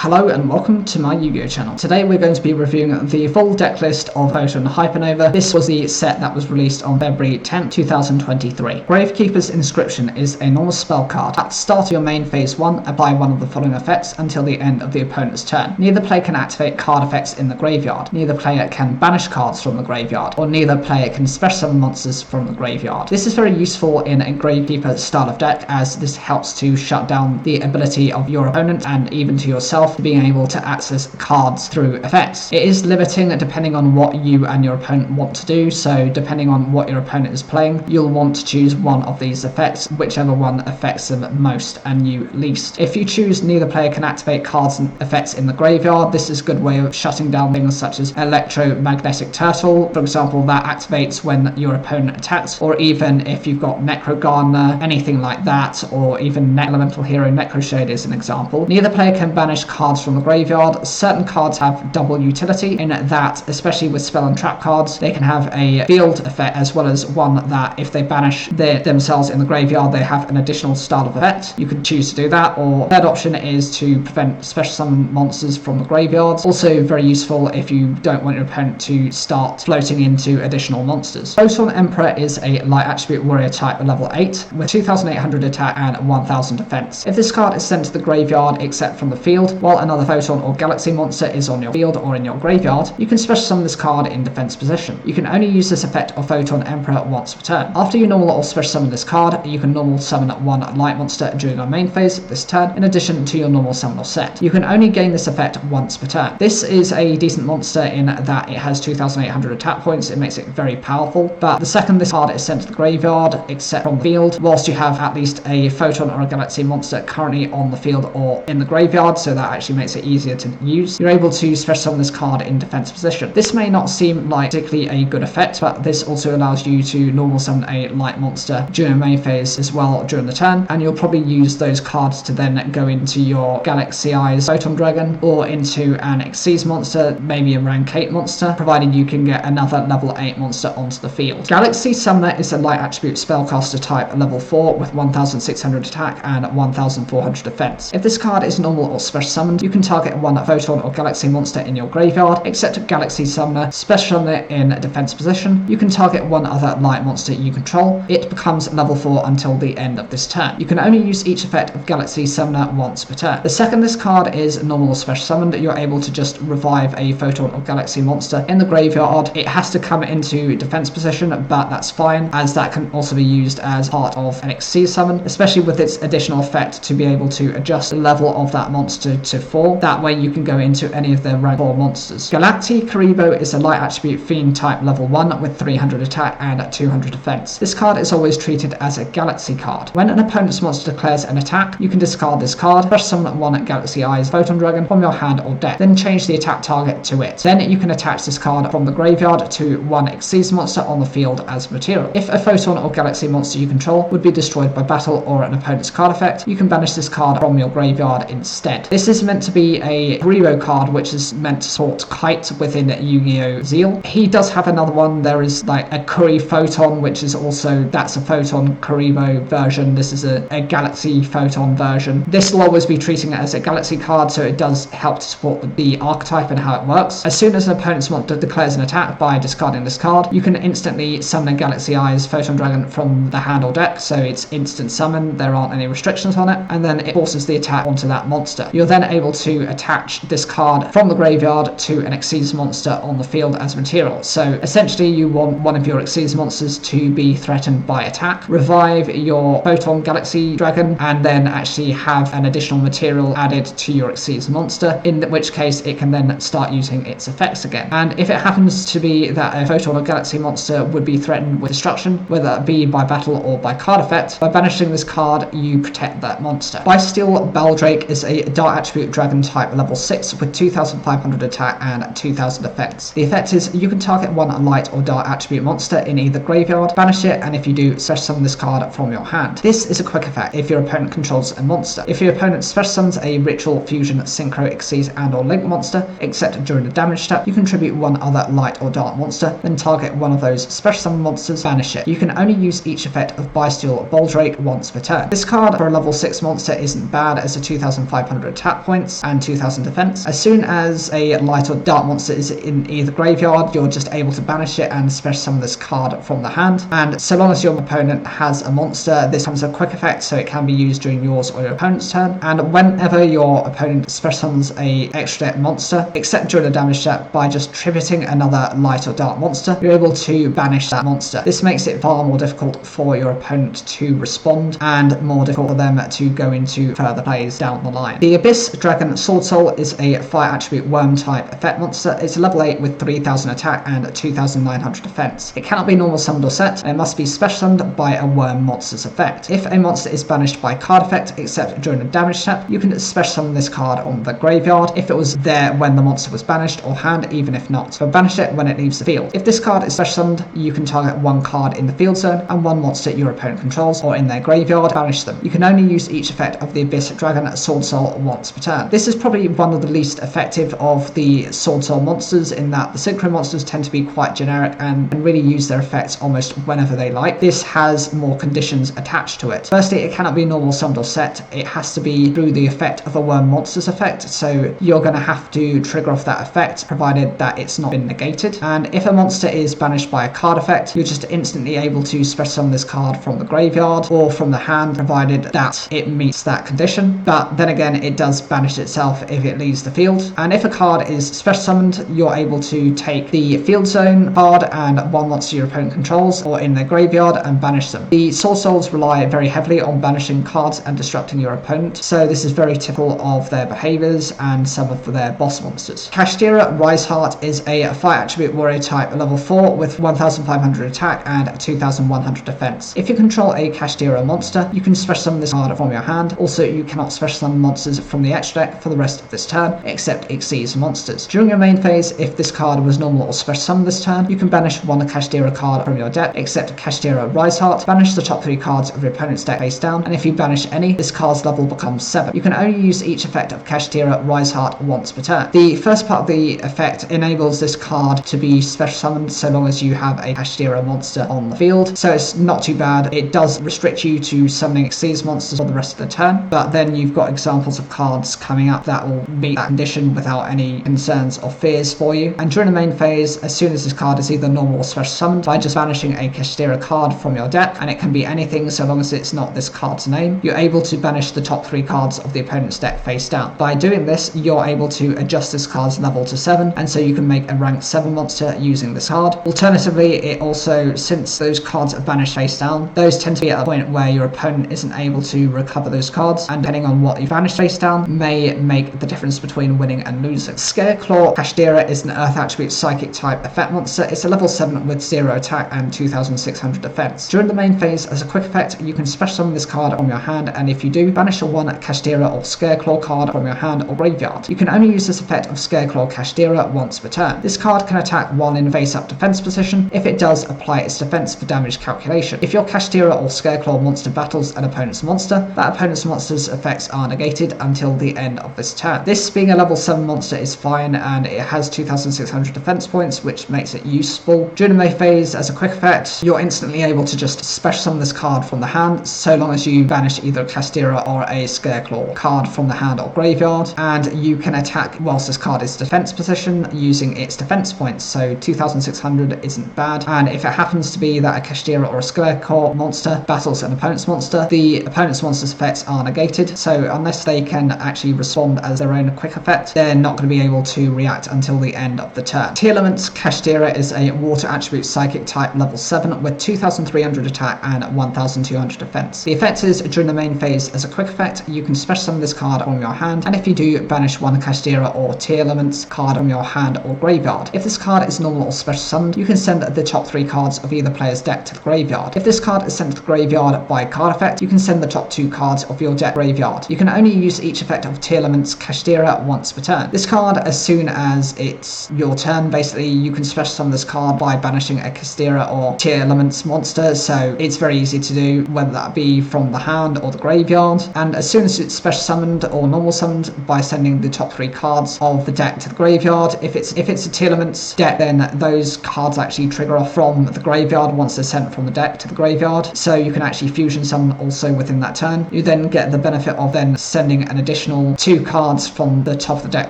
Hello and welcome to my Yu-Gi-Oh channel. Today we're going to be reviewing the full deck list of Photon Hypernova. This was the set that was released on February 10th, 2023. Gravekeeper's Inscription is a normal spell card. At the start of your main phase 1, apply one of the following effects until the end of the opponent's turn. Neither player can activate card effects in the graveyard. Neither player can banish cards from the graveyard, or neither player can special summon monsters from the graveyard. This is very useful in a Gravekeeper style of deck, as this helps to shut down the ability of your opponent and even to yourself being able to access cards through effects. It is limiting depending on what you and your opponent want to do, so depending on what your opponent is playing, you'll want to choose one of these effects, whichever one affects them most and you least. If you choose neither player can activate cards and effects in the graveyard, this is a good way of shutting down things such as Electromagnetic Turtle, for example, that activates when your opponent attacks, or even if you've got Necro Gardener, anything like that, or even Elemental Hero Necroshade is an example. Neither player can banish cards from the graveyard. Certain cards have double utility in that, especially with spell and trap cards, they can have a field effect as well as one that if they banish themselves in the graveyard, they have an additional style of effect. You could choose to do that, or third option is to prevent special summon monsters from the graveyards. Also very useful if you don't want your opponent to start floating into additional monsters. Photon Emperor is a light attribute warrior type level 8 with 2800 attack and 1000 defense. If this card is sent to the graveyard except from the field, while another Photon or Galaxy monster is on your field or in your graveyard, you can special summon this card in defense position. You can only use this effect of Photon Emperor once per turn. After you normal or special summon this card, you can normal summon one light monster during your main phase this turn, in addition to your normal summon or set. You can only gain this effect once per turn. This is a decent monster in that it has 2800 attack points. It makes it very powerful, but the second this card is sent to the graveyard, except from the field, whilst you have at least a Photon or a Galaxy monster currently on the field or in the graveyard, so that actually makes it easier to use, you're able to special summon this card in defense position. This may not seem like particularly a good effect, but this also allows you to normal summon a light monster during main phase as well during the turn, and you'll probably use those cards to then go into your Galaxy Eyes Photon Dragon or into an Xyz monster, maybe a rank 8 monster, provided you can get another level 8 monster onto the field. Galaxy Summoner is a light attribute spellcaster type level 4 with 1600 attack and 1400 defense. If this card is normal or special summoned, you can target one Photon or Galaxy monster in your graveyard, except Galaxy Summoner, special summon it in defense position. You can target one other light monster you control. It becomes level 4 until the end of this turn. You can only use each effect of Galaxy Summoner once per turn. The second this card is normal or special summoned, you're able to just revive a Photon or Galaxy monster in the graveyard. It has to come into defense position, but that's fine, as that can also be used as part of an Xyz summon, especially with its additional effect to be able to adjust the level of that monster to 4. That way you can go into any of their rank 4 monsters. Galacti Karibo is a light attribute fiend type level 1 with 300 attack and 200 defense. This card is always treated as a Galaxy card. When an opponent's monster declares an attack, you can discard this card, special summon one Galaxy Eyes Photon Dragon from your hand or deck, then change the attack target to it. Then you can attach this card from the graveyard to one Xyz monster on the field as material. If a Photon or Galaxy monster you control would be destroyed by battle or an opponent's card effect, you can banish this card from your graveyard instead. This is meant to be a Karibo card, which is meant to sort Kite within Yu-Gi-Oh! Zeal. He does have another one. There is like a Kuri Photon, which is also, that's a Photon Karibo version. This is a Galaxy Photon version. This will always be treating it as a Galaxy card, so it does help to support the archetype and how it works. As soon as an opponent's monster declares an attack by discarding this card, you can instantly summon a Galaxy Eyes Photon Dragon from the hand or deck, so it's instant summon, there aren't any restrictions on it, and then it forces the attack onto that monster. You're then able to attach this card from the graveyard to an Xyz monster on the field as material. So essentially you want one of your Xyz monsters to be threatened by attack, revive your Photon Galaxy Dragon, and then actually have an additional material added to your Xyz monster, in which case it can then start using its effects again. And if it happens to be that a Photon or Galaxy monster would be threatened with destruction, whether that be by battle or by card effect, by banishing this card you protect that monster. Bysteel Baldrake is a dark attribute dragon type level 6 with 2500 attack and 2000 effects. The effect is you can target one light or dark attribute monster in either graveyard, banish it, and if you do, special summon this card from your hand. This is a quick effect if your opponent controls a monster. If your opponent special summons a Ritual, Fusion, Synchro, Xyz, and or Link monster, except during the damage step, you contribute one other light or dark monster, then target one of those special summon monsters, banish it. You can only use each effect of Bysteel Baldrake once per turn. This card for a level 6 monster isn't bad, as a 2500 attack point points and 2000 defense. As soon as a light or dark monster is in either graveyard, you're just able to banish it and special summon this card from the hand. And so long as your opponent has a monster, this comes a quick effect, so it can be used during yours or your opponent's turn. And whenever your opponent special summons a extra deck monster, except during a damage step, by just tributing another light or dark monster, you're able to banish that monster. This makes it far more difficult for your opponent to respond and more difficult for them to go into further plays down the line. The Abyss Dragon Sword Soul is a fire attribute worm type effect monster. It's a level 8 with 3000 attack and 2900 defense. It cannot be normal summoned or set, and it must be special summoned by a worm monster's effect. If a monster is banished by card effect, except during a damage step, you can special summon this card on the graveyard if it was there when the monster was banished, or hand even if not, but banish it when it leaves the field. If this card is special summoned, you can target one card in the field zone and one monster your opponent controls or in their graveyard, banish them. You can only use each effect of the Abyss Dragon Sword Soul once per turn. This is probably one of the least effective of the Sword Soul monsters, in that the synchro monsters tend to be quite generic and really use their effects almost whenever they like. This has more conditions attached to it. Firstly, it cannot be normal summoned or set. It has to be through the effect of a worm monster's effect, so you're going to have to trigger off that effect provided that it's not been negated. And if a monster is banished by a card effect, you're just instantly able to special summon this card from the graveyard or from the hand provided that it meets that condition. But then again, it does banish itself if it leaves the field. And if a card is special summoned, you're able to take the field zone card and one monster your opponent controls or in their graveyard and banish them. The Sword Souls rely very heavily on banishing cards and destructing your opponent, so this is very typical of their behaviors and some of their boss monsters. Kashtira Riseheart is a fire attribute warrior type level 4 with 1500 attack and 2100 defense. If you control a Kashtira monster, you can special summon this card from your hand. Also, you cannot special summon monsters from the extra deck for the rest of this turn, except Xyz monsters. During your main phase, if this card was normal or special summoned this turn, you can banish one Kashtira card from your deck, except Kashtira Riseheart. Banish the top 3 cards of your opponent's deck face down, and if you banish any, this card's level becomes 7. You can only use each effect of Kashtira Riseheart once per turn. The first part of the effect enables this card to be special summoned so long as you have a Kashtira monster on the field, so it's not too bad. It does restrict you to summoning Xyz monsters for the rest of the turn, but then you've got examples of cards coming up that will meet that condition without any concerns or fears for you. And during the main phase, as soon as this card is either normal or special summoned, by just banishing a Kashtira card from your deck, and it can be anything so long as it's not this card's name, you're able to banish the top 3 cards of the opponent's deck face down. By doing this, you're able to adjust this card's level to 7, and so you can make a rank 7 monster using this card. Alternatively, it also, since those cards are banished face down, those tend to be at a point where your opponent isn't able to recover those cards, and depending on what you banish face down may make the difference between winning and losing. Scareclaw Kashtira is an earth attribute psychic type effect monster. It's a level 7 with 0 attack and 2600 defense. During the main phase, as a quick effect, you can special summon this card from your hand, and if you do, banish a 1 Kashtira or Scareclaw card from your hand or graveyard. You can only use this effect of Scareclaw Kashtira once per turn. This card can attack while in face-up defense position. If it does, apply its defense for damage calculation. If your Kashtira or Scareclaw monster battles an opponent's monster, that opponent's monster's effects are negated until the end of this turn. This, being a level 7 monster, is fine, and it has 2600 defense points, which makes it useful. During the main phase, as a quick effect, you're instantly able to just special summon this card from the hand, so long as you banish either a Kashtira or a Scareclaw card from the hand or graveyard, and you can attack whilst this card is defense position using its defense points, so 2600 isn't bad. And if it happens to be that a Kashtira or a Scareclaw monster battles an opponent's monster, the opponent's monster's effects are negated, so unless they can actually respond as their own quick effect, they're not going to be able to react until the end of the turn. T-Elements Kashtira is a water attribute psychic type level 7 with 2300 attack and 1200 defense. The effect is, during the main phase, as a quick effect, you can special summon this card from your hand, and if you do, banish 1 Kashtira or T-Elements card from your hand or graveyard. If this card is normal or special summoned, you can send the top 3 cards of either player's deck to the graveyard. If this card is sent to the graveyard by card effect, you can send the top 2 cards of your deck graveyard. You can only use each effect of T-Elements Kashtira once per turn. This card, as soon as it's your turn, basically, you can special summon this card by banishing a Kashtira or T-Elements monster, so it's very easy to do, whether that be from the hand or the graveyard. And as soon as it's special summoned or normal summoned, by sending the top 3 cards of the deck to the graveyard. If it's a T-Elements deck, then those cards actually trigger off from the graveyard once they're sent from the deck to the graveyard, so you can actually fusion summon also within that turn. You then get the benefit of then sending an additional additional 2 cards from the top of the deck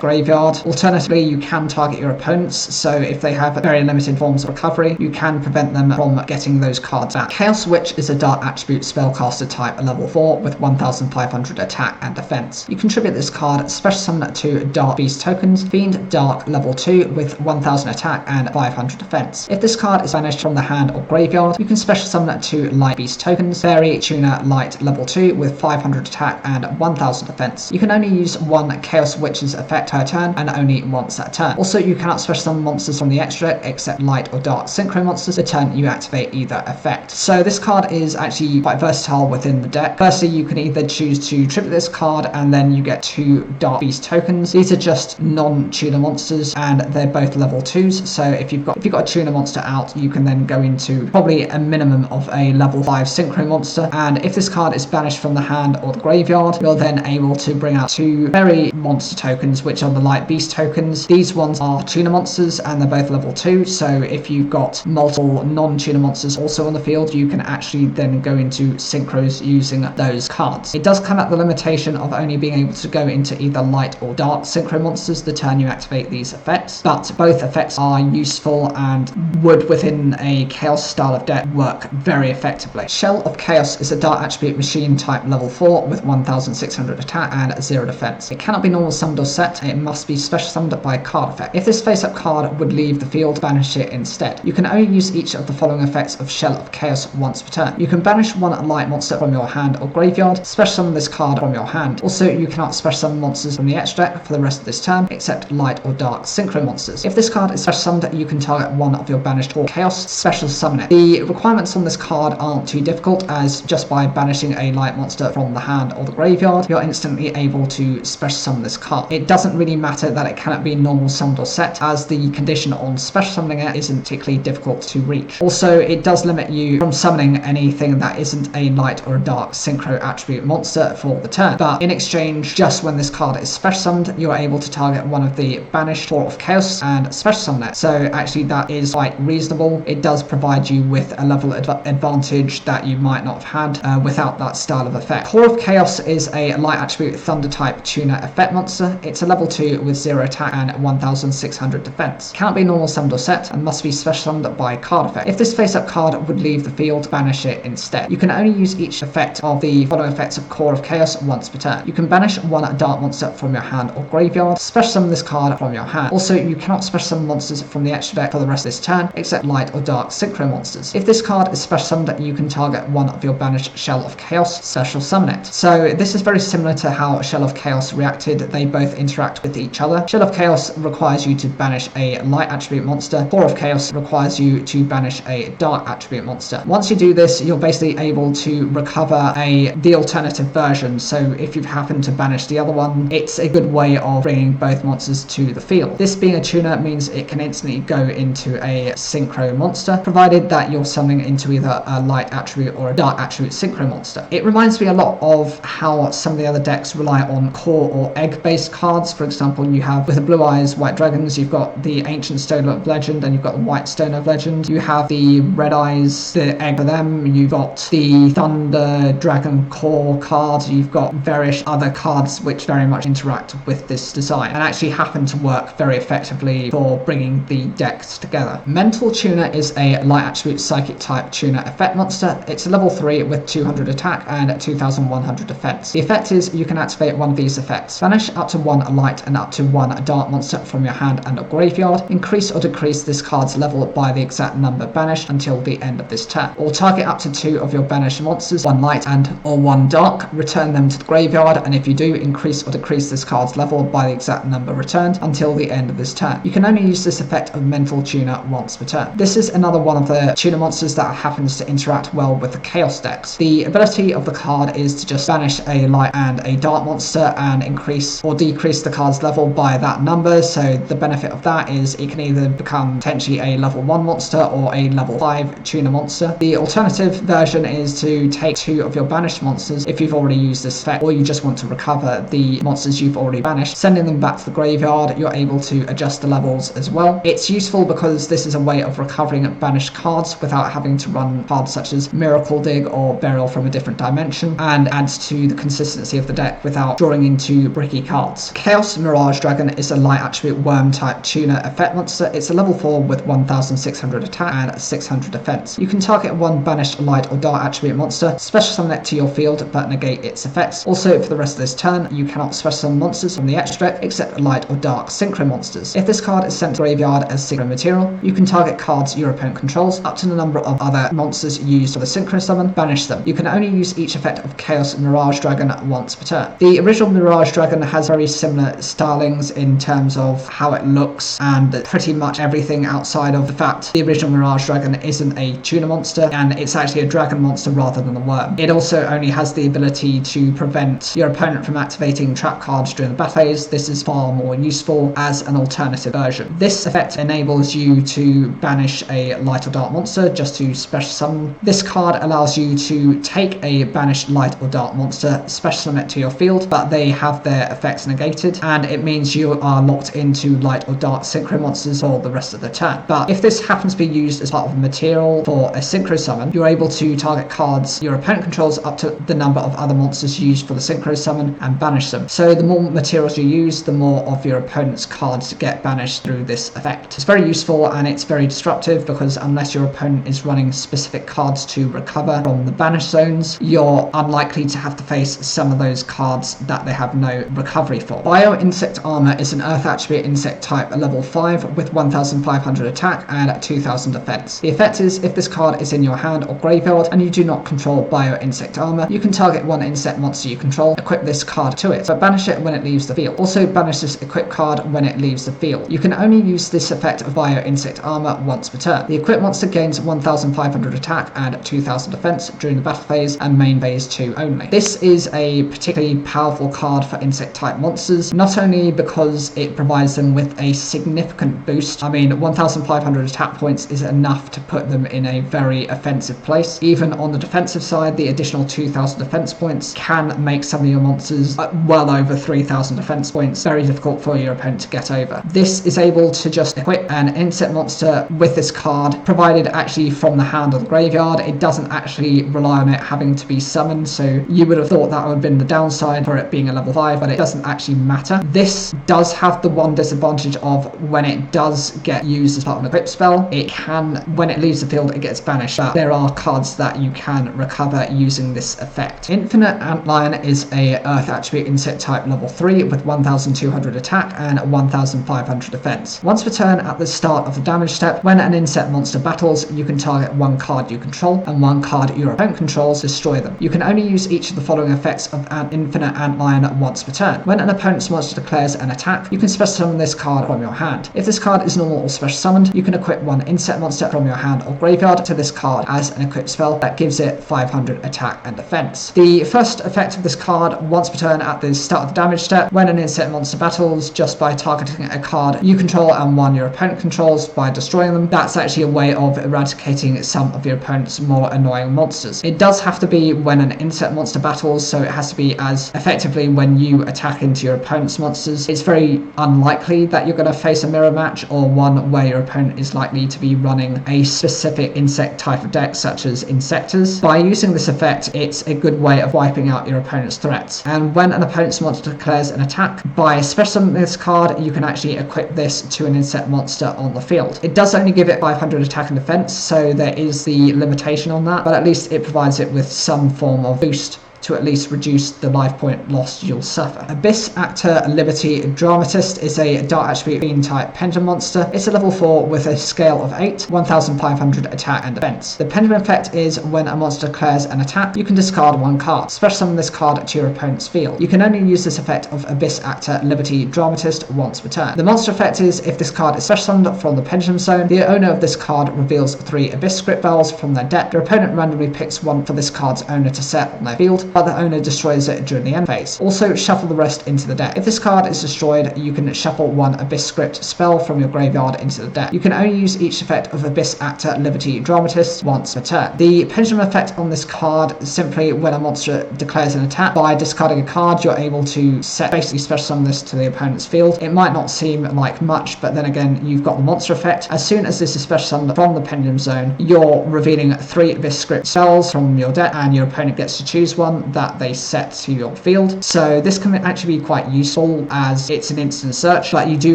graveyard. Alternatively, you can target your opponents, so if they have very limited forms of recovery, you can prevent them from getting those cards back. Chaos Witch is a dark attribute spellcaster type at level 4 with 1500 attack and defense. You contribute this card, special summon it to Dark Beast tokens, Fiend Dark level 2 with 1000 attack and 500 defense. If this card is banished from the hand or graveyard, you can special summon it to Light Beast tokens, Fairy Tuner Light level 2 with 500 attack and 1000 defense. You can only use one Chaos Witch's effect per turn and only once a turn. Also, you cannot special summon monsters from the extra deck except light or dark synchro monsters the turn you activate either effect. So this card is actually quite versatile within the deck. Firstly, you can either choose to tribute this card and then you get 2 Dark Beast tokens. These are just non-tuner monsters and they're both level 2s, so if you've got a tuner monster out, you can then go into probably a minimum of a level 5 synchro monster, and if this card is banished from the hand or the graveyard, you're then able to bring out 2 fairy monster tokens, which are the Light Beast tokens. These ones are tuner monsters and they're both level 2, so if you've got multiple non-tuner monsters also on the field, you can actually then go into synchros using those cards. It does come at the limitation of only being able to go into either light or dark synchro monsters the turn you activate these effects, but both effects are useful and would, within a chaos style of deck, work very effectively. Shell of Chaos is a dark attribute machine type level 4 with 1600 attack and 0 defense. It cannot be normal summoned or set, it must be special summoned by card effect. If this face-up card would leave the field, banish it instead. You can only use each of the following effects of Shell of Chaos once per turn. You can banish one light monster from your hand or graveyard, special summon this card from your hand. Also, you cannot special summon monsters from the extra deck for the rest of this turn, except light or dark synchro monsters. If this card is special summoned, you can target one of your banished for chaos, special summon it. The requirements on this card aren't too difficult, as just by banishing a light monster from the hand or the graveyard, you're instantly able to special summon this card. It doesn't really matter that it cannot be normal summoned or set, as the condition on special summoning it isn't particularly difficult to reach. Also, it does limit you from summoning anything that isn't a light or a dark synchro attribute monster for the turn, but in exchange, just when this card is special summoned, you're able to target one of the banished 4 of chaos and special summon it. So actually that is quite reasonable. It does provide you with a level advantage that you might not have had without that style of effect. Core of Chaos is a light attribute thunder type tuner effect monster. It's a level 2 with 0 attack and 1600 defense. Cannot be normal summoned or set and must be special summoned by card effect. If this face-up card would leave the field, banish it instead. You can only use each effect of the following effects of Core of Chaos once per turn. You can banish one dark monster from your hand or graveyard, special summon this card from your hand. Also, you cannot special summon monsters from the extra deck for the rest of this turn, except light or dark synchro monsters. If this card is special summoned, you can target one of your banished Shell of Chaos, special summon it. So this is very similar to how Shell of Chaos reacted. They both interact with each other. Shell of Chaos requires you to banish a light attribute monster. Core of Chaos requires you to banish a dark attribute monster. Once you do this, you're basically able to recover the alternative version. So if you happen to banish the other one, it's a good way of bringing both monsters to the field. This being a tuner means it can instantly go into a synchro monster, provided that you're summoning into either a light attribute or a dark attribute synchro monster. It reminds me a lot of how some of the other decks rely on core or egg based cards. For example, you have with the Blue Eyes White Dragons, you've got the Ancient Stone of Legend and you've got the White Stone of Legend. You have the Red Eyes, the egg for them, you've got the Thunder Dragon core cards, you've got various other cards which very much interact with this design and actually happen to work very effectively for bringing the decks together. Mental Tuner is a light attribute psychic type tuner effect monster. It's a level 3 with 200 attack and 2100 defense. The effect is you can activate one of these effects. Banish up to 1 light and up to 1 dark monster from your hand and a graveyard. Increase or decrease this card's level by the exact number banished until the end of this turn. Or target up to 2 of your banished monsters, 1 light and or 1 dark. Return them to the graveyard, and if you do, increase or decrease this card's level by the exact number returned until the end of this turn. You can only use this effect of Mental Tuner once per turn. This is another one of the tuner monsters that happens to interact well with the chaos decks. The ability of the card is to just banish a light and a dark monster and increase or decrease the card's level by that number. So the benefit of that is it can either become potentially a level 1 monster or a level 5 tuner monster. The alternative version is to take 2 of your banished monsters if you've already used this effect, or you just want to recover the monsters you've already banished, sending them back to the graveyard. You're able to adjust the levels as well. It's useful because this is a way of recovering banished cards without having to run cards such as Miracle Dig or Burial from a Different Dimension, and adds to the consistency of the deck without drawing into bricky cards. Chaos Mirage Dragon is a light attribute worm type tuner effect monster. It's a level 4 with 1600 attack and 600 defense. You can target one banished light or dark attribute monster, special summon it to your field but negate its effects. Also, for the rest of this turn, you cannot special summon monsters from the extra deck except light or dark synchro monsters. If this card is sent to graveyard as synchro material, you can target cards your opponent controls up to the number of other monsters used for the synchro summon, banish them. You can only use each effect of Chaos Mirage Dragon once per turn. The original Mirage Dragon has very similar stylings in terms of how it looks and pretty much everything outside of the fact the original Mirage Dragon isn't a tuner monster and it's actually a dragon monster rather than a worm. It also only has the ability to prevent your opponent from activating trap cards during the battle phase. This is far more useful as an alternative version. This effect enables you to banish a light or dark monster just to special summon. This card allows you to take a banished light or dark monster, special summon it to your field, but they have their effects negated, and it means you are locked into light or dark synchro monsters for the rest of the turn. But if this happens to be used as part of a material for a synchro summon, you're able to target cards your opponent controls up to the number of other monsters used for the synchro summon and banish them. So the more materials you use, the more of your opponent's cards get banished through this effect. It's very useful and it's very disruptive because unless your opponent is running specific cards to recover from the banish zones, you're unlikely to have to face some of those cards that they have no recovery for. Bio Insect Armor is an earth attribute insect type level 5 with 1500 attack and 2000 defense. The effect is if this card is in your hand or graveyard and you do not control Bio Insect Armor, you can target one insect monster you control, equip this card to it, but banish it when it leaves the field. Also banish this equip card when it leaves the field. You can only use this effect of Bio Insect Armor once per turn. The equip monster gains 1500 attack and 2000 defense during the battle phase and main phase 2 only. This is a particularly powerful card for insect type monsters, not only because it provides them with a significant boost. I mean, 1500 attack points is enough to put them in a very offensive place. Even on the defensive side, the additional 2000 defense points can make some of your monsters well over 3000 defense points very difficult for your opponent to get over. This is able to just equip an insect monster with this card, provided actually from the hand or the graveyard. It doesn't actually rely on it having to be summoned, so you would have thought that would have been the downside for it being a level 5, but it doesn't actually matter. This does have the one disadvantage of when it does get used as part of an equip spell, it can, when it leaves the field, it gets banished, but there are cards that you can recover using this effect. Infinite Antlion is a earth attribute insect type level 3 with 1200 attack and 1500 defense. Once per turn at the start of the damage step, when an insect monster battles, you can target one card you control and one card your opponent controls, destroy them. You can only use each of the following effects of an Infinite Antlion once per turn. When an opponent's monster declares an attack, you can special summon this card from your hand. If this card is normal or special summoned, you can equip one insect monster from your hand or graveyard to this card as an equip spell that gives it 500 attack and defense. The first effect of this card, once per turn at the start of the damage step, when an insect monster battles, just by targeting a card you control and one your opponent controls by destroying them. That's actually a way of eradicating some of your opponent's more annoying monsters. It does have to be when an insect monster battles, so it has to be as effectively when you attack into your opponent's monsters. It's very unlikely that you're going to face a mirror match or one where your opponent is likely to be running a specific insect type of deck such as Insectors. By using this effect, it's a good way of wiping out your opponent's threats. And when an opponent's monster declares an attack, by special summoning this card, you can actually equip this to an insect monster on the field. It does only give it 500 attack and defense, so there is the limitation on that, but at least it provides it with some form of boost to at least reduce the life point loss you'll suffer. Abyss Actor Liberty Dramatist is a dark attribute fiend type pendulum monster. It's a level 4 with a scale of 8, 1500 attack and defense. The pendulum effect is when a monster declares an attack, you can discard one card. Special summon this card to your opponent's field. You can only use this effect of Abyss Actor Liberty Dramatist once per turn. The monster effect is if this card is special summoned from the pendulum zone, the owner of this card reveals 3 Abyss script spells from their deck. Your opponent randomly picks one for this card's owner to set on their field, but the owner destroys it during the end phase. Also, shuffle the rest into the deck. If this card is destroyed, you can shuffle one Abyss script spell from your graveyard into the deck. You can only use each effect of Abyss Actor Liberty Dramatist once per turn. The pendulum effect on this card is simply when a monster declares an attack. By discarding a card, you're able to basically special summon this to the opponent's field. It might not seem like much, but then again, you've got the monster effect. As soon as this is special summoned from the pendulum zone, you're revealing 3 Abyss script spells from your deck, and your opponent gets to choose one. cooldown that they set to your field. So this can actually be quite useful as it's an instant search, but you do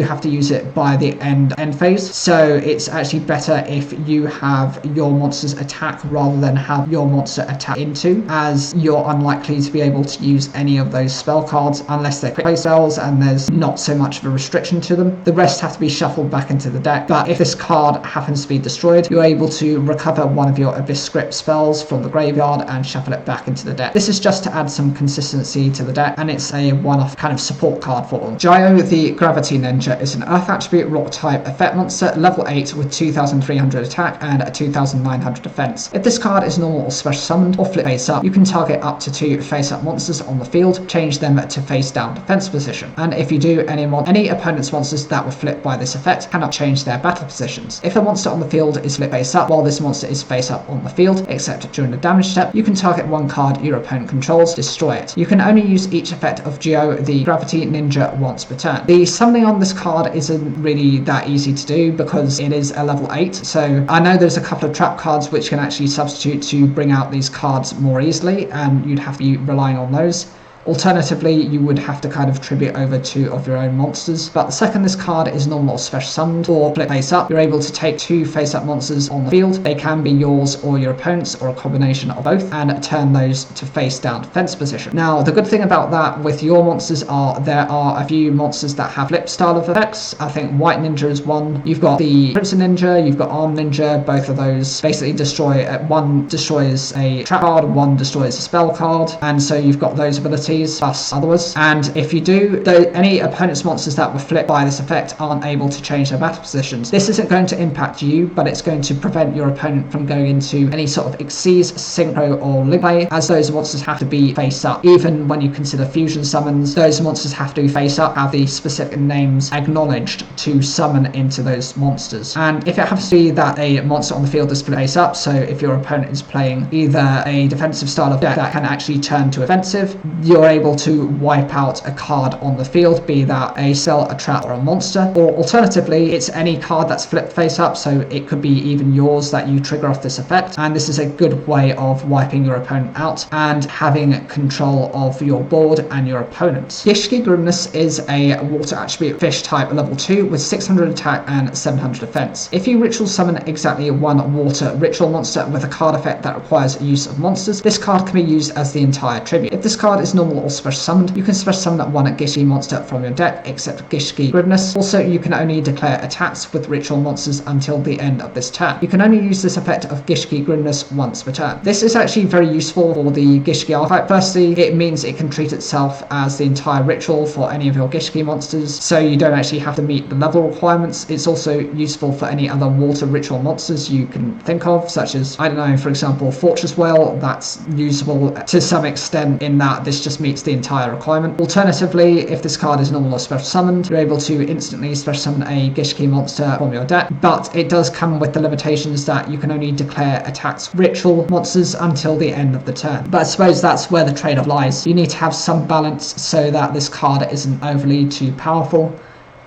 have to use it by the end phase. So it's actually better if you have your monsters attack rather than have your monster attack into, as you're unlikely to be able to use any of those spell cards unless they're quick play spells and there's not so much of a restriction to them. The rest have to be shuffled back into the deck, but if this card happens to be destroyed, you're able to recover one of your Abyss Script spells from the graveyard and shuffle it back into the deck. This is just to add some consistency to the deck, and it's a one-off kind of support card for them. Yugioh the Gravity Ninja is an Earth attribute rock type effect monster, level 8 with 2300 attack and a 2900 defense. If this card is normal or special summoned or flip face up, you can target up to 2 face up monsters on the field, change them to face down defense position, and if you do, any opponent's monsters that were flipped by this effect cannot change their battle positions. If a monster on the field is flipped face up while this monster is face up on the field, except during the damage step, you can target one card your opponent controls, destroy it. You can only use each effect of Yugioh the Gravity Ninja once per turn. The summoning on this card isn't really that easy to do because it is a level 8, so I know there's a couple of trap cards which can actually substitute to bring out these cards more easily, and you'd have to be relying on those. Alternatively, you would have to kind of tribute over 2 of your own monsters, but the second this card is normal or special summoned or flip face up, you're able to take 2 face up monsters on the field. They can be yours or your opponent's or a combination of both, and turn those to face down defense position. Now, the good thing about that with your monsters are there are a few monsters that have flip style of effects. I think White Ninja is one. You've got the Crimson Ninja, you've got Arm Ninja. Both of those basically destroy, one destroys a trap card, one destroys a spell card, and so you've got those abilities plus others. And if you do, any opponent's monsters that were flipped by this effect aren't able to change their battle positions. This isn't going to impact you, but it's going to prevent your opponent from going into any sort of Xyz, Synchro or Link play, as those monsters have to be face up. Even when you consider fusion summons, those monsters have to be face up, have the specific names acknowledged to summon into those monsters. And if it happens to be that a monster on the field is face up, so if your opponent is playing either a defensive style of deck that can actually turn to offensive, you're able to wipe out a card on the field, be that a spell, a trap or a monster. Or alternatively, it's any card that's flipped face up, so it could be even yours that you trigger off this effect, and this is a good way of wiping your opponent out and having control of your board and your opponent. Yugioh Grimness is a water attribute fish type level 2 with 600 attack and 700 defense. If you ritual summon exactly one water ritual monster with a card effect that requires use of monsters, this card can be used as the entire tribute. If this card is normal or special summoned, you can special summon one Yugioh monster from your deck, except Yugioh Grimness. Also, you can only declare attacks with ritual monsters until the end of this turn. You can only use this effect of Yugioh Grimness once per turn. This is actually very useful for the Yugioh archetype. Firstly, it means it can treat itself as the entire ritual for any of your Yugioh monsters, so you don't actually have to meet the level requirements. It's also useful for any other water ritual monsters you can think of, such as, I don't know, for example, Fortress Whale. That's usable to some extent in that this just meets the entire requirement. Alternatively, if this card is normal or special summoned, you're able to instantly special summon a Yugioh monster from your deck, but it does come with the limitations that you can only declare attacks ritual monsters until the end of the turn. But I suppose that's where the trade-off lies. You need to have some balance so that this card isn't overly too powerful,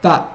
but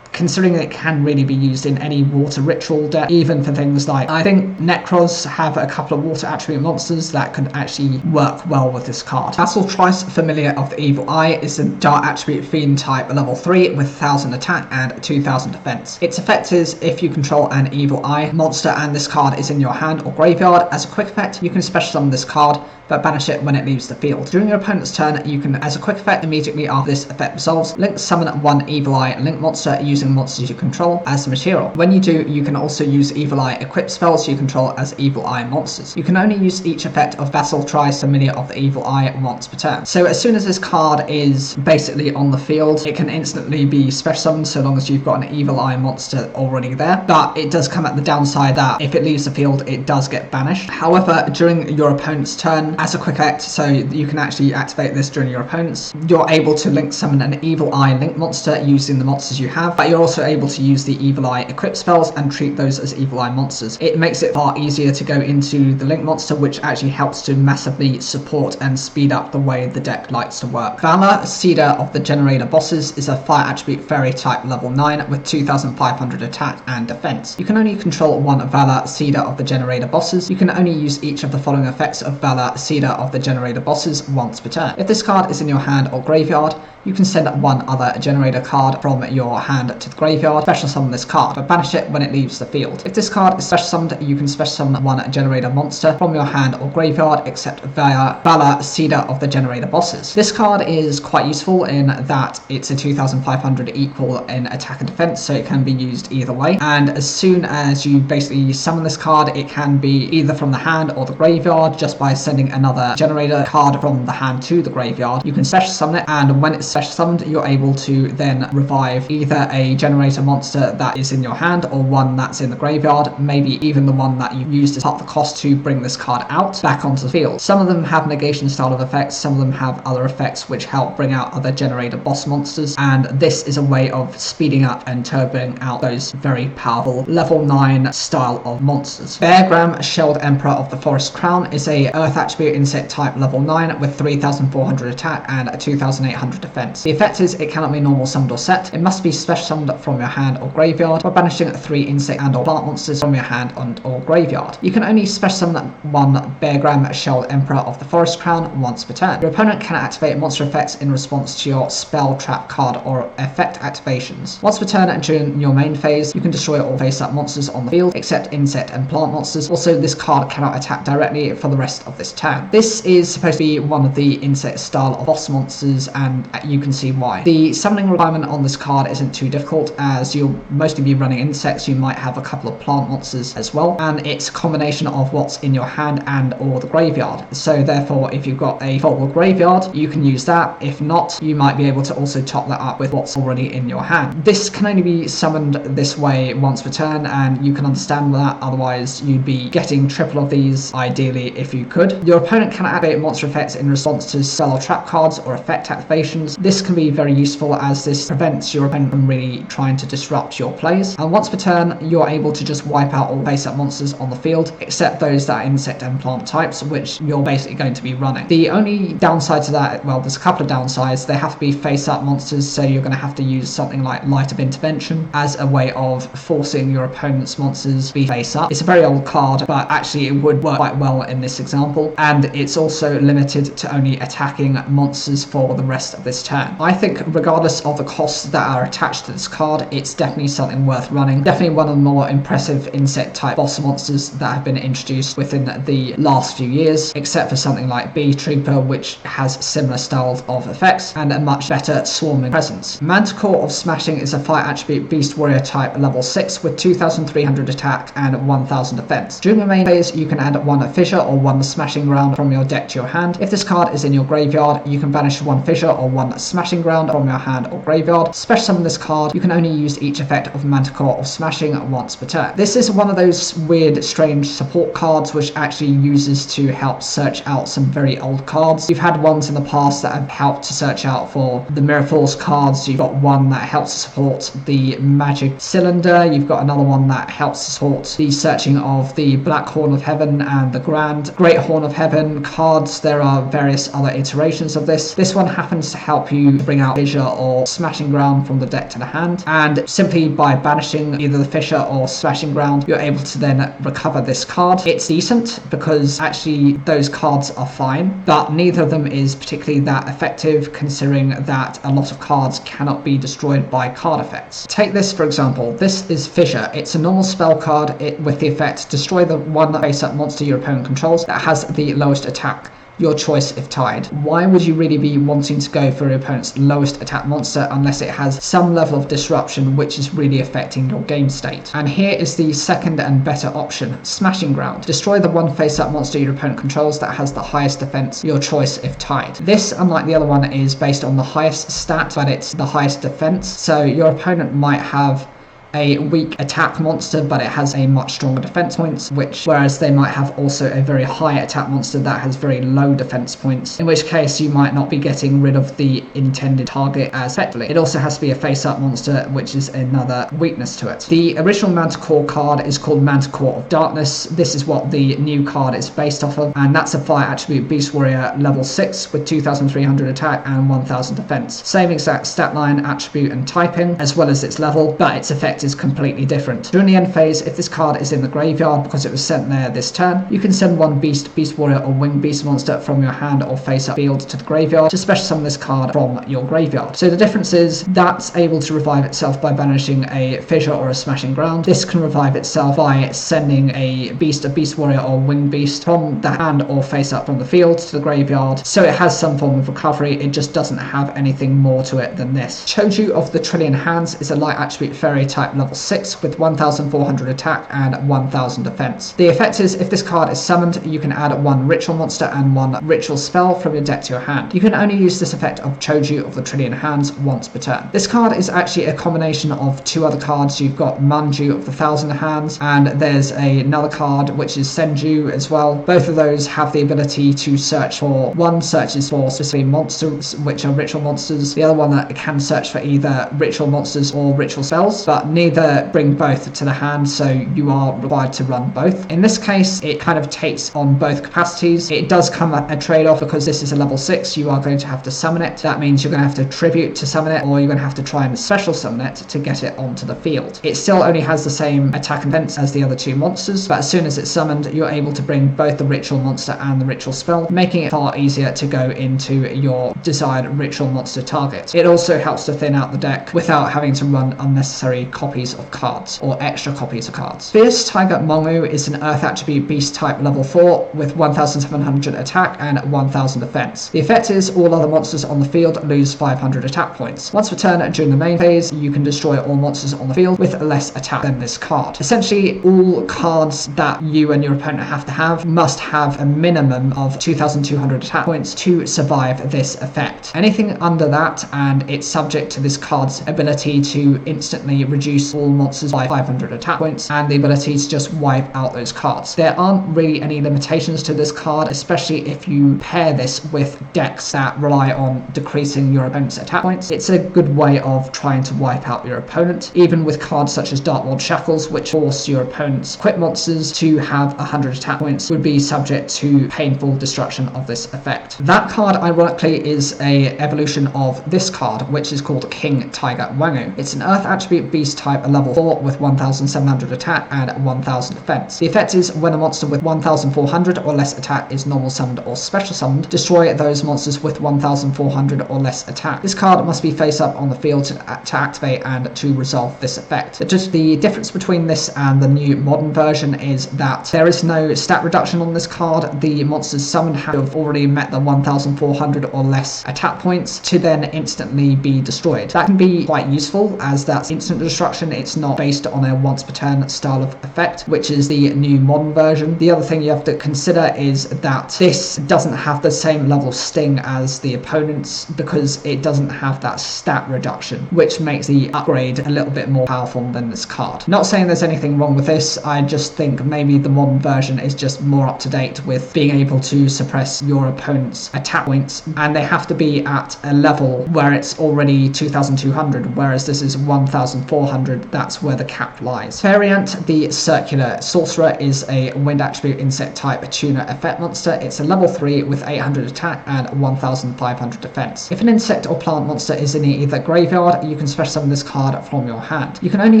considering it can really be used in any water ritual deck, even for things like, I think Necros have a couple of water attribute monsters that could actually work well with this card. Vassal Trice, Familiar of the Evil Eye, is a dark attribute fiend type level 3 with 1000 attack and 2000 defense. Its effect is if you control an Evil Eye monster and this card is in your hand or graveyard, as a quick effect, you can special summon this card but banish it when it leaves the field. During your opponent's turn, you can, as a quick effect, immediately after this effect resolves, link summon one Evil Eye Link monster using monsters you control as material. When you do, you can also use Evil Eye equip spells you control as Evil Eye monsters. You can only use each effect of Vassal Trice, Familiar of the Evil Eye once per turn. So as soon as this card is basically on the field, it can instantly be special summoned so long as you've got an Evil Eye monster already there, but it does come at the downside that if it leaves the field, it does get banished. However, during your opponent's turn, as a quick effect, so you can actually activate this during your opponent's, you're able to link summon an Evil Eye Link monster using the monsters you have, but you you're also able to use the Evil Eye equip spells and treat those as Evil Eye monsters. It makes it far easier to go into the Link monster, which actually helps to massively support and speed up the way the deck likes to work. Valor, Cedar of the Generator bosses, is a fire attribute fairy type level 9 with 2500 attack and defense. You can only control one Valor, Cedar of the Generator bosses. You can only use each of the following effects of Valor, Cedar of the Generator bosses once per turn. If this card is in your hand or graveyard, you can send one other generator card from your hand to the graveyard, special summon this card, but banish it when it leaves the field. If this card is special summoned, you can special summon one generator monster from your hand or graveyard, except via Valor, Cedar of the Generator bosses. This card is quite useful in that it's a 2500 equal in attack and defense, so it can be used either way. And as soon as you basically summon this card, it can be either from the hand or the graveyard just by sending another generator card from the hand to the graveyard. You can special summon it, and when it's special summoned, you're able to then revive either a generator monster that is in your hand or one that's in the graveyard, maybe even the one that you used as part of the cost to bring this card out back onto the field. Some of them have negation style of effects, some of them have other effects which help bring out other generator boss monsters, and this is a way of speeding up and turboing out those very powerful level 9 style of monsters. Beargram, Shelled Emperor of the Forest Crown, is a earth attribute insect type level 9 with 3400 attack and 2800 defense. The effect is it cannot be normal summoned or set. It must be special summoned from your hand or graveyard by banishing 3 insect and or plant monsters from your hand and or graveyard. You can only special summon one Beargram, Shelled Emperor of the Forest Crown once per turn. Your opponent can activate monster effects in response to your spell, trap card or effect activations. Once per turn and during your main phase, you can destroy all face-up monsters on the field except insect and plant monsters. Also, this card cannot attack directly for the rest of this turn. This is supposed to be one of the insect style of boss monsters, and you can see why. The summoning requirement on this card isn't too difficult, as you'll mostly be running insects. You might have a couple of plant monsters as well, and it's a combination of what's in your hand and or the graveyard. So therefore, if you've got a full graveyard, you can use that. If not, you might be able to also top that up with what's already in your hand. This can only be summoned this way once per turn, and you can understand that. Otherwise, you'd be getting triple of these ideally if you could. Your opponent can activate monster effects in response to spell or trap cards or effect activations. This can be very useful as this prevents your opponent from really trying to disrupt your plays. And once per turn, you're able to just wipe out all face-up monsters on the field, except those that are insect and plant types, which you're basically going to be running. The only downside to that, well, there's a couple of downsides. They have to be face-up monsters, so you're going to have to use something like Light of Intervention as a way of forcing your opponent's monsters to be face-up. It's a very old card, but actually it would work quite well in this example, and it's also limited to only attacking monsters for the rest of this turn. I think regardless of the costs that are attached to this card, it's definitely something worth running. Definitely one of the more impressive insect type boss monsters that have been introduced within the last few years, except for something like Bee Trooper, which has similar styles of effects and a much better swarming presence. Manticore of Smashing is a fire attribute beast warrior type level 6 with 2300 attack and 1000 defense. During your main phase, you can add one fissure or one smashing ground from your deck to your hand. If this card is in your graveyard, you can banish one fissure or one smashing ground from your hand or graveyard. Special summon this card. You can only use each effect of Manticore of Smashing once per turn. This is one of those weird, strange support cards which actually uses to help search out some very old cards. You've had ones in the past that have helped to search out for the Mirror Force cards. You've got one that helps to support the Magic Cylinder. You've got another one that helps to support the searching of the Black Horn of Heaven and the Great Horn of Heaven cards. There are various other iterations of this. This one happens to help you bring out fissure or smashing ground from the deck to the hand, and simply by banishing either the fissure or smashing ground, you're able to then recover this card. It's decent because actually those cards are fine, but neither of them is particularly that effective, considering that a lot of cards cannot be destroyed by card effects. Take this for example. This is Fissure. It's a normal spell card with the effect destroy the one face-up monster your opponent controls that has the lowest attack, your choice if tied. Why would you really be wanting to go for your opponent's lowest attack monster unless it has some level of disruption which is really affecting your game state? And here is the second and better option, Smashing Ground. Destroy the one face-up monster your opponent controls that has the highest defense, your choice if tied. This, unlike the other one, is based on the highest stat, but it's the highest defense, so your opponent might have a weak attack monster, but it has a much stronger defense points, whereas they might have also a very high attack monster that has very low defense points, in which case you might not be getting rid of the intended target as effectively. It also has to be a face-up monster, which is another weakness to it. The original Manticore card is called Manticore of Darkness. This is what the new card is based off of, and that's a fire attribute Beast Warrior level 6 with 2300 attack and 1000 defense. Same exact stat line, attribute and typing, as well as its level, but its effect is completely different. During the end phase, if this card is in the graveyard because it was sent there this turn, you can send one Beast Warrior or Winged Beast monster from your hand or face-up field to the graveyard to special summon this card from your graveyard. So the difference is that's able to revive itself by banishing a fissure or a smashing ground. This can revive itself by sending a Beast Warrior or Winged Beast from the hand or face-up from the field to the graveyard. So it has some form of recovery, it just doesn't have anything more to it than this. Yugioh of the Trillion Hands is a light attribute fairy type level 6 with 1400 attack and 1000 defense. The effect is if this card is summoned, you can add one ritual monster and one ritual spell from your deck to your hand. You can only use this effect of Yugioh of the Trillion Hands once per turn. This card is actually a combination of two other cards. You've got Manju of the Thousand Hands, and there's another card which is Senju as well. Both of those have the ability to search for, one searches for specific monsters which are ritual monsters, the other one that can search for either ritual monsters or ritual spells, but neither bring both to the hand, so you are required to run both. In this case, it kind of takes on both capacities. It does come at a trade-off because this is a level 6, you are going to have to summon it. That means you're going to have to tribute to summon it, or you're going to have to try and special summon it to get it onto the field. It still only has the same attack and defense as the other two monsters, but as soon as it's summoned, you're able to bring both the ritual monster and the ritual spell, making it far easier to go into your desired ritual monster target. It also helps to thin out the deck without having to run unnecessary copies of cards or extra copies of cards. Fierce Tiger Mongu is an earth attribute beast type level 4 with 1700 attack and 1000 defense. The effect is all other monsters on the field lose 500 attack points. Once per turn during the main phase, you can destroy all monsters on the field with less attack than this card. Essentially, all cards that you and your opponent have to have must have a minimum of 2200 attack points to survive this effect. Anything under that, and it's subject to this card's ability to instantly reduce all monsters by 500 attack points and the ability to just wipe out those cards. There aren't really any limitations to this card, especially if you pair this with decks that rely on decreasing your opponent's attack points. It's a good way of trying to wipe out your opponent, even with cards such as Darkmold Shackles, which force your opponent's equipped monsters to have 100 attack points, would be subject to painful destruction of this effect. That card, ironically, is a evolution of this card, which is called King Tiger Wangu. It's an earth attribute beast type, a level 4 with 1700 attack and 1000 defense. The effect is when a monster with 1400 or less attack is normal summoned or special summoned, destroy those monsters with 1400 or less attack. This card must be face up on the field to activate and to resolve this effect. Just the difference between this and the new modern version is that there is no stat reduction on this card. The monsters summoned have already met the 1400 or less attack points to then instantly be destroyed. That can be quite useful as that's instant destruction. It's not based on a once per turn style of effect, which is the new modern version. The other thing you have to consider is that this doesn't have the same level of sting as the opponent's because it doesn't have that stat reduction, which makes the upgrade a little bit more powerful than this card. Not saying there's anything wrong with this, I just think maybe the modern version is just more up to date with being able to suppress your opponent's attack points, and they have to be at a level where it's already 2200, whereas this is 1400. That's where the cap lies. Variant, the Circular Sorcerer, is a wind attribute insect type tuner effect monster. It's a level 3 with 800 attack and 1500 defense. If an insect or plant monster is in either graveyard, you can special summon this card from your hand. You can only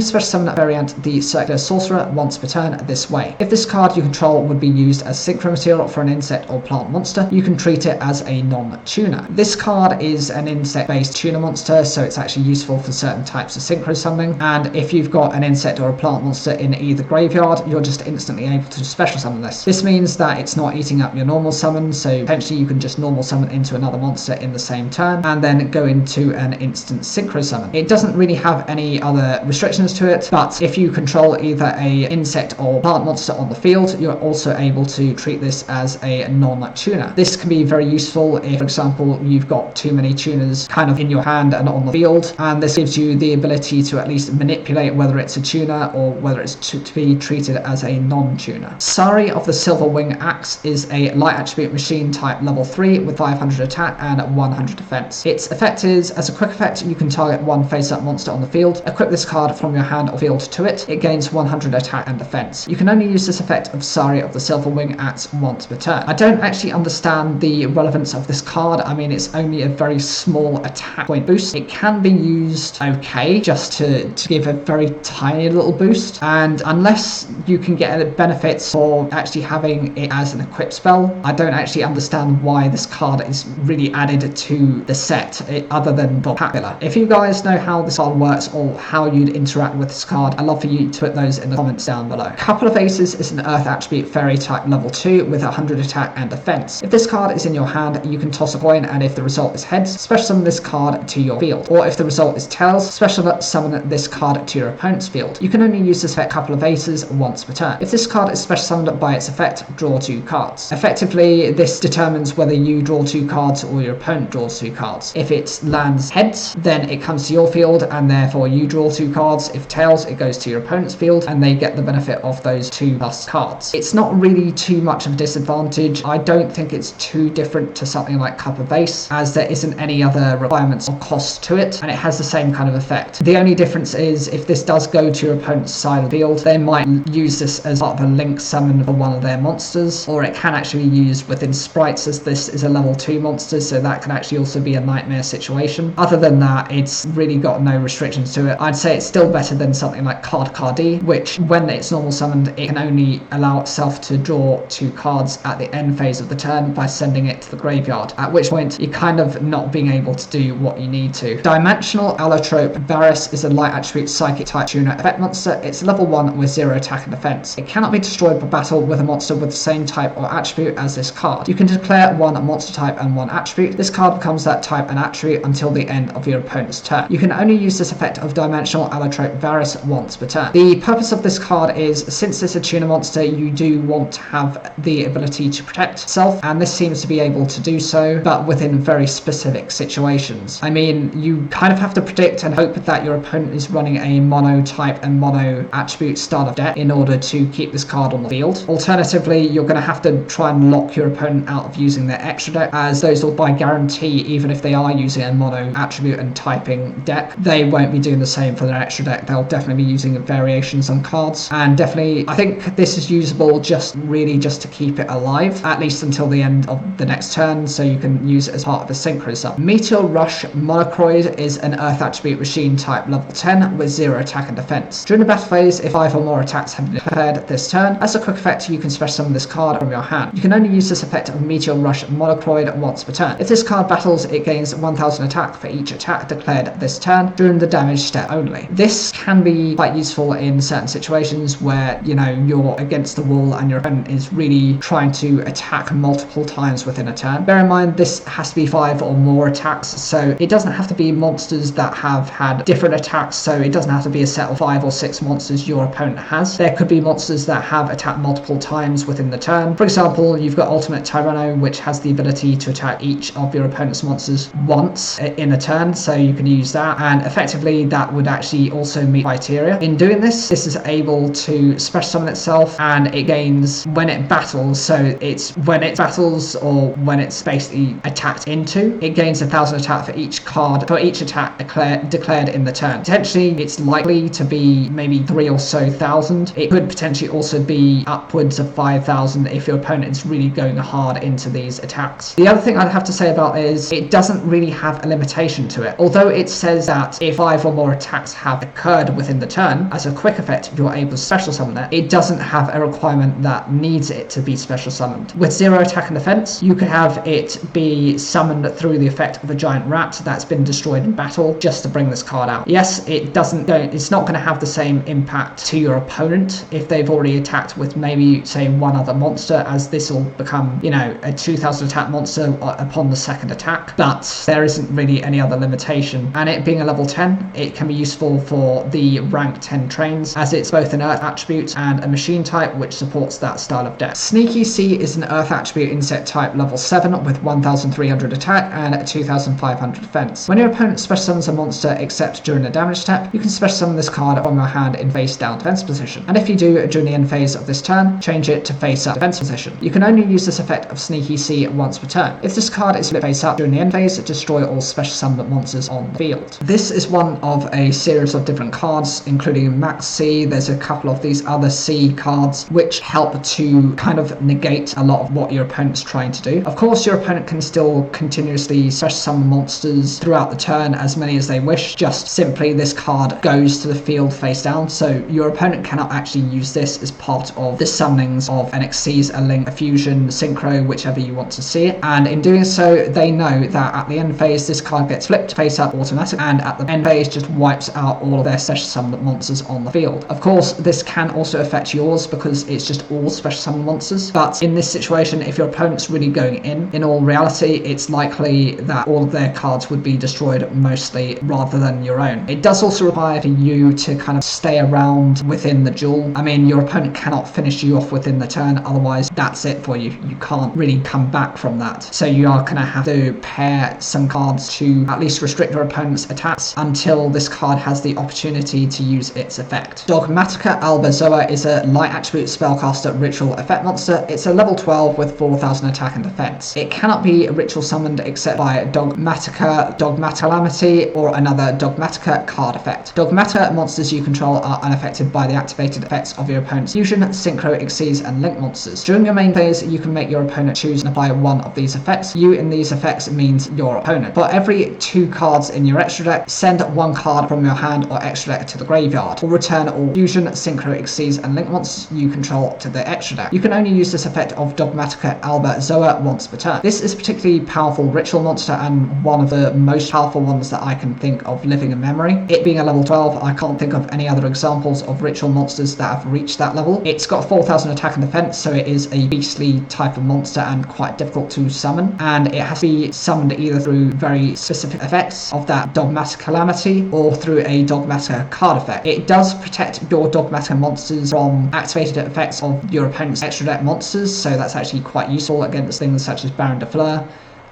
special summon that variant, the Circular Sorcerer, once per turn this way. If this card you control would be used as synchro material for an insect or plant monster, you can treat it as a non-tuner. This card is an insect-based tuner monster, so it's actually useful for certain types of synchro summoning, and if you've got an insect or a plant monster in either graveyard, you're just instantly able to special summon this. This means that it's not eating up your normal summon, so potentially you can just normal summon into another monster in the same turn and then go into an instant synchro summon. It doesn't really have any other restrictions to it, but if you control either a insect or plant monster on the field, you're also able to treat this as a non-tuner. This can be very useful if, for example, you've got too many tuners kind of in your hand and on the field, and this gives you the ability to at least manipulate whether it's a tuner or whether it's to be treated as a non-tuner. Sari of the Silverwing Axe is a light attribute machine type level 3 with 500 attack and 100 defense. Its effect is, as a quick effect, you can target one face-up monster on the field, equip this card from your hand or field to it. It gains 100 attack and defense. You can only use this effect of Sari of the Silverwing Axe once per turn. I don't actually understand the relevance of this card. I mean, it's only a very small attack point boost. It can be used okay, just to give a very tiny little boost, and unless you can get benefits for actually having it as an equip spell, I don't actually understand why this card is really added to the set, other than popular. If you guys know how this card works or how you'd interact with this card, I'd love for you to put those in the comments down below. Couple of Aces is an Earth attribute fairy type level 2 with 100 attack and defense. If this card is in your hand, you can toss a coin, and if the result is heads, special summon this card to your field. Or if the result is tails, special summon this card to your opponent's field. You can only use this effect Couple of Aces once per turn. If this card is special summoned by its effect, draw 2 cards. Effectively, this determines whether you draw 2 cards or your opponent draws 2 cards. If it lands heads, then it comes to your field and therefore you draw 2 cards. If tails, it goes to your opponent's field and they get the benefit of those 2+ cards. It's not really too much of a disadvantage. I don't think it's too different to something like Cup of Ace, as there isn't any other requirements or cost to it, and it has the same kind of effect. The only difference is if this does go to your opponent's side of the field, they might use this as part of a link summon for one of their monsters, or it can actually be used within sprites, as this is a level 2 monster, so that can actually also be a nightmare situation. Other than that, it's really got no restrictions to it. I'd say it's still better than something like Cardi, which when it's normal summoned, it can only allow itself to draw 2 cards at the end phase of the turn by sending it to the graveyard, at which point you're kind of not being able to do what you need to. Dimensional Allotrope Varus is a light attribute psychic type tuner effect monster. It's level 1 with 0 attack and defense. It cannot be destroyed by battle with a monster with the same type or attribute as this card. You can declare 1 monster type and 1 attribute. This card becomes that type and attribute until the end of your opponent's turn. You can only use this effect of Dimensional Allotrope Varus once per turn. The purpose of this card is, since it's a tuner monster, you do want to have the ability to protect itself, and this seems to be able to do so, but within very specific situations. I mean, you kind of have to predict and hope that your opponent is running a mono type and mono attribute style of deck in order to keep this card on the field. Alternatively, you're going to have to try and lock your opponent out of using their extra deck, as those will by guarantee, even if they are using a mono attribute and typing deck, they won't be doing the same for their extra deck. They'll definitely be using variations on cards, and definitely I think this is usable just to keep it alive, at least until the end of the next turn, so you can use it as part of a synchronism. Meteor Rush Monocroid is an Earth attribute machine type level 10 with 0 attack and defense. During the battle phase, if 5 or more attacks have been declared this turn, as a quick effect, you can special summon this card from your hand. You can only use this effect of Meteor Rush Monocroid once per turn. If this card battles, it gains 1000 attack for each attack declared this turn during the damage step only. This can be quite useful in certain situations where, you know, you're against the wall and your opponent is really trying to attack multiple times within a turn. Bear in mind, this has to be 5 or more attacks, so it doesn't have to be monsters that have had different attacks, so it doesn't have to be a set of 5 or 6 monsters your opponent has. There could be monsters that have attacked multiple times within the turn. For example, you've got Ultimate Tyranno, which has the ability to attack each of your opponent's monsters once in a turn, so you can use that, and effectively that would actually also meet criteria. In doing this, this is able to special summon itself, and it gains when it battles, so it's when it battles or when it's basically attacked into, it gains 1000 attack for each card, for each attack declared in the turn. Potentially it's likely to be maybe 3 or so thousand. It could potentially also be upwards of 5000 if your opponent is really going hard into these attacks. The other thing I'd have to say about it is it doesn't really have a limitation to it. Although it says that if 5 or more attacks have occurred within the turn, as a quick effect you're able to special summon it, it doesn't have a requirement that needs it to be special summoned. With 0 attack and defense, you can have it be summoned through the effect of a giant rat that's been destroyed in battle just to bring this card out. Yes, it's not going to have the same impact to your opponent if they've already attacked with maybe say one other monster, as this will become, you know, a 2000 attack monster upon the second attack, but there isn't really any other limitation. And it being a level 10, it can be useful for the rank 10 trains, as it's both an earth attribute and a machine type which supports that style of deck. Sneaky Sea is an earth attribute insect type level 7 with 1300 attack and 2500 defense. When your opponent special summons a monster except during a damage step, step, you can special summon this card from your hand in face down defense position. And if you do during the end phase of this turn, change it to face up defense position. You can only use this effect of Sneaky C once per turn. If this card is flipped face up during the end phase, destroy all special summoned monsters on the field. This is one of a series of different cards, including Max C. There's a couple of these other C cards which help to kind of negate a lot of what your opponent's trying to do. Of course, your opponent can still continuously special summon monsters throughout the turn, as many as they wish. Just simply this card goes to the field face down, so your opponent cannot actually use this as part of the summonings of an Xyz, a Link, a Fusion, Synchro, whichever you want to see it. And in doing so, they know that at the end phase, this card gets flipped face up automatic, and at the end phase just wipes out all of their special summoned monsters on the field. Of course, this can also affect yours because it's just all special summon monsters, but in this situation, if your opponent's really going in all reality, it's likely that all of their cards would be destroyed mostly rather than your own. It does also require for you to kind of stay around within the duel. I mean, your opponent cannot finish you off within the turn, otherwise that's it for you. You can't really come back from that. So you are going to have to pair some cards to at least restrict your opponent's attacks until this card has the opportunity to use its effect. Dogmatica Albazoa is a light attribute spellcaster ritual effect monster. It's a level 12 with 4000 attack and defense. It cannot be ritual summoned except by Dogmatica, Dogmatalamity, or another Dogmatica card effect. Dogmata monsters you control are unaffected by the activated effects of your opponent's Fusion, Synchro, Xyz, and Link monsters. During your main phase, you can make your opponent choose and apply one of these effects. You in these effects means your opponent. For every 2 cards in your extra deck, send 1 card from your hand or extra deck to the graveyard, or return all Fusion, Synchro, Xyz, and Link monsters you control to the extra deck. You can only use this effect of Dogmatica Albazoa once per turn. This is a particularly powerful ritual monster and one of the most powerful ones that I can think of living in memory. It being a level 12, I can't think of any other examples of ritual monsters that have reached that level. It's got 4000 attack and defense, so it is a beastly type of monster and quite difficult to summon, and it has to be summoned either through very specific effects of that Dogmatic Calamity or through a Dogmatica card effect. It does protect your Dogmatica monsters from activated effects of your opponent's extra deck monsters, so that's actually quite useful against things such as Baron de Fleur,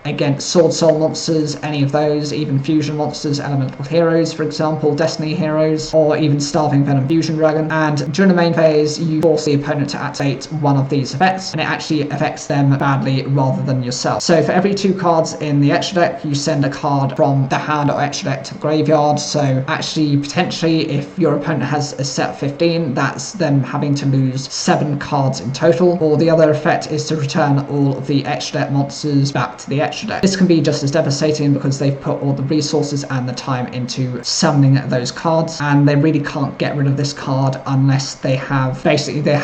against Sword Soul monsters, any of those, even Fusion monsters, Elemental Heroes, for example, Destiny Heroes, or even Starving Venom Fusion Dragon. And during the main phase, you force the opponent to activate one of these effects, and it actually affects them badly rather than yourself. So for every 2 cards in the extra deck, you send a card from the hand or extra deck to the graveyard. So actually, potentially, if your opponent has a set of 15, that's them having to lose 7 cards in total. Or the other effect is to return all of the extra deck monsters back to the extra deck. This can be just as devastating because they've put all the resources and the time into summoning those cards, and they really can't get rid of this card unless they have they're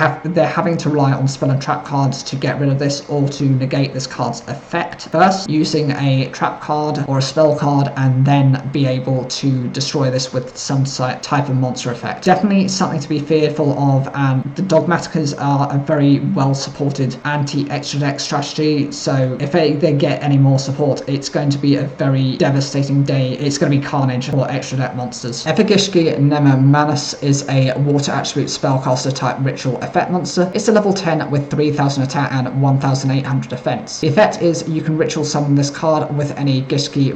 having to rely on spell and trap cards to get rid of this, or to negate this card's effect first using a trap card or a spell card, and then be able to destroy this with some type of monster effect. Definitely something to be fearful of, and the Dogmaticas are a very well supported anti-extra deck strategy, so if they get any more support, it's going to be a very devastating day. It's going to be carnage for extra deck monsters. Efigishki Nememanus is a water attribute spellcaster type ritual effect monster. It's a level 10 with 3000 attack and 1800 defense. The effect is you can ritual summon this card with any Gishki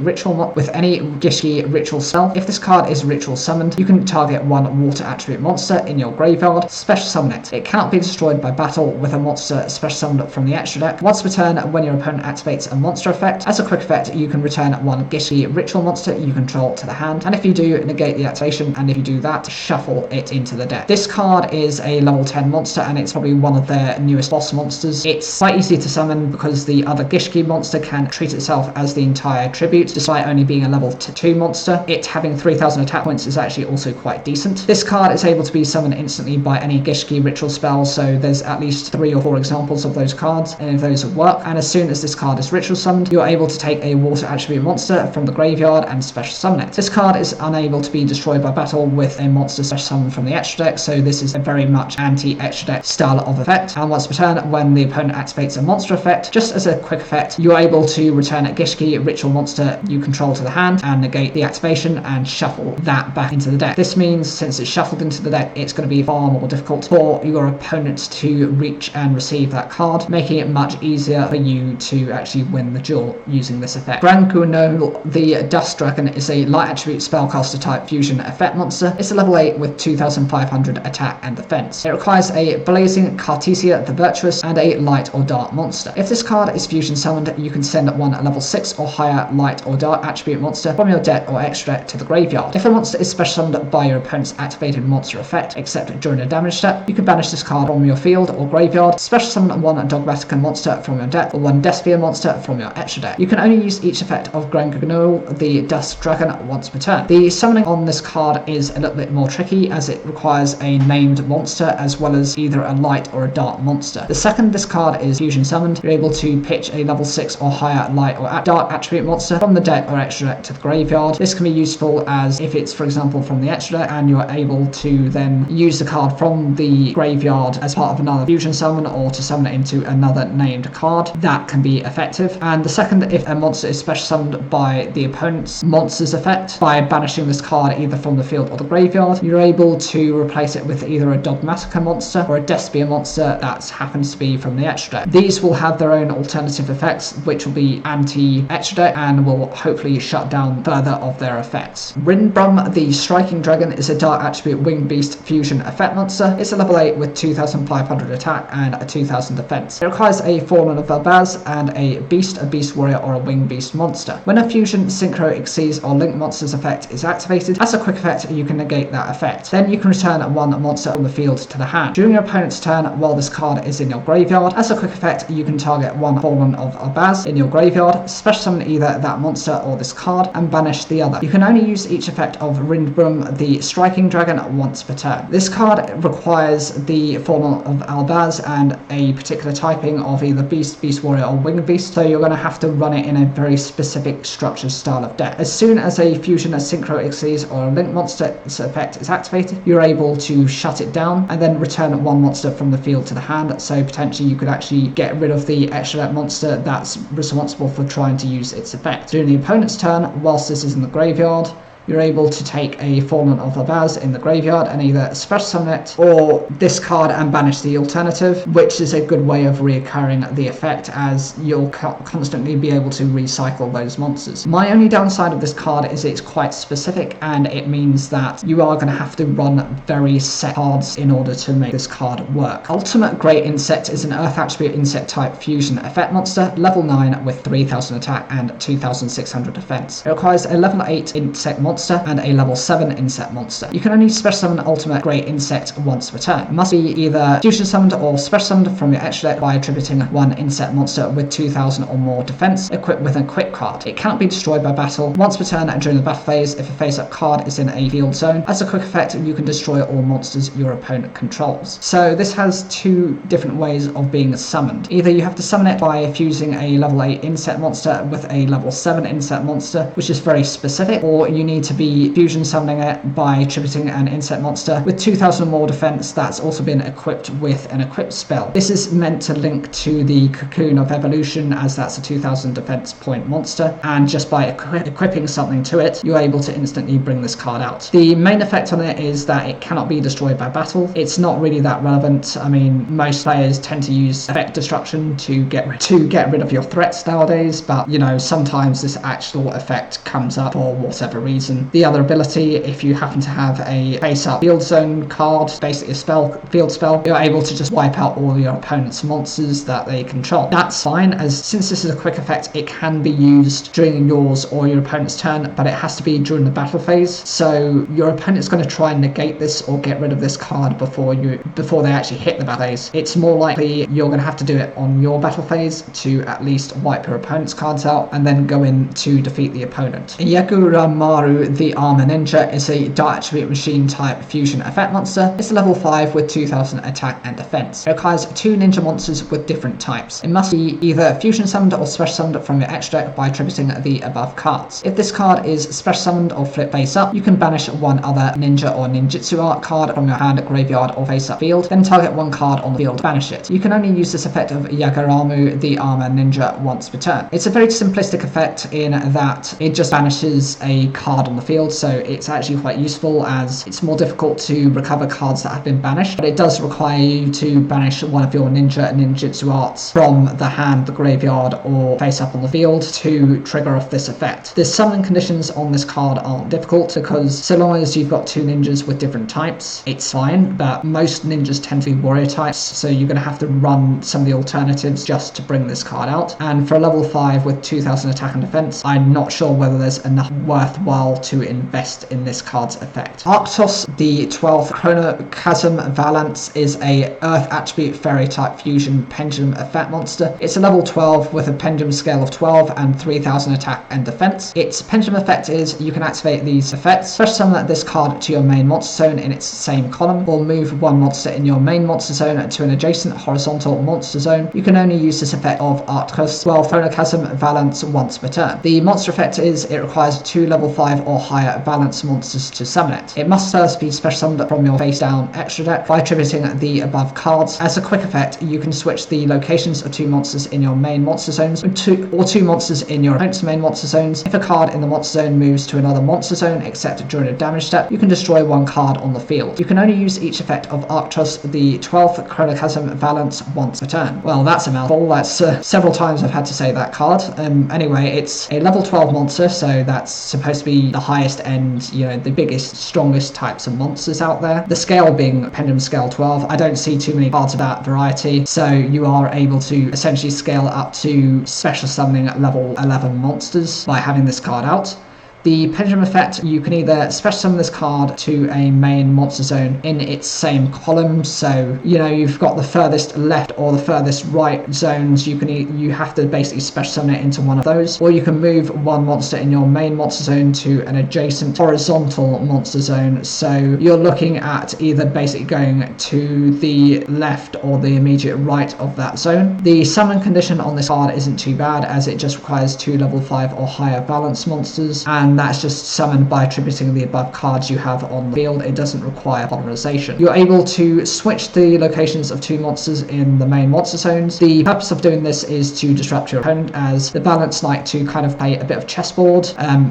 ritual spell. If this card is ritual summoned, you can target 1 water attribute monster in your graveyard, special summon it. It cannot be destroyed by battle with a monster special summoned from the extra deck. Once per turn, when your opponent activates a monster effect, as a quick effect, you can return 1 Gishki ritual monster you control to the hand, and if you do, negate the activation, and if you do that, shuffle it into the deck. This card is a level 10 monster, and it's probably one of their newest boss monsters. It's quite easy to summon because the other Gishki monster can treat itself as the entire tribute, despite only being a level 2 monster. It having 3000 attack points is actually also quite decent. This card is able to be summoned instantly by any Gishki ritual spell, so there's at least 3 or 4 examples of those cards, and if those would work, and as soon as this card is ritual summoned, you're able to take a water attribute monster from the graveyard and special summon it. This card is unable to be destroyed by battle with a monster special summoned from the extra deck, so this is a very much anti-extra deck style of effect. And once per turn, when the opponent activates a monster effect, just as a quick effect, you're able to return a Gishki ritual monster you control to the hand and negate the activation and shuffle that back into the deck. This means since it's shuffled into the deck, it's going to be far more difficult for your opponent to reach and receive that card, making it much easier for you to actually win the duel. you're using this effect. Granguno, the Dust Dragon, is a light attribute spellcaster type fusion effect monster. It's a level 8 with 2500 attack and defense. It requires a Blazing Cartesia the Virtuous and a light or dark monster. If this card is fusion summoned, you can send one level 6 or higher light or dark attribute monster from your deck or extra deck to the graveyard. If a monster is special summoned by your opponent's activated monster effect, except during a damage step, you can banish this card from your field or graveyard. Special summon one Dogmatica monster from your deck or one Despia monster from your extra deck. You can only use each effect of Granguno, the Dust Dragon, once per turn. The summoning on this card is a little bit more tricky, as it requires a named monster as well as either a light or a dark monster. The second this card is fusion summoned, you're able to pitch a level 6 or higher light or dark attribute monster from the deck or extra deck to the graveyard. This can be useful as if it's, for example, from the extra deck and you're able to then use the card from the graveyard as part of another fusion summon or to summon it into another named card. That can be effective. And the second, if a monster is special summoned by the opponent's monster's effect, by banishing this card either from the field or the graveyard, you're able to replace it with either a Dogmatica monster or a Despia monster that happens to be from the extra deck. These will have their own alternative effects, which will be anti-extra deck and will hopefully shut down further of their effects. Rinbrum, the Striking Dragon, is a dark attribute winged beast fusion effect monster. It's a level 8 with 2500 attack and a 2000 defense. It requires a Fallen of Elbaz and a Beast Warrior, or a winged beast monster. When a fusion, synchro, exceeds, or link monster's effect is activated, as a quick effect, you can negate that effect. Then you can return one monster from the field to the hand. During your opponent's turn, while this card is in your graveyard, as a quick effect, you can target one Fallen of Elbaz in your graveyard, special summon either that monster or this card, and banish the other. You can only use each effect of Rinbrum, the Striking Dragon, once per turn. This card requires the Fallen of Elbaz and a particular typing of either Beast Warrior, or Winged Beast, so you're going to have to run it in a very specific structured style of deck. As soon as a fusion, a synchro, exceeds, or a link monster's effect is activated, you're able to shut it down and then return one monster from the field to the hand, so potentially you could actually get rid of the extra monster that's responsible for trying to use its effect. During the opponent's turn, whilst this is in the graveyard, you're able to take a Fallen of Elbaz in the graveyard and either special summon it or discard and banish the alternative, which is a good way of reoccurring the effect, as you'll constantly be able to recycle those monsters. My only downside of this card is it's quite specific, and it means that you are going to have to run very set cards in order to make this card work. Ultimate Great Insect is an Earth attribute insect type fusion effect monster, level 9 with 3000 attack and 2600 defense. It requires a level 8 insect monster and a level 7 insect monster. You can only special summon Ultimate Great Insect once per turn. It must be either fusion summoned or special summoned from your extra deck by attributing one insect monster with 2000 or more defense equipped with a equip card. It cannot be destroyed by battle. Once per turn and during the battle phase, if a face-up card is in a field zone, as a quick effect, you can destroy all monsters your opponent controls. So this has two different ways of being summoned. Either you have to summon it by fusing a level 8 insect monster with a level 7 insect monster, which is very specific, or you need to be fusion summoning it by attributing an insect monster with 2000 more defense that's also been equipped with an equipped spell. This is meant to link to the Cocoon of Evolution, as that's a 2000 defense point monster, and just by equipping something to it, you're able to instantly bring this card out. The main effect on it is that it cannot be destroyed by battle. It's not really that relevant. I mean, most players tend to use effect destruction to get rid of your threats nowadays, but you know, sometimes this actual effect comes up for whatever reason. The other ability, if you happen to have a face-up field zone card, basically a field spell, you're able to just wipe out all your opponent's monsters that they control. That's fine, as since this is a quick effect, it can be used during yours or your opponent's turn, but it has to be during the battle phase. So your opponent's going to try and negate this or get rid of this card before they actually hit the battle phase. It's more likely you're going to have to do it on your battle phase to at least wipe your opponent's cards out and then go in to defeat the opponent. Yaguramaru, the Armor Ninja, is a dark attribute machine type fusion effect monster. It's a level 5 with 2000 attack and defense. It requires 2 ninja monsters with different types. It must be either fusion summoned or special summoned from your extra deck by attributing the above cards. If this card is special summoned or flip face up, you can banish one other ninja or ninjutsu art card from your hand, graveyard, or face up field, then target one card on the field, banish it. You can only use this effect of Yagaramu, the Armor Ninja, once per turn. It's a very simplistic effect in that it just banishes a card on on the field, so it's actually quite useful as it's more difficult to recover cards that have been banished, but it does require you to banish one of your ninja and ninjutsu arts from the hand, the graveyard, or face up on the field to trigger off this effect. The summoning conditions on this card aren't difficult because so long as you've got two ninjas with different types, it's fine, but most ninjas tend to be warrior types, so you're going to have to run some of the alternatives just to bring this card out. And for a level 5 with 2000 attack and defense, I'm not sure whether there's enough worthwhile to invest in this card's effect. Arctos, the 12th Chronochasm Valance, is a Earth attribute fairy type fusion pendulum effect monster. It's a level 12 with a pendulum scale of 12 and 3000 attack and defense. Its pendulum effect is you can activate these effects. Special summon this card to your main monster zone in its same column, or move one monster in your main monster zone to an adjacent horizontal monster zone. You can only use this effect of Arctos 12 Chronochasm Valance once per turn. The monster effect is it requires 2 level 5 or higher Valance monsters to summon it. It must first be special summoned from your face down extra deck by attributing the above cards. As a quick effect, you can switch the locations of 2 monsters in your main monster zones or 2 monsters in your opponent's main monster zones. If a card in the monster zone moves to another monster zone except during a damage step, you can destroy one card on the field. You can only use each effect of Arctos, the 12th Chronochasm Valance, once per turn. Well, that's a mouthful. That's several times I've had to say that card. Anyway, it's a level 12 monster, so that's supposed to be the highest end, you know, the biggest, strongest types of monsters out there. The scale being pendulum scale 12, I don't see too many cards of that variety, so you are able to essentially scale up to special summoning level 11 monsters by having this card out. The pendulum effect, you can either special summon this card to a main monster zone in its same column, so you know you've got the furthest left or the furthest right zones, you have to basically special summon it into one of those, or you can move one monster in your main monster zone to an adjacent horizontal monster zone, so you're looking at either basically going to the left or the immediate right of that zone. The summon condition on this card isn't too bad as it just requires 2 level 5 or higher Valance monsters, and that's just summoned by attributing the above cards you have on the field. It doesn't require polymerization. You're able to switch the locations of 2 monsters in the main monster zones. The purpose of doing this is to disrupt your opponent, as the Valance like to kind of play a bit of chessboard.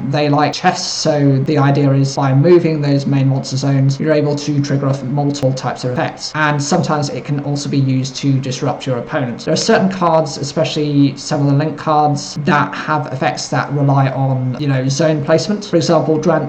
They like chess, so the idea is by moving those main monster zones, you're able to trigger off multiple types of effects, and sometimes it can also be used to disrupt your opponent. There are certain cards, especially some of the link cards, that have effects that rely on, you know, zone placement. For example, Gem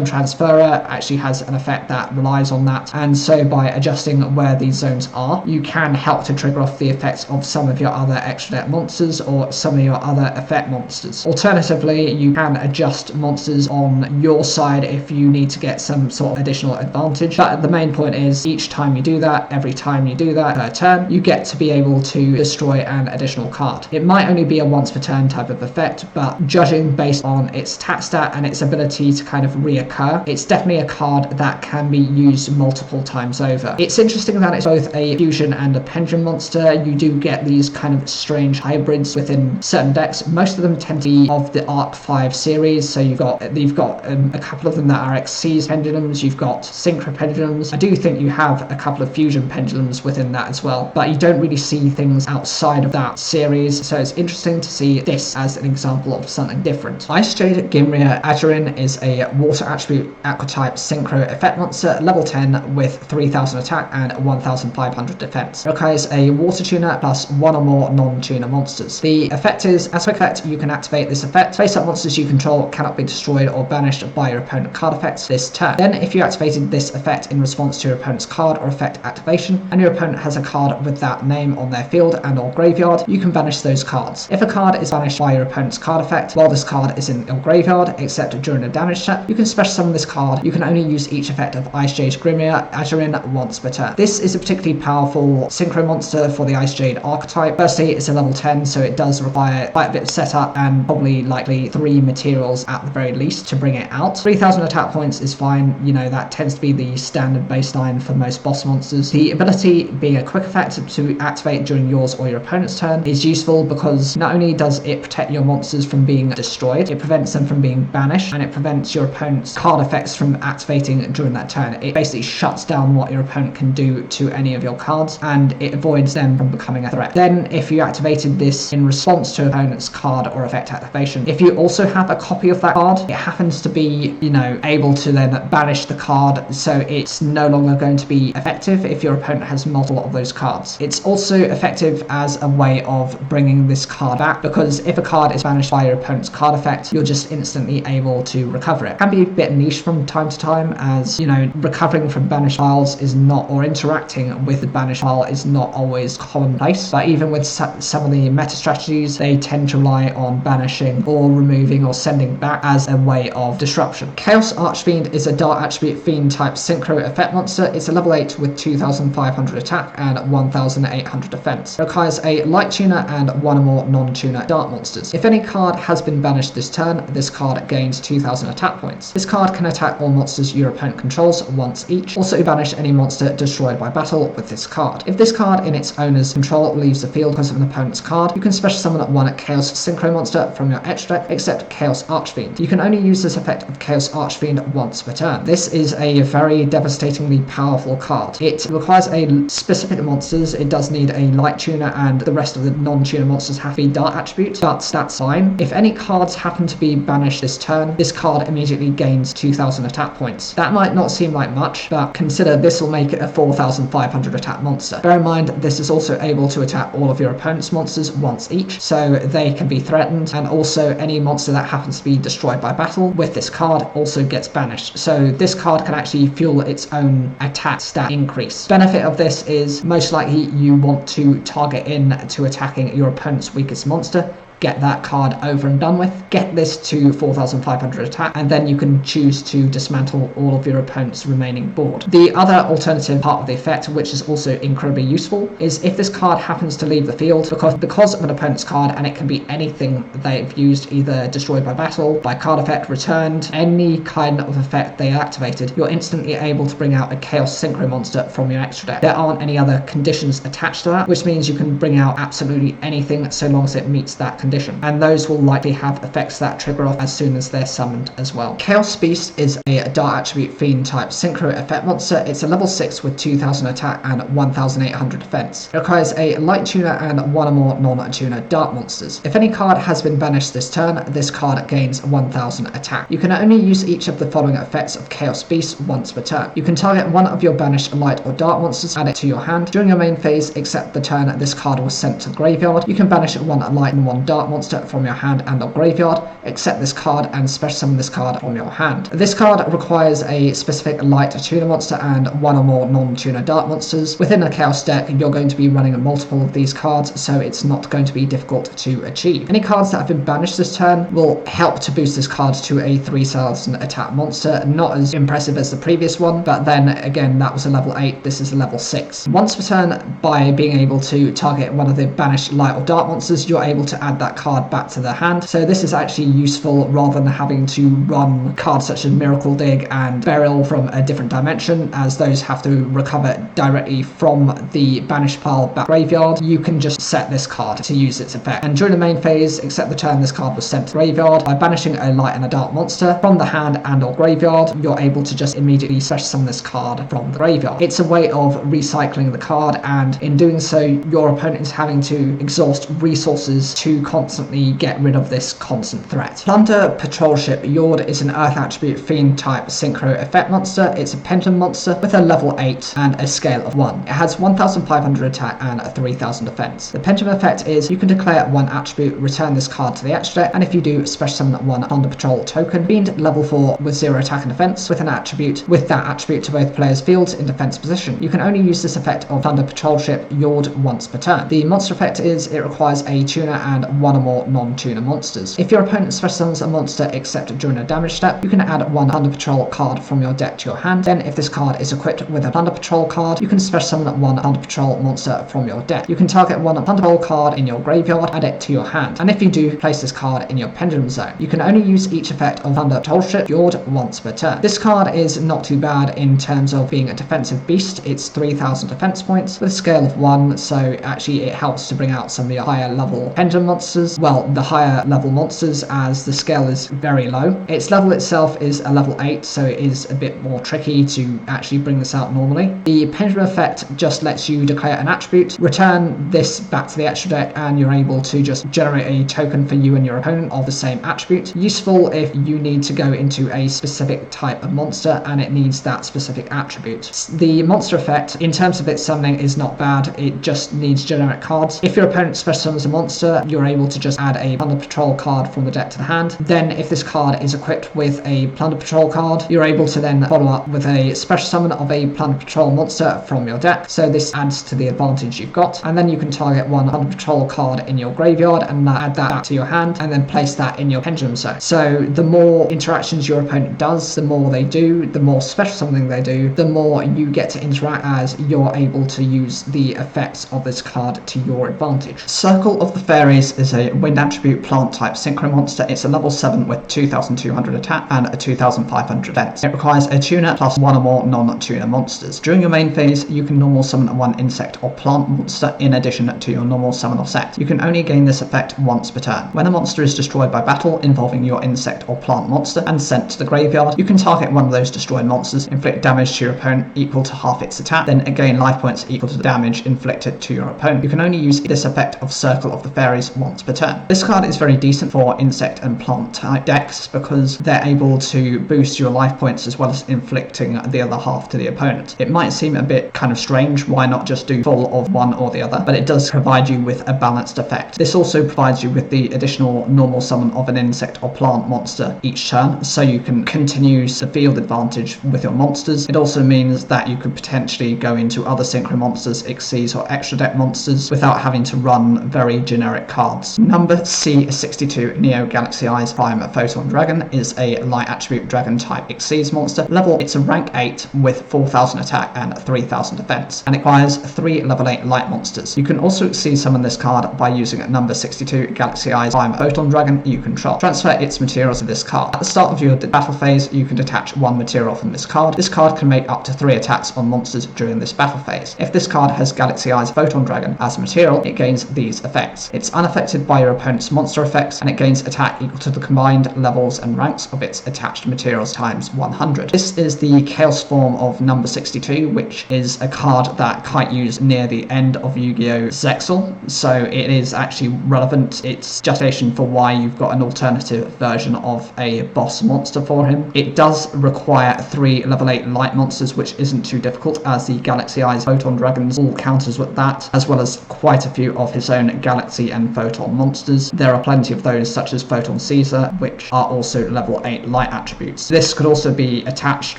Transferer actually has an effect that relies on that, and so by adjusting where these zones are, you can help to trigger off the effects of some of your other extra deck monsters or some of your other effect monsters. Alternatively, you can adjust monsters on your side if you need to get some sort of additional advantage, but the main point is each time you do that, every time you do that per turn, you get to be able to destroy an additional card. It might only be a once per turn type of effect, but judging based on its tap stat and its ability to kind of reoccur, it's definitely a card that can be used multiple times over. It's interesting that it's both a fusion and a pendulum monster. You do get these kind of strange hybrids within certain decks. Most of them tend to be of the Arc 5 series, so you've got a couple of them that are Xyz pendulums, you've got synchro pendulums. I do think you have a couple of fusion pendulums within that as well, but you don't really see things outside of that series, so it's interesting to see this as an example of something different. Ice Jade Gimria Ajurin is a water attribute aqua type synchro effect monster, level 10 with 3000 attack and 1500 defense. It requires a water tuner plus 1 or more non-tuner monsters. The effect is, as a quick effect, you can activate this effect. Face up monsters you control cannot be destroyed or banished by your opponent card effects this turn. Then, if you activated this effect in response to your opponent's card or effect activation, and your opponent has a card with that name on their field and or graveyard, you can banish those cards. If a card is banished by your opponent's card effect while this card is in your graveyard, except during a damage step, you can special summon this card. You can only use each effect of Ice Jade Grimria Ajurin once per turn. This is a particularly powerful synchro monster for the Ice Jade archetype. Firstly, it's a level 10, so it does require quite a bit of setup and probably likely 3 materials at the very least to bring it out. 3000 attack points is fine, you know, that tends to be the standard baseline for most boss monsters. The ability being a quick effect to activate during yours or your opponent's turn is useful because not only does it protect your monsters from being destroyed, it prevents them from being being banished, and it prevents your opponent's card effects from activating during that turn. It basically shuts down what your opponent can do to any of your cards, and it avoids them from becoming a threat. Then, if you activated this in response to an opponent's card or effect activation, if you also have a copy of that card, it happens to be, able to then banish the card, so it's no longer going to be effective if your opponent has multiple of those cards. It's also effective as a way of bringing this card back, because if a card is banished by your opponent's card effect, you're just instantly able to recover it. It can be a bit niche from time to time, as recovering from banished files is not, or interacting with the banished file is not always commonplace. But even with some of the meta strategies, they tend to rely on banishing or removing or sending back as a way of disruption. Chaos Archfiend is a Dark Attribute Fiend type synchro effect monster. It's a level 8 with 2500 attack and 1800 defense. It requires a light tuner and one or more non-tuner dark monsters. If any card has been banished this turn, this card gains 2000 attack points. This card can attack all monsters your opponent controls once each. Also banish any monster destroyed by battle with this card. If this card in its owner's control leaves the field because of an opponent's card, you can special summon one Chaos Synchro monster from your extra deck, except Chaos Archfiend. You can only use this effect of Chaos Archfiend once per turn. This is a very devastatingly powerful card. It requires a specific monsters. It does need a light tuner, and the rest of the non-tuner monsters have to be dark attributes, but that's fine. If any cards happen to be banished this turn, this card immediately gains 2000 attack points. That might not seem like much, but consider this will make it a 4500 attack monster. Bear in mind, this is also able to attack all of your opponent's monsters once each, so they can be threatened, and also any monster that happens to be destroyed by battle with this card also gets banished. So this card can actually fuel its own attack stat increase. Benefit of this is most likely you want to target in to attacking your opponent's weakest monster. Get that card over and done with, get this to 4500 attack, and then you can choose to dismantle all of your opponent's remaining board. The other alternative part of the effect, which is also incredibly useful, is if this card happens to leave the field because of an opponent's card, and it can be anything they've used, either destroyed by battle, by card effect, returned, any kind of effect they activated, you're instantly able to bring out a Chaos Synchro monster from your extra deck. There aren't any other conditions attached to that, which means you can bring out absolutely anything so long as it meets that condition. And those will likely have effects that trigger off as soon as they're summoned as well. Chaos Beast is a Dark Attribute Fiend type synchro effect monster. It's a level 6 with 2000 attack and 1800 defense. It requires a light tuner and one or more non-tuner dark monsters. If any card has been banished this turn, this card gains 1000 attack. You can only use each of the following effects of Chaos Beast once per turn. You can target one of your banished light or dark monsters, add it to your hand. During your main phase, except the turn this card was sent to the graveyard, you can banish one light and one dark monster from your hand and or graveyard, except this card, and special summon this card from your hand. This card requires a specific light tuner monster and one or more non-tuner dark monsters. Within a Chaos deck, you're going to be running multiple of these cards, so it's not going to be difficult to achieve. Any cards that have been banished this turn will help to boost this card to a 3000 attack monster. Not as impressive as the previous one, but then again, that was a level 8, this is a level 6. Once per turn, by being able to target one of the banished light or dark monsters, you're able to add that card back to the hand. So this is actually useful rather than having to run cards such as Miracle Dig and Burial from a different dimension, as those have to recover directly from the banished pile back graveyard. You can just set this card to use its effect. And during the main phase, except the turn this card was sent to the graveyard, by banishing a light and a dark monster from the hand and or graveyard, you're able to just immediately special summon this card from the graveyard. It's a way of recycling the card, and in doing so, your opponent is having to exhaust resources to constantly get rid of this constant threat. Plunder Patrol Ship Yugioh is an Earth Attribute Fiend type synchro effect monster. It's a pendulum monster with a level 8 and a scale of 1. It has 1500 attack and a 3000 defense. The pendulum effect is you can declare one attribute, return this card to the extra deck, and if you do, special summon one Plunder Patrol token. Fiend level 4 with 0 attack and defense with that attribute to both players' fields in defense position. You can only use this effect of Plunder Patrol Ship Yugioh once per turn. The monster effect is it requires a tuner and one or more non-tuner monsters. If your opponent special summons a monster except during a damage step, you can add one Plunder Patrol card from your deck to your hand. Then if this card is equipped with a Plunder Patrol card, you can special summon one Plunder Patrol monster from your deck. You can target one Plunder Patrol card in your graveyard, add it to your hand. And if you do, place this card in your pendulum zone. You can only use each effect of Plunder Patrol Ship Yugioh once per turn. This card is not too bad in terms of being a defensive beast. It's 3000 defense points with a scale of 1, so actually it helps to bring out some of your higher level pendulum monsters monsters, well, the higher level monsters, as the skill is very low. Its level itself is a level 8, so it is a bit more tricky to actually bring this out normally. The pendulum effect just lets you declare an attribute, return this back to the extra deck, and you're able to just generate a token for you and your opponent of the same attribute. Useful if you need to go into a specific type of monster and it needs that specific attribute. The monster effect, in terms of its summoning, is not bad. It just needs generic cards. If your opponent special summons a monster, you're able to just add a Plunder Patrol card from the deck to the hand. Then if this card is equipped with a Plunder Patrol card, you're able to then follow up with a special summon of a Plunder Patrol monster from your deck. So this adds to the advantage you've got. And then you can target one Plunder Patrol card in your graveyard and add that back to your hand, and then place that in your pendulum zone. So the more interactions your opponent does, the more they do, the more special summoning they do, the more you get to interact, as you're able to use the effects of this card to your advantage. Circle of the Fairies is a wind attribute plant type synchro monster. It's a level 7 with 2200 attack and a 2500 defense. It requires a tuner plus one or more non-tuner monsters. During your main phase, you can normal summon one insect or plant monster in addition to your normal summon or set. You can only gain this effect once per turn. When a monster is destroyed by battle involving your insect or plant monster and sent to the graveyard, you can target one of those destroyed monsters, inflict damage to your opponent equal to half its attack, then gain life points equal to the damage inflicted to your opponent. You can only use this effect of Circle of the Fairies once per turn. This card is very decent for insect and plant type decks because they're able to boost your life points as well as inflicting the other half to the opponent. It might seem a bit kind of strange, why not just do full of one or the other, but it does provide you with a balanced effect. This also provides you with the additional normal summon of an insect or plant monster each turn, so you can continue the field advantage with your monsters. It also means that you could potentially go into other synchro monsters, Xyz or extra deck monsters without having to run very generic cards. Number C62 Neo Galaxy Eyes Prime Photon Dragon is a light attribute dragon type Xyz monster. Level, it's a rank 8 with 4000 attack and 3000 defense, and it requires 3 level 8 light monsters. You can also Xyz summon this card by using number 62 Galaxy Eyes Prime Photon Dragon you control. Transfer its materials to this card. At the start of your battle phase, you can detach one material from this card. This card can make up to 3 attacks on monsters during this battle phase. If this card has Galaxy Eyes Photon Dragon as material, it gains these effects. It's unaffected by your opponent's monster effects, and it gains attack equal to the combined levels and ranks of its attached materials times 100. This is the Chaos form of number 62, which is a card that Kite used near the end of Yu-Gi-Oh! Zexal, so it is actually relevant. It's justification for why you've got an alternative version of a boss monster for him. It does require 3 level 8 light monsters, which isn't too difficult, as the Galaxy Eyes Photon Dragons all counters with that, as well as quite a few of his own Galaxy and Photon monsters. There are plenty of those, such as Photon Caesar, which are also level 8 light attributes. This could also be attached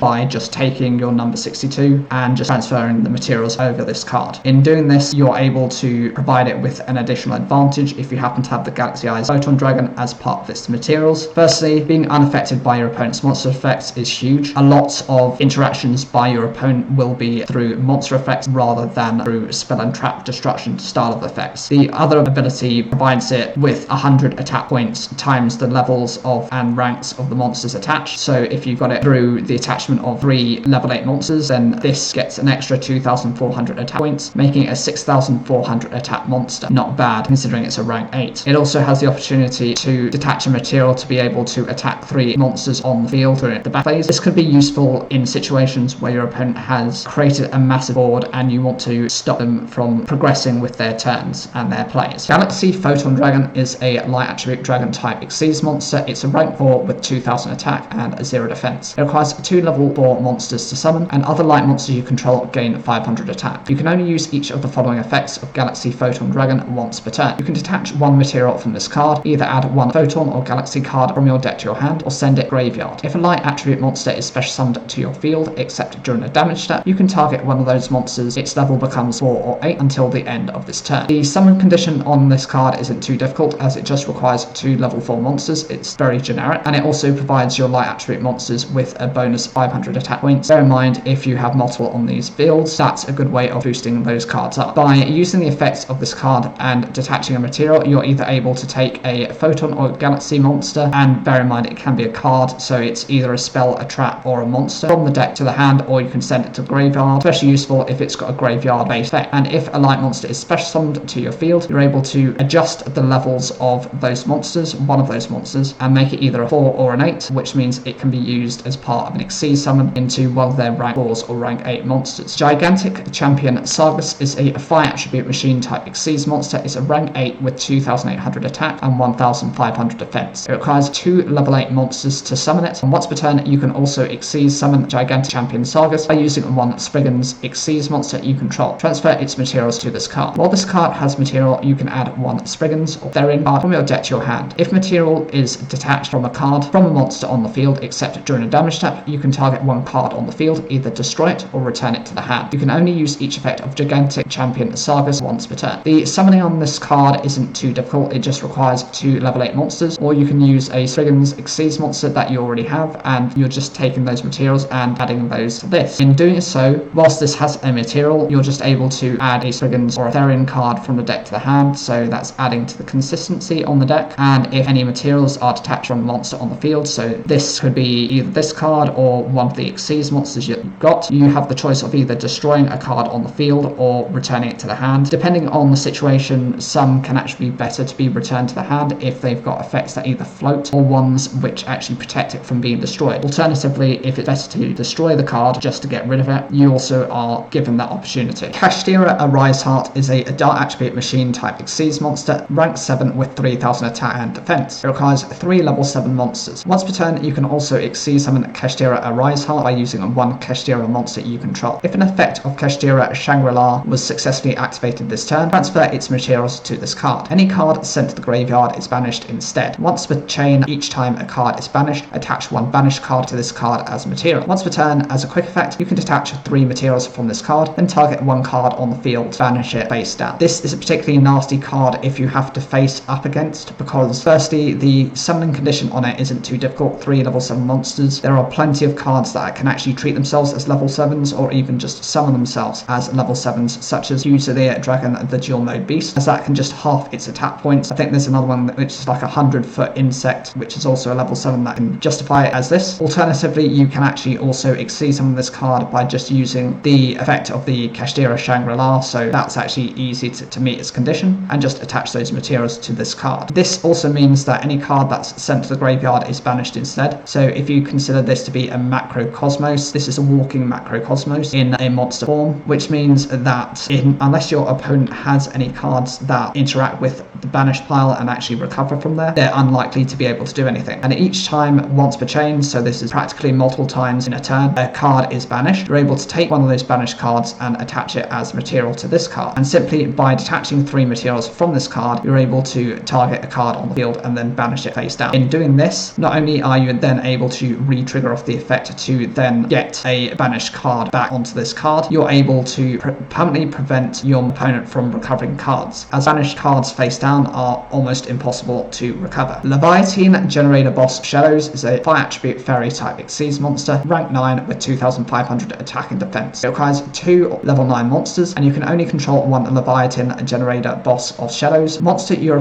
by just taking your number 62 and just transferring the materials over this card. In doing this, you're able to provide it with an additional advantage if you happen to have the Galaxy Eyes Photon Dragon as part of its materials. Firstly, being unaffected by your opponent's monster effects is huge. A lot of interactions by your opponent will be through monster effects rather than through spell and trap destruction style of effects. The other ability provides it with 100 attack points times the levels of and ranks of the monsters attached. So if you've got it through the attachment of 3 level 8 monsters, then this gets an extra 2400 attack points, making it a 6400 attack monster. Not bad considering it's a rank 8. It also has the opportunity to detach a material to be able to attack 3 monsters on the field during the battle phase. This could be useful in situations where your opponent has created a massive board and you want to stop them from progressing with their turns and their plays. Galaxy Photon Dragon is a light attribute dragon type Xyz monster. It's a rank 4 with 2000 attack and 0 defense. It requires 2 level 4 monsters to summon, and other light monsters you control gain 500 attack. You can only use each of the following effects of Galaxy Photon Dragon once per turn. You can detach one material from this card, either add one Photon or Galaxy card from your deck to your hand, or send it graveyard. If a light attribute monster is special summoned to your field, except during a damage step, you can target one of those monsters. Its level becomes 4 or 8 until the end of this turn. The summon condition on this card isn't too difficult, as it just requires 2 level 4 monsters. It's very generic, and it also provides your light attribute monsters with a bonus 500 attack points. Bear in mind, if you have multiple on these fields, that's a good way of boosting those cards up. By using the effects of this card and detaching a material, you're either able to take a Photon or Galaxy monster, and bear in mind it can be a card, so it's either a spell, a trap, or a monster, from the deck to the hand, or you can send it to the graveyard. Especially useful if it's got a graveyard based effect. And if a light monster is special summoned to your field, you're able to adjust the levels of those monsters, one of those monsters, and make it either a 4 or an 8, which means it can be used as part of an Exceed summon into one of their rank 4s or rank 8 monsters. Gigantic Champion Sargus is a 5 attribute machine type Exceed monster. It's a rank 8 with 2800 attack and 1500 defense. It requires 2 level 8 monsters to summon it, and once per turn you can also Exceed summon Gigantic Champion Sargus by using one Spriggan's Exceed monster you control. Transfer its materials to this card. While this card has material, you can add one Spriggan's or Therin card from your deck to your hand. If material is detached from a card from a monster on the field, except during a damage step, you can target one card on the field, either destroy it or return it to the hand. You can only use each effect of Gigantic Champion Sargus once per turn. The summoning on this card isn't too difficult, it just requires 2 level 8 monsters, or you can use a Spriggan's Exceed monster that you already have, and you're just taking those materials and adding those to this. In doing so, whilst this has a material, you're just able to add a Spriggan's or a Therin card from the deck to the hand, so that's adding to the consistency on the deck. And if any materials are detached from a monster on the field, so this could be either this card or one of the Exceed monsters you've got, you have the choice of either destroying a card on the field or returning it to the hand. Depending on the situation, some can actually be better to be returned to the hand if they've got effects that either float or ones which actually protect it from being destroyed. Alternatively, if it's better to destroy the card just to get rid of it, you also are given that opportunity. Kashtira Arise Heart is a Dark Attribute Machine type Exceed monster, rank 7 with 3000 attack and defense. It requires 3 level 7 monsters. Once per turn, you can also Exceed summon Kashtira Arise Heart by using one Kashtira monster you control. If an effect of Kashtira Shangri-La was successfully activated this turn, transfer its materials to this card. Any card sent to the graveyard is banished instead. Once per chain, each time a card is banished, attach one banished card to this card as material. Once per turn, as a quick effect, you can detach 3 materials from this card, then target one card on the field, banish it face down. This is a particularly nasty card if you have to face up against, because firstly, the summoning condition on it isn't too difficult, 3 level 7 monsters. There are plenty of cards that can actually treat themselves as level 7s or even just summon themselves as level 7s, such as Yugioh the Dragon, the dual mode beast, as that can just half its attack points. I think there's another one which is like a 100-foot insect, which is also a level 7 that can justify it as this. Alternatively, you can actually also Exceed summon this card by just using the effect of the Kashtira Shangri-La, so that's actually easy to meet its condition, and just attach those materials to this card. This also means that any card that's sent to the graveyard is banished instead. So if you consider this to be a macrocosmos, this is a walking macrocosmos in a monster form, which means that unless your opponent has any cards that interact with the banished pile and actually recover from there, they're unlikely to be able to do anything. And each time, once per chain, so this is practically multiple times in a turn, a card is banished. You're able to take one of those banished cards and attach it as material to this card. And simply by detaching 3 materials from this card, you're able to target a card on the field and then banish it face down. In doing this, not only are you then able to re-trigger off the effect to then get a banished card back onto this card, you're able to permanently prevent your opponent from recovering cards, as banished cards face down are almost impossible to recover. Leviathan Generator Boss Shadows is a 5 attribute fairy type Exceed monster, rank 9 with 2500 attack and defense. It requires 2 level 9 monsters, and you can only control one Leviathan Generator Boss of Shadows. Monsters your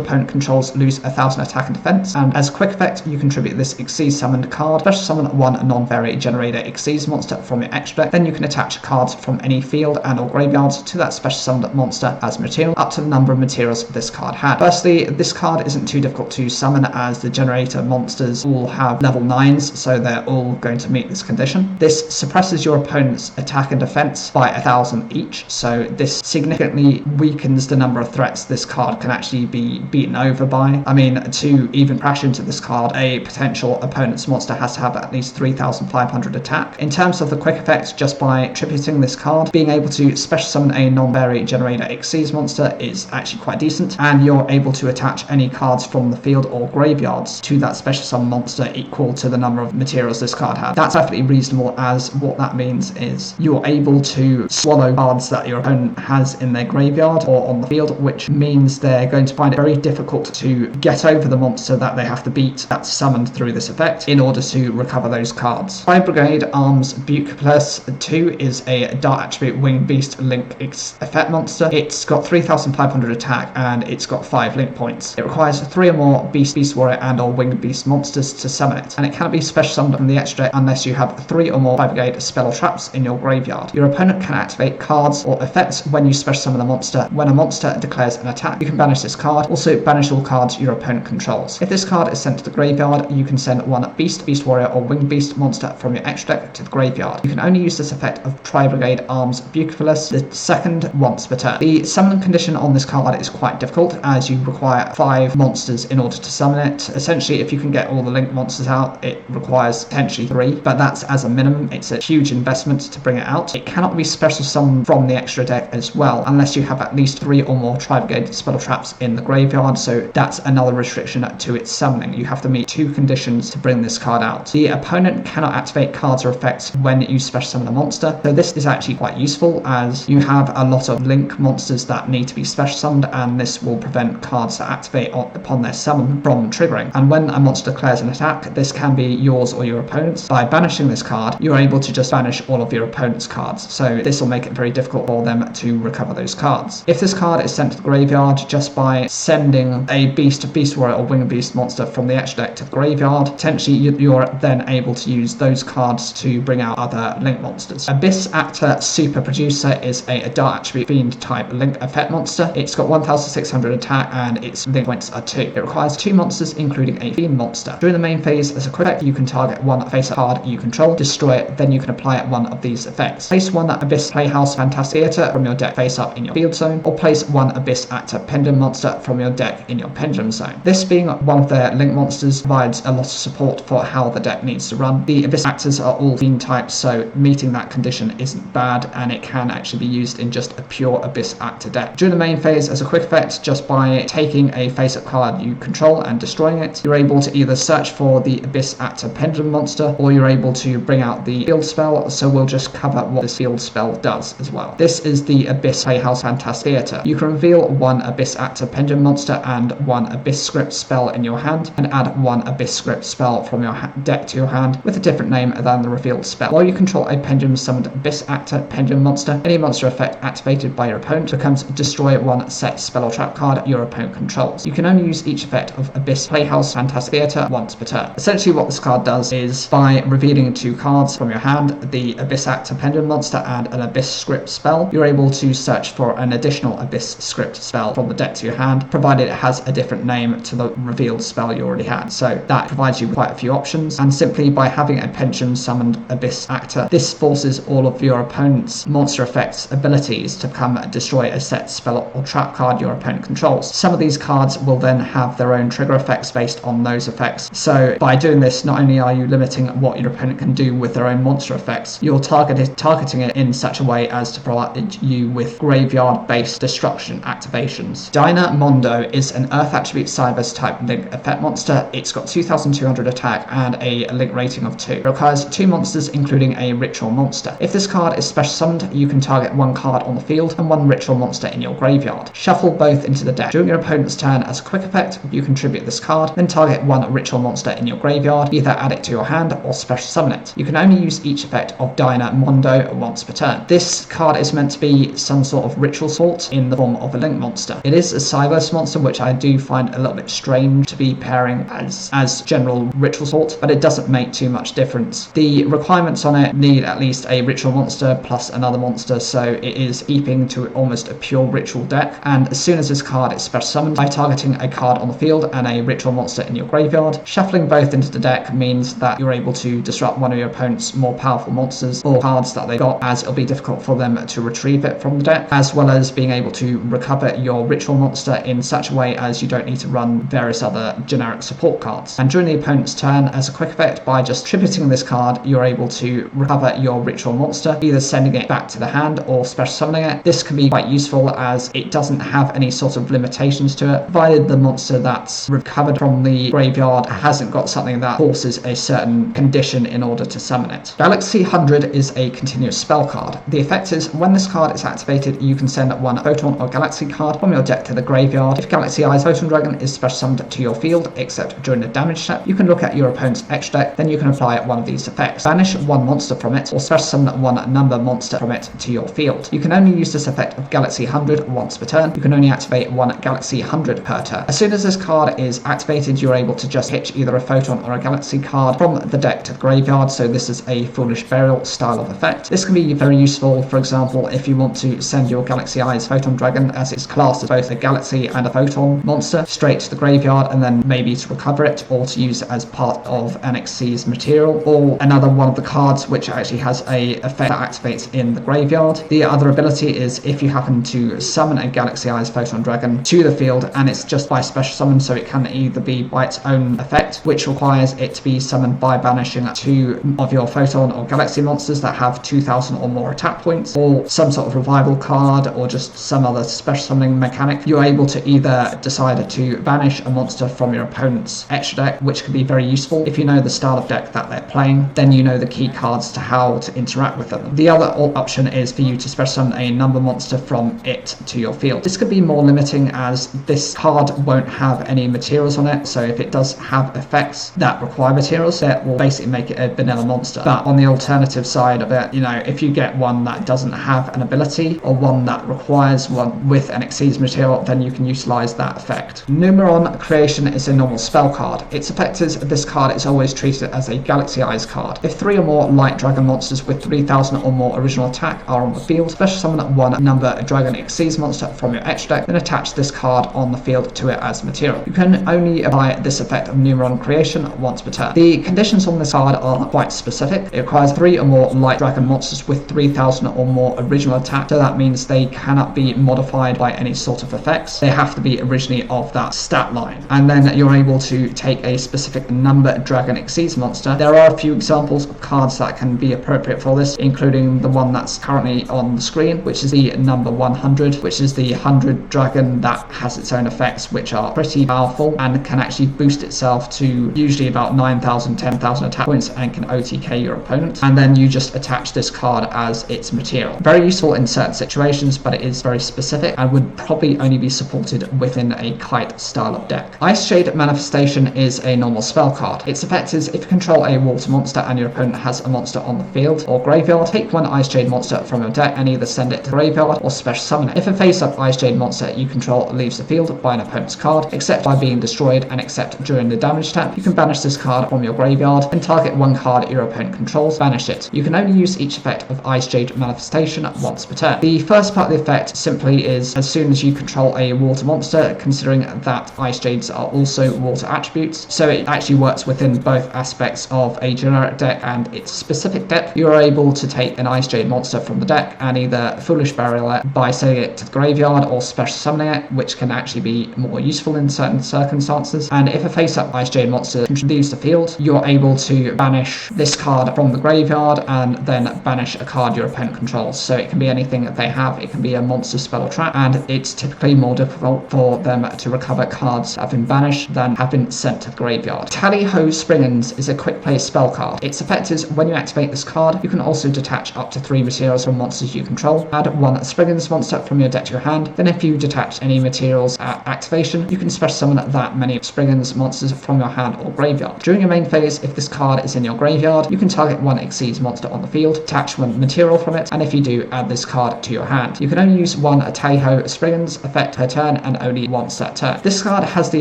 opponent controls lose 1000 attack and defense, and as a quick effect, you contribute this Exceed summoned card, special summon one non-fairy generator Exceed monster from your extra deck. Then you can attach cards from any field and or graveyards to that special summoned monster as material, up to the number of materials this card had. Firstly, this card isn't too difficult to summon, as the generator monsters all have level 9s, so they're all going to meet this condition. This suppresses your opponent's attack and defense by 1000 each, so this significantly weakens the number of threats this card can actually be beaten over by. I mean, to even crash into this card, a potential opponent's monster has to have at least 3500 attack. In terms of the quick effect, just by tributing this card, being able to special summon a non-fairy generator Exceed monster is actually quite decent, and you're able to attach any cards from the field or graveyards to that special summon monster equal to the number of materials this card had. That's perfectly reasonable, as what that means is you're able to swallow cards that your opponent has in their graveyard or on the field, which means they're going to find it very difficult to get over the monster that they have to beat that's summoned through this effect in order to recover those cards. Fire Brigade Arms Buke Plus 2 is a Dark Attribute Winged Beast Link effect monster. It's got 3500 attack and it's got 5 link points. It requires 3 or more Beast Warrior and or Winged Beast monsters to summon it, and it cannot be special summoned from the extra deck unless you have 3 or more Fire Brigade spell traps in your graveyard. Your opponent can activate cards or effects when you special summon a monster when a monster declares an attack attack. You can banish this card. Also banish all cards your opponent controls. If this card is sent to the graveyard, you can send one Beast, Beast Warrior or Winged Beast monster from your extra deck to the graveyard. You can only use this effect of Tri-Brigade Arms Bucephalus the second once per turn. The summon condition on this card is quite difficult as you require 5 monsters in order to summon it. Essentially, if you can get all the linked monsters out, it requires potentially 3, but that's as a minimum. It's a huge investment to bring it out. It cannot be special summoned from the extra deck as well, unless you have at least 3 or more Tri-Brigade spell traps in the graveyard, so that's another restriction to its summoning. You have to meet 2 conditions to bring this card out. The opponent cannot activate cards or effects when you special summon a monster, so this is actually quite useful as you have a lot of link monsters that need to be special summoned, and this will prevent cards that activate upon their summon from triggering. And when a monster declares an attack, this can be yours or your opponent's. By banishing this card, you're able to just banish all of your opponent's cards, so this will make it very difficult for them to recover those cards. If this card is sent to the graveyard, just by sending a Beast, Beast Warrior or Winged Beast monster from the extra deck to the graveyard, potentially you're then able to use those cards to bring out other link monsters. Abyss Actor Super Producer is a Dark Attribute Fiend type link effect monster. It's got 1600 attack and its link points are 2. It requires 2 monsters including a Fiend monster. During the main phase, as a quick effect, you can target one face-up card you control, destroy it, then you can apply one of these effects. Place one Abyss Playhouse Fantastic Theater from your deck face-up in your field zone, or place one Abyss Actor Pendulum monster from your deck in your pendulum zone. This being one of their link monsters provides a lot of support for how the deck needs to run. The Abyss Actors are all Fiend types, so meeting that condition isn't bad, and it can actually be used in just a pure Abyss Actor deck. During the main phase, as a quick effect, just by taking a face-up card you control and destroying it, you're able to either search for the Abyss Actor Pendulum monster, or you're able to bring out the field spell, so we'll just cover what this field spell does as well. This is the Abyss Playhouse Fantastic Theater. You can reveal one Abyss Actor Pendulum monster and one Abyss Script spell in your hand, and add one Abyss Script spell from your deck to your hand with a different name than the revealed spell. While you control a Pendulum summoned Abyss Actor Pendulum monster, any monster effect activated by your opponent becomes destroy one set spell or trap card your opponent controls. You can only use each effect of Abyss Playhouse Fantastic Theater once per turn. Essentially what this card does is, by revealing 2 cards from your hand, the Abyss Actor Pendulum monster and an Abyss Script spell, you're able to search for an additional Abyss Script spell from the deck to your hand, provided it has a different name to the revealed spell you already had. So that provides you with quite a few options, and simply by having a Pendulum summoned Abyss Actor, this forces all of your opponent's monster effects abilities to come and destroy a set spell or trap card your opponent controls. Some of these cards will then have their own trigger effects based on those effects, so by doing this, not only are you limiting what your opponent can do with their own monster effects, you're targeting it in such a way as to provide you with graveyard-based destruction activations. Dynamondo is an Earth Attribute Cybers type link effect monster. It's got 2200 attack and a link rating of 2. It requires 2 monsters including a ritual monster. If this card is special summoned, you can target 1 card on the field and 1 ritual monster in your graveyard. Shuffle both into the deck. During your opponent's turn, as a quick effect, you contribute this card, then target 1 ritual monster in your graveyard, either add it to your hand or special summon it. You can only use each effect of Dynamondo once per turn. This card is meant to be some sort of ritual sort in the form of a link monster. It is a Cyberse monster, which I do find a little bit strange to be pairing as general ritual sort, but it doesn't make too much difference. The requirements on it need at least a ritual monster plus another monster, so it is keeping to almost a pure ritual deck. And as soon as this card is special summoned, by targeting a card on the field and a ritual monster in your graveyard, shuffling both into the deck means that you're able to disrupt one of your opponent's more powerful monsters or cards that they got, as it'll be difficult for them to retrieve it from the deck, as well as being able to recover your ritual monster in such a way as you don't need to run various other generic support cards. And during the opponent's turn, as a quick effect, by just tributing this card, you're able to recover your ritual monster, either sending it back to the hand or special summoning it. This can be quite useful as it doesn't have any sort of limitations to it, provided the monster that's recovered from the graveyard hasn't got something that forces a certain condition in order to summon it. Galaxy 100 is a continuous spell card. The effect is, when this card is activated, you can send 1 Photon or Galaxy card from your deck to the graveyard. If Galaxy Eyes Photon Dragon is special summoned to your field, except during the damage step, you can look at your opponent's extra deck, then you can apply one of these effects. Banish 1 monster from it, or special summon 1 number monster from it to your field. You can only use this effect of Galaxy 100 once per turn. You can only activate 1 Galaxy 100 per turn. As soon as this card is activated, you're able to just pitch either a Photon or a Galaxy card from the deck to the graveyard, so this is a Foolish Burial style of effect. This can be very useful, for example, if you want to send your Galaxy Eyes Photon Dragon, as its class cast both a galaxy and a photon monster straight to the graveyard, and then maybe to recover it or to use it as part of an Xyz material, or another one of the cards which actually has a effect that activates in the graveyard. The other ability is if you happen to summon a Galaxy-Eyes Photon Dragon to the field, and it's just by special summon, so it can either be by its own effect, which requires it to be summoned by banishing 2 of your Photon or Galaxy monsters that have 2000 or more attack points, or some sort of revival card, or just some other special summoning mechanic. You're able to either decide to banish a monster from your opponent's extra deck, which can be very useful. If you know the style of deck that they're playing, then you know the key cards to how to interact with them. The other option is for you to special summon a number monster from it to your field. This could be more limiting as this card won't have any materials on it, so if it does have effects that require materials, that will basically make it a vanilla monster. But on the alternative side of it, you know, if you get one that doesn't have an ability, or one that requires one with an Xyz material, then you can utilize that effect. Numeron Creation is a normal spell card. Its effect is this card is always treated as a Galaxy Eyes card. If 3 or more light dragon monsters with 3000 or more original attack are on the field, special summon 1 number dragon Xyz monster from your extra deck, then attach this card on the field to it as material. You can only apply this effect of Numeron Creation once per turn. The conditions on this card are quite specific. It requires 3 or more light dragon monsters with 3000 or more original attack, so that means they cannot be modified by any sort of effects. They have to be originally of that stat line, and then you're able to take a specific number dragon Xyz monster. There are a few examples of cards that can be appropriate for this, including the one that's currently on the screen, which is the number 100, which is the 100 dragon that has its own effects, which are pretty powerful and can actually boost itself to usually about 9000, 10,000 attack points, and can OTK your opponent. And then you just attach this card as its material. Very useful in certain situations, but it is very specific and would probably only be supported within a kite style of deck. Ice Shade Manifestation is a normal spell card. Its effect is if you control a water monster and your opponent has a monster on the field or graveyard, take 1 Ice Shade monster from your deck and either send it to the graveyard or special summon it. If a face-up Ice Shade monster you control leaves the field by an opponent's card, except by being destroyed and except during the damage step, you can banish this card from your graveyard and target 1 card your opponent controls, banish it. You can only use each effect of Ice Shade Manifestation once per turn. The first part of the effect simply is as soon as you control a water monster, considering that Ice Shades are also water attributes, so it actually works within both aspects of a generic deck and its specific deck. You are able to take an Ice Jade monster from the deck and either Foolish Burial it by sending it to the graveyard or special summoning it, which can actually be more useful in certain circumstances. And if a face-up Ice Jade monster leaves the field, you're able to banish this card from the graveyard and then banish a card your opponent controls. So it can be anything that they have. It can be a monster, spell, or trap, and it's typically more difficult for them to recover cards that have been banished than have been sent to the graveyard. Tally Ho Springens is a quick play spell card. Its effect is when you activate this card, you can also detach up to 3 materials from monsters you control. Add 1 Springens monster from your deck to your hand. Then if you detach any materials at activation, you can special summon that many Springens monsters from your hand or graveyard. During your main phase, if this card is in your graveyard, you can target 1 Xyz monster on the field, detach 1 material from it, and if you do, add this card to your hand. You can only use 1 Tally Ho Springens effect per turn and only once that turn. This card has the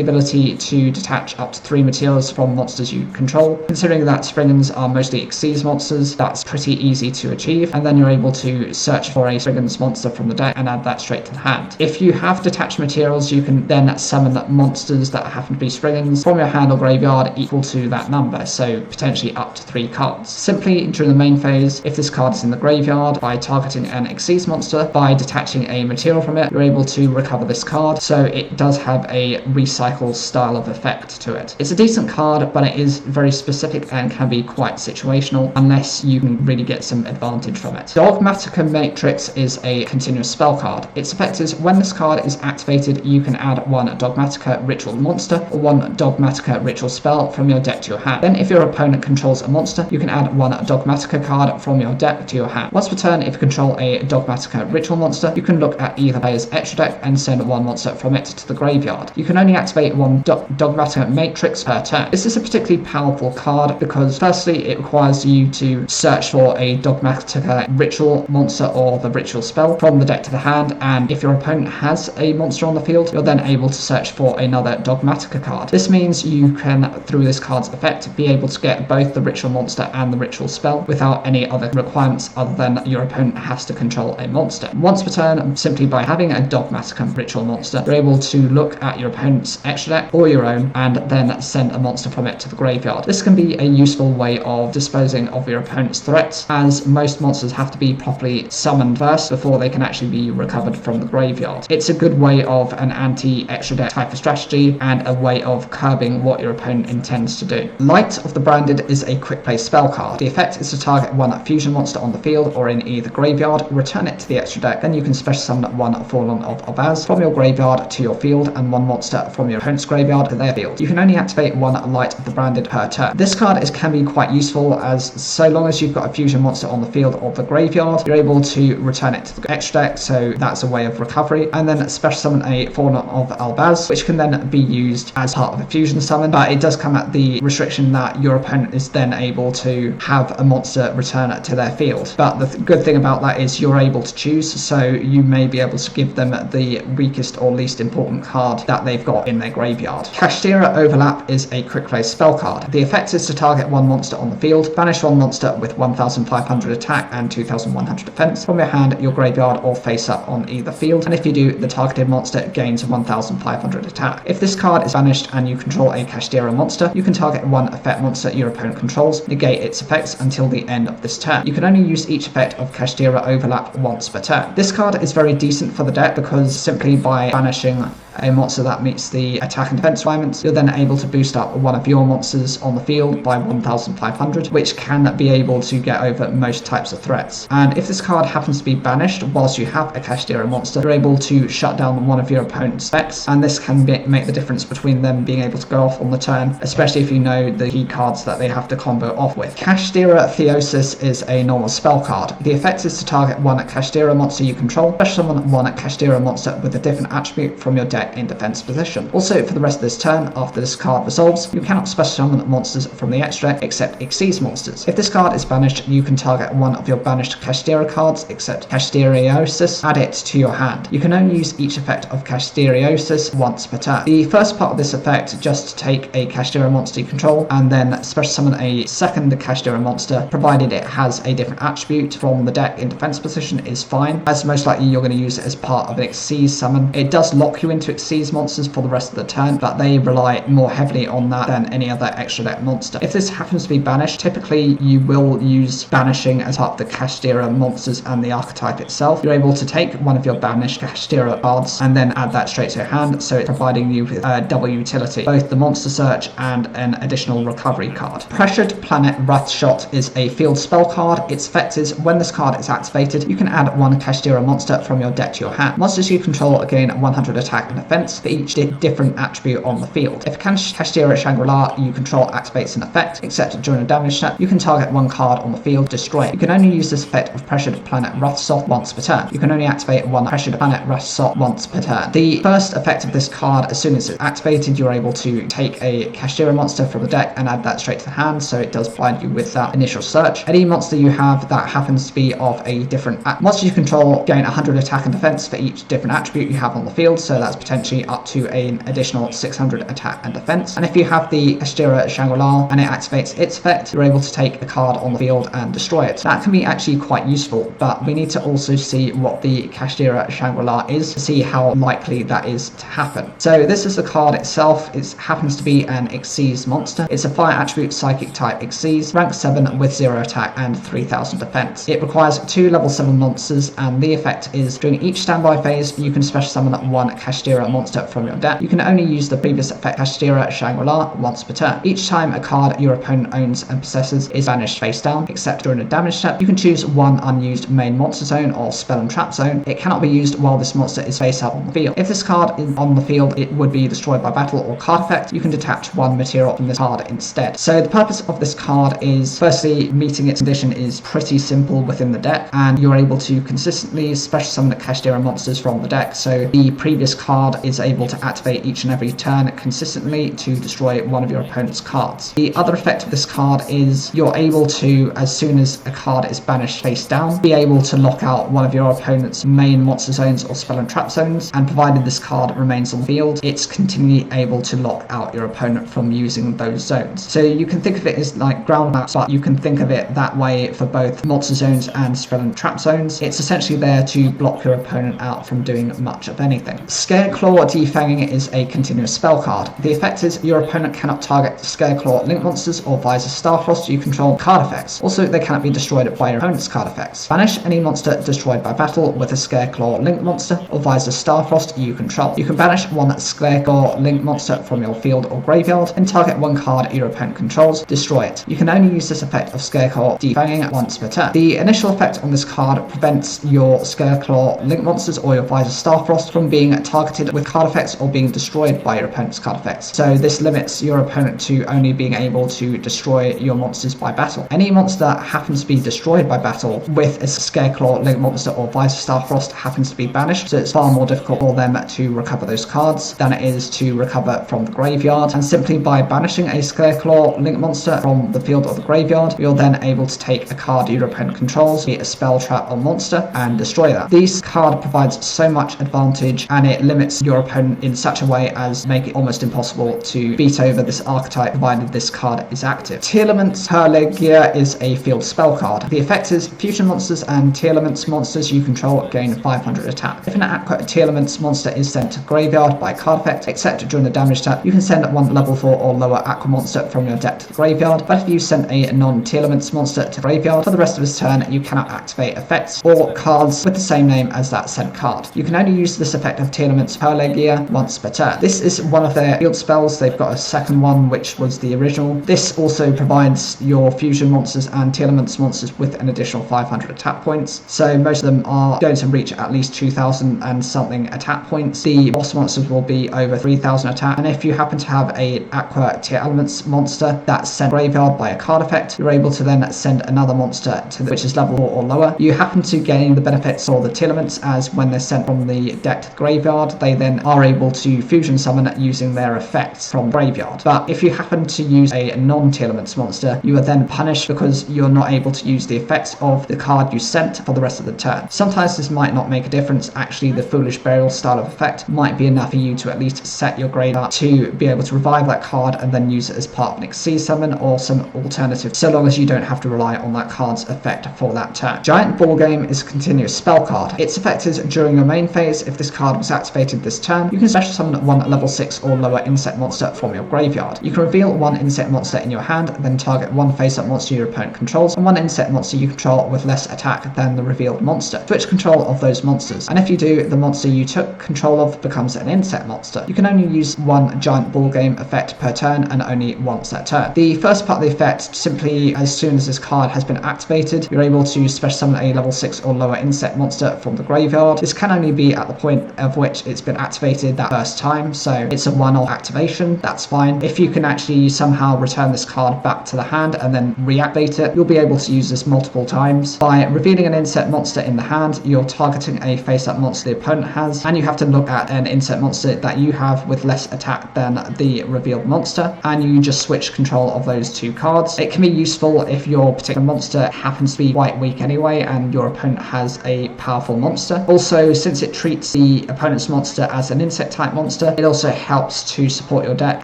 ability to detach up to 3 materials from monsters you control. Considering that Springens are mostly Xyz monsters, that's pretty easy to achieve, and then you're able to search for a Springens monster from the deck and add that straight to the hand. If you have detached materials, you can then summon monsters that happen to be Springens from your hand or graveyard equal to that number, so potentially up to 3 cards. Simply during the main phase, if this card is in the graveyard, by targeting an Xyz monster, by detaching a material from it, you're able to recover this card, so it does have a recycle style of effect to it. It's a decent card, but it is very specific and can be quite situational unless you can really get some advantage from it. Dogmatica Matrix is a continuous spell card. Its effect is when this card is activated, you can add 1 Dogmatica Ritual monster or 1 Dogmatica Ritual spell from your deck to your hand. Then if your opponent controls a monster, you can add 1 Dogmatica card from your deck to your hand. Once per turn, if you control a Dogmatica Ritual monster, you can look at either player's extra deck and send 1 monster from it to the graveyard. You can only activate 1 Dogmatica Matrix per turn. This is a particularly powerful card because firstly, it requires you to search for a Dogmatica Ritual monster or the Ritual spell from the deck to the hand, and if your opponent has a monster on the field, you're then able to search for another Dogmatica card. This means you can, through this card's effect, be able to get both the Ritual monster and the Ritual spell without any other requirements other than your opponent has to control a monster. Once per turn, simply by having a Dogmaticum ritual monster, you're able to look at your opponent's extra deck or your own and then send a monster from it to the graveyard. This can be a useful way of disposing of your opponent's threats, as most monsters have to be properly summoned first before they can actually be recovered from the graveyard. It's a good way of an anti-extra deck type of strategy and a way of curbing what your opponent intends to do. Light of the Branded is a quick play spell card. The effect is to target one fusion monster on the field or in either graveyard, return it to the extra deck, then you can special summon one Fallen of Obaz from your graveyard to your field and one monster from your opponent's graveyard to their field. You can only activate one Light of the Branded per turn. This card can be quite useful, as so long as you've got a fusion monster on the field or the graveyard, you're able to return it to the extra deck, so that's a way of recovery, and then special summon a Fallen of Albaz, which can then be used as part of a fusion summon, but it does come at the restriction that your opponent is then able to have a monster return it to their field. But the good thing about that is you're able to choose, so you may be able to give them the weakest or least important card that they've got in their graveyard. Kashtira Overlap is a quick play spell card. The effect is to target one monster on the field, banish one monster with 1500 attack and 2100 defense from your hand, your graveyard, or face up on either field, and if you do, the targeted monster gains 1500 attack. If this card is banished and you control a Kashtira monster, you can target one effect monster your opponent controls, negate its effects until the end of this turn. You can only use each effect of Kashtira Overlap once per turn. This card is very decent for the deck because simply by banishing a monster that meets the attack and defense requirements, you're then able to boost up one of your monsters on the field by 1500, which can be able to get over most types of threats. And if this card happens to be banished whilst you have a Kashtira monster, you're able to shut down one of your opponent's effects, and this can make the difference between them being able to go off on the turn, especially if you know the key cards that they have to combo off with. Kashtira Theosis is a normal spell card. The effect is to target one Kashtira monster you control, special summon one Kashtira monster with a different attribute from your deck in defense position. Also, for the rest of this turn, after this card resolves, you cannot special summon monsters from the extra deck except Xyz monsters. If this card is banished, you can target one of your banished Kashtira cards except Kashtiriosis, add it to your hand. You can only use each effect of Kashtiriosis once per turn. The first part of this effect, just take a Kashtira monster you control and then special summon a second Kashtira monster, provided it has a different attribute from the deck in defense position, is fine, as most likely you're going to use it as part of an Xyz summon. It does lock you into Xyz monsters for the rest of the turn, but they rely more heavily on that than any other extra deck monster. If this happens to be banished, typically you will use banishing as part of the Kashtira monsters and the archetype itself. You're able to take one of your banished Kashtira cards and then add that straight to your hand, so it's providing you with double utility, both the monster search and an additional recovery card. Pressured Planet Wrathshot is a field spell card. Its effect is when this card is activated, you can add one Kashtira monster from your deck to your hand. Monsters you control gain 100 attack and defense for each different attribute on the field. If Kashtira Shangri-La you control activates an effect, except during a damage step, you can target one card on the field, destroy it. You can only use this effect of Pressured Planet Wrathshot once per turn. You can only activate one Pressured Planet Wrathshot once per turn. The first effect of this card, as soon as it's activated, you're able to take a Kashtira monster from the deck and add that straight to the hand, so it does provide you with that initial search. Any monster you have that happens to be of a different monster you control gain 100 attack and defense for each different attribute you have on the field, so that's potentially up to an additional 600 attack and defense. And if you have the Kashtira Shangri-La and it activates its effect, you're able to take a card on the field and destroy it. That can be actually quite useful, but we need to also see what the Kashtira Shangri-La is to see how likely that is to happen. So this is the card itself. It happens to be an Xyz monster. It's a fire attribute psychic type Xyz, rank 7 with 0 attack and 3000 defense. It requires 2 level 7 monsters, and the effect is during each standby phase you can special summon one Kashtira monster from your deck. You can only use the previous effect Kashtira Shangri-La once per turn. Each time a card your opponent owns and possesses is banished face down, except during a damage step, you can choose one unused main monster zone or spell and trap zone. It cannot be used while this monster is face up on the field. If this card is on the field, it would be destroyed by battle or card effect. You can detach one material from this card instead. So the purpose of this card is, firstly, meeting its condition is pretty simple within the deck, and you're able to consistently special summon Kashtira monsters from the deck. So the previous card card is able to activate each and every turn consistently to destroy one of your opponent's cards. The other effect of this card is you're able to, as soon as a card is banished face down, be able to lock out one of your opponent's main monster zones or spell and trap zones, and provided this card remains on the field, it's continually able to lock out your opponent from using those zones. So you can think of it as like ground maps, but you can think of it that way for both monster zones and spell and trap zones. It's essentially there to block your opponent out from doing much of anything. Scareclaw Defanging is a continuous spell card. The effect is your opponent cannot target Scareclaw link monsters or Visor Starfrost you control card effects. Also, they cannot be destroyed by your opponent's card effects. Banish any monster destroyed by battle with a Scareclaw link monster or Visor Starfrost you control. You can banish one Scareclaw link monster from your field or graveyard and target one card your opponent controls, destroy it. You can only use this effect of Scareclaw Defanging once per turn. The initial effect on this card prevents your Scareclaw link monsters or your Visor Starfrost from being targeted with card effects or being destroyed by your opponent's card effects. So this limits your opponent to only being able to destroy your monsters by battle. Any monster that happens to be destroyed by battle with a Scareclaw link monster or Visor Starfrost happens to be banished, so it's far more difficult for them to recover those cards than it is to recover from the graveyard. And simply by banishing a Scareclaw link monster from the field or the graveyard, you're then able to take a card your opponent controls, be it a spell, trap or monster, and destroy that. This card provides so much advantage, and it limits your opponent in such a way as make it almost impossible to beat over this archetype provided this card is active. Tearlament's Herlegia is a field spell card. The effect is fusion monsters and Tearlament's monsters you control gain 500 attack. If an Aqua Tearlament's monster is sent to graveyard by card effect, except during the damage step, you can send one level 4 or lower Aqua monster from your deck to the graveyard, but if you send a non-Tearlament's monster to graveyard for the rest of his turn, you cannot activate effects or cards with the same name as that sent card. You can only use this effect of Tearlament's Herlegia once per turn. This is one of their field spells. They've got a second one which was the original. This also provides your fusion monsters and Tearlament's monsters with an additional 500 attack points, so most of them are going to reach at least 2,000 and something attack points. The boss monsters will be over 3,000 attack, and if you happen to have a Aqua Tearlament's monster that's sent graveyard by a card effect, you're able to then send another monster to which is level 4 or lower. You happen to gain the benefits for the Tearlaments, as when they're sent from the deck to the graveyard, they then are able to fusion summon using their effects from graveyard. But if you happen to use a non-Tearlament's monster, you are then punished because you're not able to use the effects of the card you sent for the rest of the turn. Sometimes this might not make a difference. Actually, the Foolish Burial style of effect might be enough for you to at least set your grade up to be able to revive that card and then use it as part of an Exceed summon or some alternative, so long as you don't have to rely on that card's effect for that turn. Giant Ball Game is a continuous spell card. Its effect is during your main phase, if this card was activated this turn, you can special summon one level 6 or lower insect monster from your graveyard. You can reveal one insect monster in your hand, then target one face-up monster your opponent controls, and one insect monster you control with less attack than the revealed monster. Switch control of those monsters, and if you do, the monster you took control of becomes an insect monster. You can only use one Giant Ball Game effect per turn, and only once that turn. The first part of the effect, simply as soon as this card has been activated, you're able to special summon a level 6 or lower insect monster from the graveyard. This can only be at the point of which it's been activated that first time, so it's a one-off activation, that's fine. If you can actually somehow return this card back to the hand and then reactivate it, you'll be able to use this multiple times. By revealing an insect monster in the hand, you're targeting a face-up monster the opponent has, and you have to look at an insect monster that you have with less attack than the revealed monster, and you just switch control of those two cards. It can be useful if your particular monster happens to be quite weak anyway and your opponent has a powerful monster. Also, since it treats the opponent's monster as an insect type monster, it also helps to support your deck,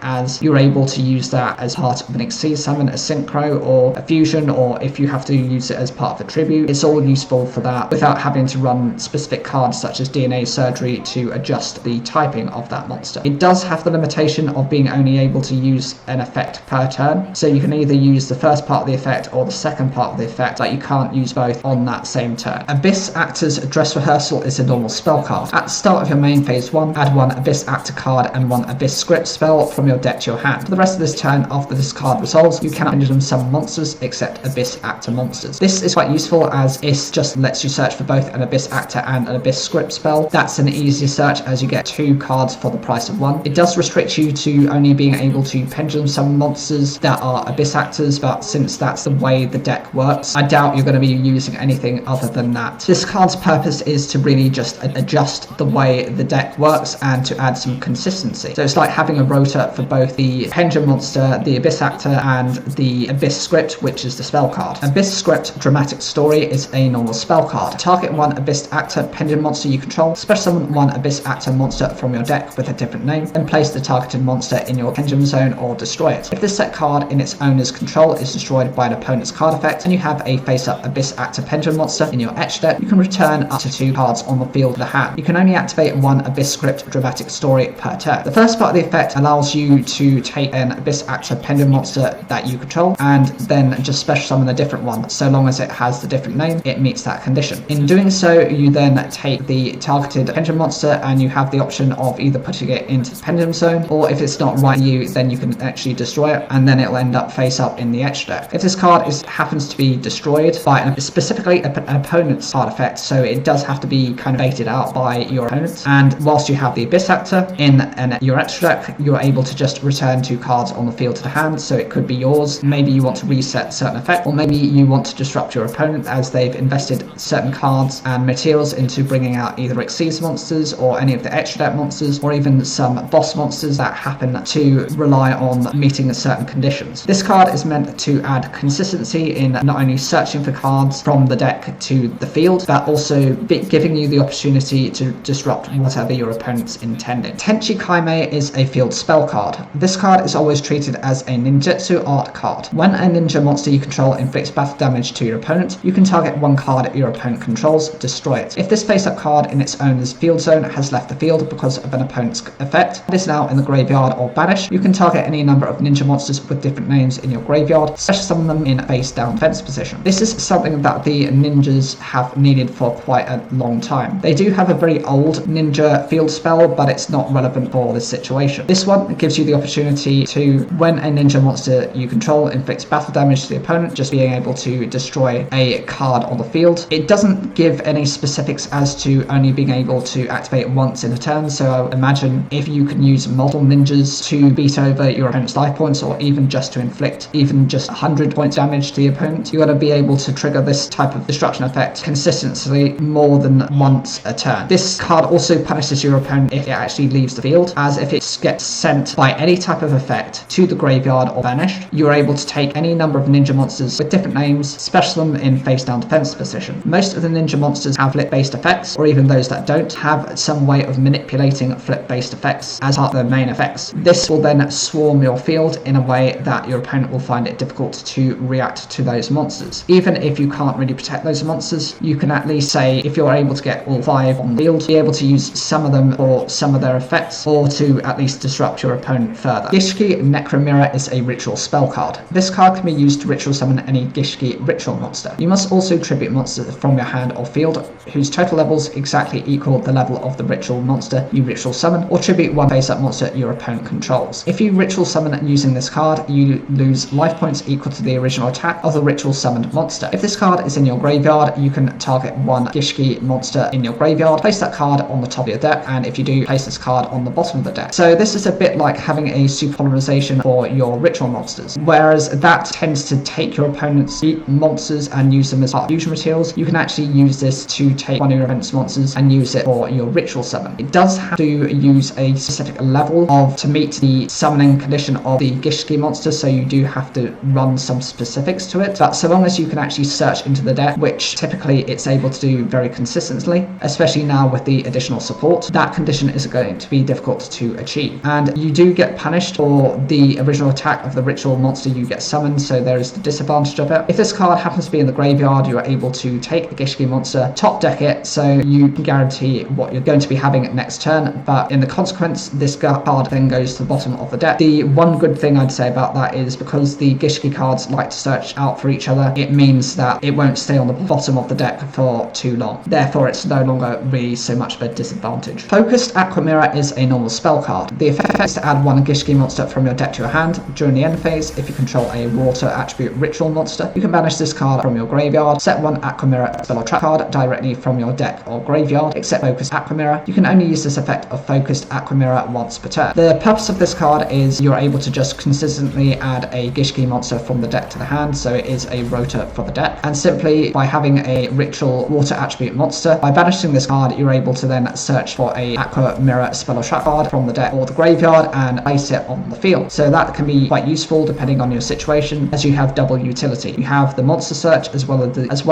as you're able to use that as part of an Exceed summon, a synchro, or a fusion, or if you have to use it as part of a tribute. It's all useful for that without having to run specific cards such as DNA Surgery to adjust the typing of that monster. It does have the limitation of being only able to use an effect per turn, so you can either use the first part of the effect or the second part of the effect, but you can't use both on that same turn. Abyss Actor's Dress Rehearsal is a normal spell card. At the start of your main phase 1, add one Abyss Actor card and one Abyss Script spell from your deck to your hand. For the rest of this turn, after this card resolves, you cannot pendulum summon monsters except Abyss Actor monsters. This is quite useful as it just lets you search for both an Abyss Actor and an Abyss Script spell. That's an easier search as you get 2 cards for the price of 1. It does restrict you to only being able to pendulum summon monsters that are Abyss Actors, but since that's the way the deck works, I doubt you're going to be using anything other than that. This card's purpose is to really just adjust the way the deck effect works and to add some consistency. So it's like having a rotor for both the Pendulum Monster, the Abyss Actor, and the Abyss Script, which is the spell card. Abyss Script Dramatic Story is a normal spell card. Target one Abyss Actor Pendulum Monster you control, special summon one Abyss Actor monster from your deck with a different name, then place the targeted monster in your Pendulum Zone or destroy it. If this set card in its owner's control is destroyed by an opponent's card effect, and you have a face-up Abyss Actor Pendulum Monster in your etch deck, you can return up to 2 cards on the field to the hand. You can only activate one Abyss Script Dramatic Story per turn. The first part of the effect allows you to take an Abyss Actor Pendulum Monster that you control and then just special summon a different one. So long as it has the different name, it meets that condition. In doing so, you then take the targeted Pendulum Monster and you have the option of either putting it into the Pendulum Zone, or if it's not right for you, then you can actually destroy it and then it'll end up face up in the etch deck. If this card happens to be destroyed by specifically an opponent's card effect, so it does have to be kind of baited out by your opponent, and whilst you have the Abyss Actor in your extra deck, you're able to just return 2 cards on the field to the hand, so it could be yours. Maybe you want to reset certain effect, or maybe you want to disrupt your opponent as they've invested certain cards and materials into bringing out either Xyz monsters or any of the extra deck monsters, or even some boss monsters that happen to rely on meeting certain conditions. This card is meant to add consistency in not only searching for cards from the deck to the field, but also giving you the opportunity to disrupt whatever your opponent's intending. Tenchi Kaimei is a field spell card. This card is always treated as a ninjutsu art card. When a ninja monster you control inflicts battle damage to your opponent, you can target one card your opponent controls, destroy it. If this face-up card in its owner's field zone has left the field because of an opponent's effect and is now in the graveyard or banished, you can target any number of ninja monsters with different names in your graveyard, special summon them in face down defense position. This is something that the ninjas have needed for quite a long time. They do have a very old ninja field spell, but it's not relevant for this situation. This one gives you the opportunity to, when a ninja monster you control inflicts battle damage to the opponent, just being able to destroy a card on the field. It doesn't give any specifics as to only being able to activate once in a turn, so imagine if you can use multiple ninjas to beat over your opponent's life points, or even just to inflict even just 100 points damage to the opponent. You got to be able to trigger this type of destruction effect consistently more than once a turn. This card also punishes your opponent if it actually leaves the field, as if it gets sent by any type of effect to the graveyard or banished, you're able to take any number of ninja monsters with different names, special them in face down defense position. Most of the ninja monsters have flip based effects, or even those that don't have some way of manipulating flip based effects as part of their main effects. This will then swarm your field in a way that your opponent will find it difficult to react to those monsters. Even if you can't really protect those monsters, you can at least say, if you're able to get all 5 on the field, be able to use some of them for some of their effects, or to at least disrupt your opponent further. Gishki Necromira is a ritual spell card. This card can be used to ritual summon any Gishki ritual monster. You must also tribute monsters from your hand or field whose total levels exactly equal the level of the ritual monster you ritual summon, or tribute one face-up monster your opponent controls. If you ritual summon using this card, you lose life points equal to the original attack of the ritual summoned monster. If this card is in your graveyard, you can target one Gishki monster in your graveyard, place that card on the top of your deck, and if you do, place this card on the bottom of the deck. So this is a bit like having a superpolarization for your ritual monsters, whereas that tends to take your opponent's monsters and use them as part of fusion materials. You can actually use this to take one of your opponent's monsters and use it for your ritual summon. It does have to use a specific level to meet the summoning condition of the Gishki monster, so you do have to run some specifics to it, but so long as you can actually search into the deck, which typically it's able to do very consistently, especially now with the additional support, that condition is going to be difficult to achieve. And you do get punished for the original attack of the ritual monster you get summoned, so there is the disadvantage of it. If this card happens to be in the graveyard, you are able to take a Gishki monster, top deck it, so you can guarantee what you're going to be having next turn, but in the consequence, this card then goes to the bottom of the deck. The one good thing I'd say about that is because the Gishki cards like to search out for each other, it means that it won't stay on the bottom of the deck for too long. Therefore, it's no longer really so much of a disadvantage. Focused Aquamirror is a normal spell card. The effect is to add one Gishki monster from your deck to your hand. During the end phase, if you control a water attribute ritual monster, you can banish this card from your graveyard. Set one Aquamirror spell or trap card directly from your deck or graveyard, except Focused Aquamirror. You can only use this effect of Focused Aquamirror once per turn. The purpose of this card is you're able to just consistently add a Gishki monster from the deck to the hand, so it is a rotor for the deck. And simply by having a ritual water attribute monster, by banishing this card, you're able to then search for a Aqua Mirror spell or trap card from the deck or the graveyard and place it on the field. So that can be quite useful depending on your situation, as you have double utility. You have the monster search as well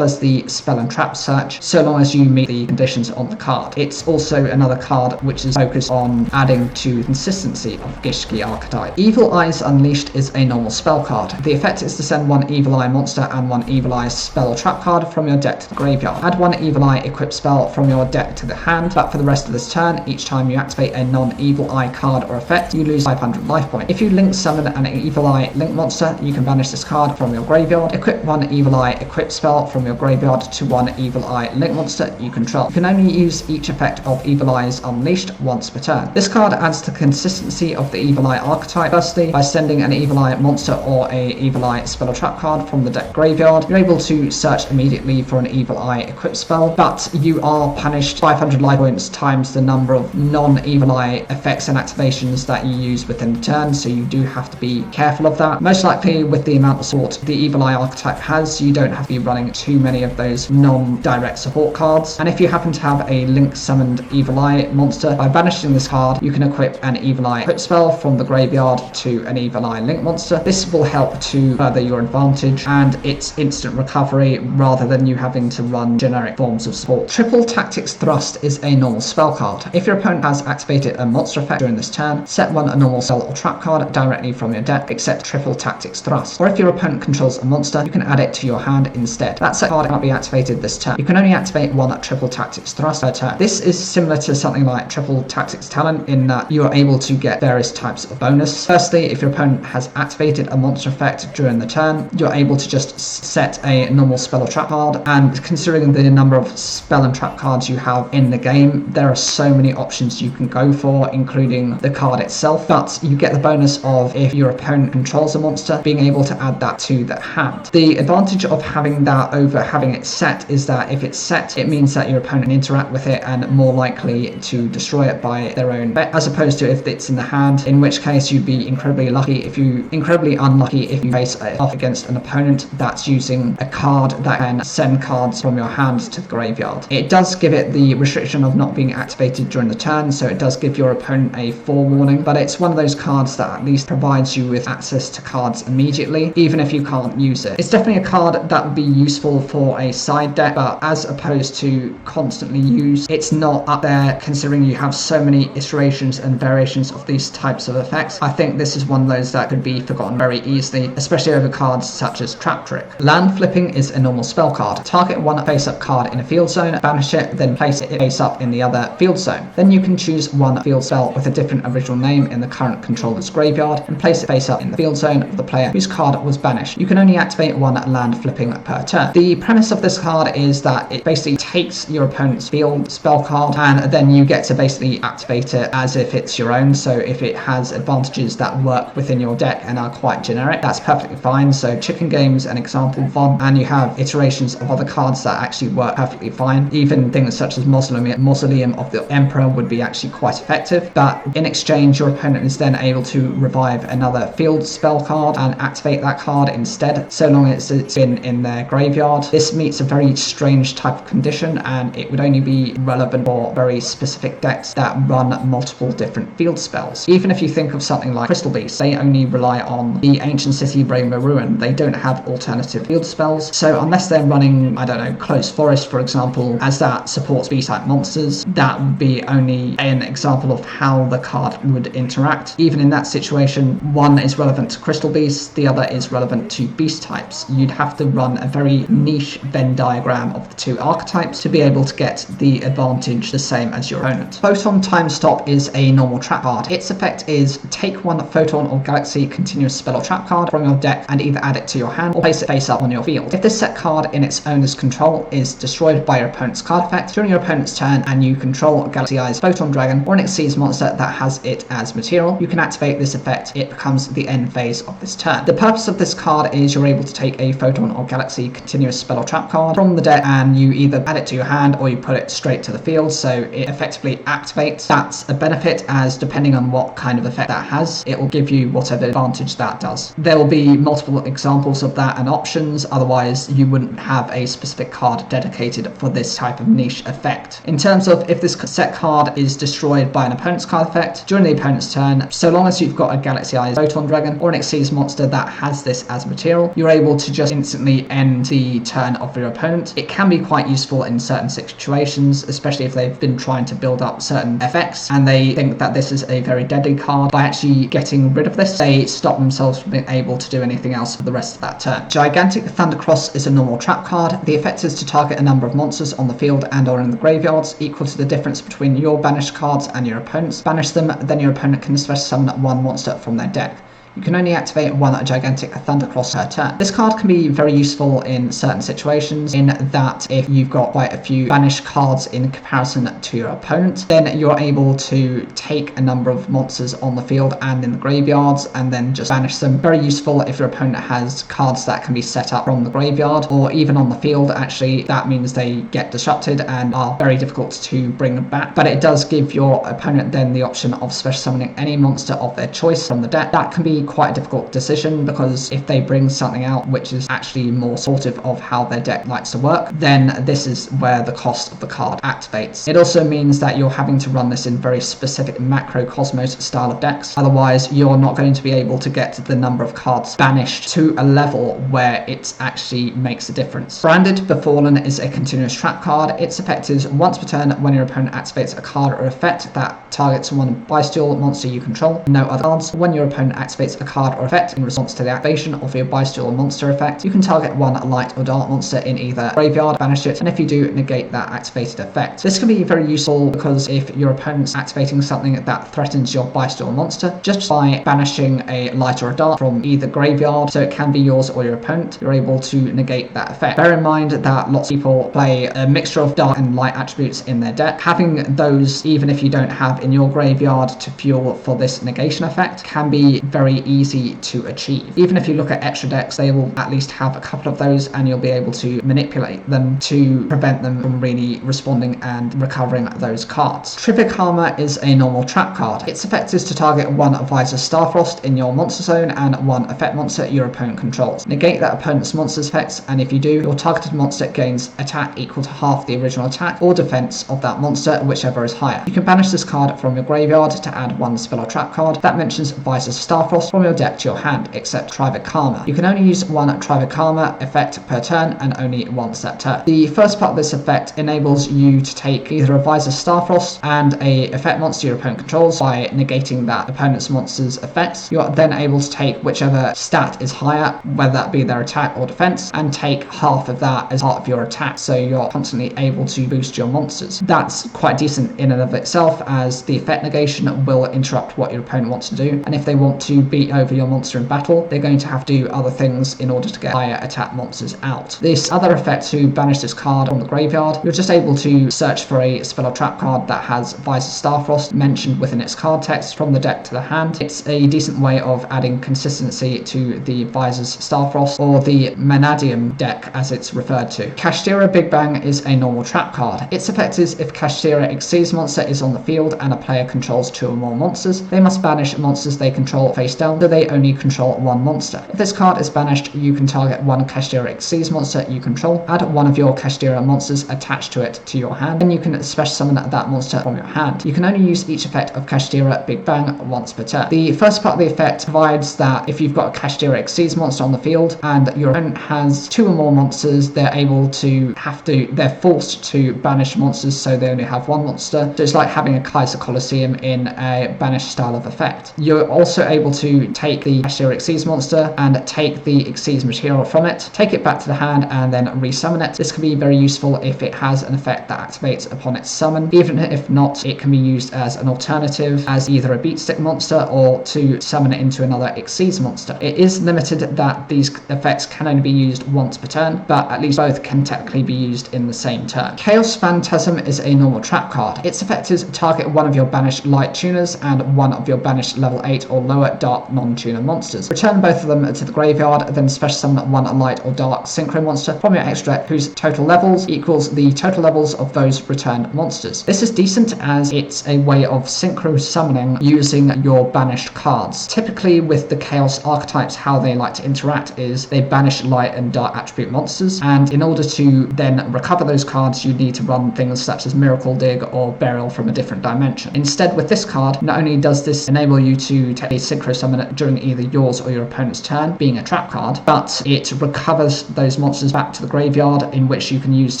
as the spell and trap search, so long as you meet the conditions on the card. It's also another card which is focused on adding to consistency of Yugioh archetype. Evil Eyes Unleashed is a normal spell card. The effect is to send one Evil Eye monster and one Evil Eye spell or trap card from your deck to the graveyard. Add one Evil Eye equipped spell from your deck to the hand, but for the rest of this turn, each time you activate a non-Evil Eye card or effect, you lose 500 life points. If you link summon an Evil Eye link monster, you can banish this card from your graveyard. Equip one Evil Eye equipped spell from your graveyard to one Evil Eye link monster you control. You can only use each effect of Evil Eyes Unleashed once per turn. This card adds to consistency of the Evil Eye archetype. Firstly, by sending an Evil Eye monster or a Evil Eye spell or trap card from the deck graveyard, you're able to search immediately for an Evil Eye equipped spell, but you are punished 500 life points times the number of non-Evil Eye effects and activations that you use within the turn, so you do have to be careful of that. Most likely with the amount of support the Evil Eye archetype has, you don't have to be running too many of those non-direct support cards. And if you happen to have a link summoned Evil Eye monster, by banishing this card, you can equip an Evil Eye equip spell from the graveyard to an Evil Eye link monster. This will help to further your advantage, and it's instant recovery rather than you having to run generic forms of support. Triple Tactics Thrust is a normal spell card. If your opponent has activated a monster effect during this turn, set one a normal spell or trap card directly from your deck except Triple Tactics Thrust. Or if your opponent controls a monster, you can add it to your hand instead. That set card cannot be activated this turn. You can only activate one Triple Tactics Thrust per turn. This is similar to something like Triple Tactics Talent in that you are able to get various types of bonus. Firstly, if your opponent has activated a monster effect during the turn, you're able to just set a normal spell or trap card, and considering the number of spell and trap cards you have in the game, there are so many options you can go for, including the card itself, but you get the bonus of, if your opponent controls a monster, being able to add that to the hand. The advantage of having that over having it set is that if it's set, it means that your opponent can interact with it and more likely to destroy it by their own bet, as opposed to if it's in the hand, in which case you'd be incredibly unlucky if you face it off against an opponent that's using a card that can send cards from your hand to the graveyard. It does give it the restriction of not being activated during the turn, so it does give your opponent a forewarning, but it's one of those cards that at least provides you with access to cards immediately, even if you can't use it. It's definitely a card that would be useful for a side deck, but as opposed to constantly used, it's not up there considering you have so many iterations and variations of these types of effects. I think this is one of those that could be forgotten very easily, especially over cards such as Trap Trick. Land Flipping is a normal spell card. Target one face-up card in a field zone, banish it, then place it face-up in the other field zone. Then you can choose one field spell with a different original name in the current controller's graveyard and place it face-up in the field zone of the player whose card was banished. You can only activate one Land Flipping per turn. The premise of this card is that it basically takes your opponent's field spell card and then you get to basically activate it as if it's your own. So if it has advantages that work within your deck and are quite generic, that's perfectly fine. So Chicken Game is an example of one, and you have iterations of other cards that actually work perfectly fine. Even things such as Mausoleum of the Emperor would be actually quite effective, but in exchange your opponent is then able to revive another field spell card and activate that card instead, so long as it's been in their graveyard. This meets a very strange type of condition, and it would only be relevant for very specific decks that run multiple different field spells. Even if you think of something like Crystal Beast, they only rely on the Ancient City Rainbow Ruin. They don't have alternative field spells, so unless they're running, I don't know, Closed Forest for example, as that supports beast-type monsters, that would be only an example of how the card would interact. Even in that situation, one is relevant to Crystal Beast, the other is relevant to beast types. You'd have to run a very niche Venn diagram of the two archetypes to be able to get the advantage the same as your opponent. Photon Time Stop is a normal trap card. Its effect is take one Photon or Galaxy continuous spell or trap card from your deck and either add it to your hand or place it face up on your field. If this set card in its owner's control is destroyed by your opponent's card effect during your opponent's turn and you control Galaxy Eyes Photon Dragon or an Exceeds monster that has it as material, you can activate this effect. It becomes the end phase of this turn. The purpose of this card is you're able to take a Photon or Galaxy continuous spell or trap card from the deck and you either add it to your hand or you put it straight to the field, so it effectively activates. That's a benefit, as depending on what kind of effect that has, it will give you whatever advantage that does. There will be multiple examples of that and options, otherwise you wouldn't have a specific card dedicated for this type of niche effect. In terms of if this this set card is destroyed by an opponent's card effect during the opponent's turn, so long as you've got a Galaxy Eyes Photon Dragon or an Exceeds monster that has this as material, you're able to just instantly end the turn of your opponent. It can be quite useful in certain situations, especially if they've been trying to build up certain effects and they think that this is a very deadly card. By actually getting rid of this, they stop themselves from being able to do anything else for the rest of that turn. Gigantic Thundercross is a normal trap card. The effect is to target a number of monsters on the field and or in the graveyards equal to the difference between your banished cards and your opponent's. Banish them, then your opponent can special summon one monster from their deck. You can only activate one Gigantic Thundercross per turn. This card can be very useful in certain situations, in that if you've got quite a few banished cards in comparison to your opponent, then you're able to take a number of monsters on the field and in the graveyards and then just banish them. Very useful if your opponent has cards that can be set up from the graveyard or even on the field. Actually, that means they get disrupted and are very difficult to bring back, but it does give your opponent then the option of special summoning any monster of their choice from the deck. That can be quite a difficult decision, because if they bring something out which is actually more supportive of how their deck likes to work, then this is where the cost of the card activates. It also means that you're having to run this in very specific macrocosmos style of decks, otherwise you're not going to be able to get the number of cards banished to a level where it actually makes a difference. Branded Befallen is a continuous trap card. Its effect is once per turn when your opponent activates a card or effect that targets one bestial monster you control, no other cards. When your opponent activates a card or effect in response to the activation of your bestial monster effect, you can target one light or dark monster in either graveyard, banish it, and if you do, negate that activated effect. This can be very useful because if your opponent's activating something that threatens your bestial monster, just by banishing a light or a dark from either graveyard, so it can be yours or your opponent, you're able to negate that effect. Bear in mind that lots of people play a mixture of dark and light attributes in their deck. Having those, even if you don't have in your graveyard to fuel for this negation effect, can be very easy to achieve. Even if you look at extra decks, they will at least have a couple of those and you'll be able to manipulate them to prevent them from really responding and recovering those cards. Trivia Karma is a normal trap card. Its effect is to target one Visor Starfrost in your monster zone and one effect monster your opponent controls. Negate that opponent's monster's effects, and if you do, your targeted monster gains attack equal to half the original attack or defense of that monster, whichever is higher. You can banish this card from your graveyard to add one spell or trap card that mentions Visor Starfrost from your deck to your hand, except Trivia Karma. You can only use one Trivia Karma effect per turn and only once that turn. The first part of this effect enables you to take either a Visor Starfrost and a effect monster your opponent controls by negating that opponent's monster's effects. You are then able to take whichever stat is higher, whether that be their attack or defense, and take half of that as part of your attack, so you're constantly able to boost your monsters. That's quite decent in and of itself, as the effect negation will interrupt what your opponent wants to do, and if they want to beat over your monster in battle, they're going to have to do other things in order to get higher attack monsters out. This other effect, to banish this card from the graveyard, you're just able to search for a spell or trap card that has Visor Starfrost mentioned within its card text from the deck to the hand. It's a decent way of adding consistency to the Visor's Starfrost, or the Manadium deck as it's referred to. Kashtira Big Bang is a normal trap card. Its effect is if Kashtira Exceeds monster is on the field and a player controls two or more monsters, they must banish monsters they control face down, so they only control one monster. If this card is banished, you can target one Kashtira Exceeds monster you control, add one of your Kashtira monsters attached to it to your hand, then you can special summon that monster from your hand. You can only use each effect of Kashtira Big Bang once per turn. The first part of the effect provides that if you've got a Kashtira Exceeds monster on the field and your opponent has two or more monsters, they're forced to banish monsters, so they only have one monster. So it's like having a Kaiser Colosseum in a banished style of effect. You're also able to take the Kashtira Exceeds monster and take the Exceeds material from it, take it back to the hand, and then resummon it. This can be very useful if it has an effect that activates upon its summon. Even if not, it can be used as an alternative as either a beatstick monster or to summon it into another Exceeds monster. It is limited that these effects can only be used once per turn, but at least both can technically be used in the same turn. Chaos Phantasm is a normal trap card. Its effect is target one of your banished light tuners and one of your banished level 8 or lower dark dark non-tuner monsters. Return both of them to the graveyard, then special summon one light or dark synchro monster from your extra deck whose total levels equals the total levels of those returned monsters. This is decent as it's a way of synchro summoning using your banished cards. Typically with the Chaos archetypes, how they like to interact is they banish light and dark attribute monsters, and in order to then recover those cards you need to run things such as Miracle Dig or Burial from a different dimension. Instead, with this card, not only does this enable you to take a synchro summon during either yours or your opponent's turn, being a trap card, but it recovers those monsters back to the graveyard, in which you can use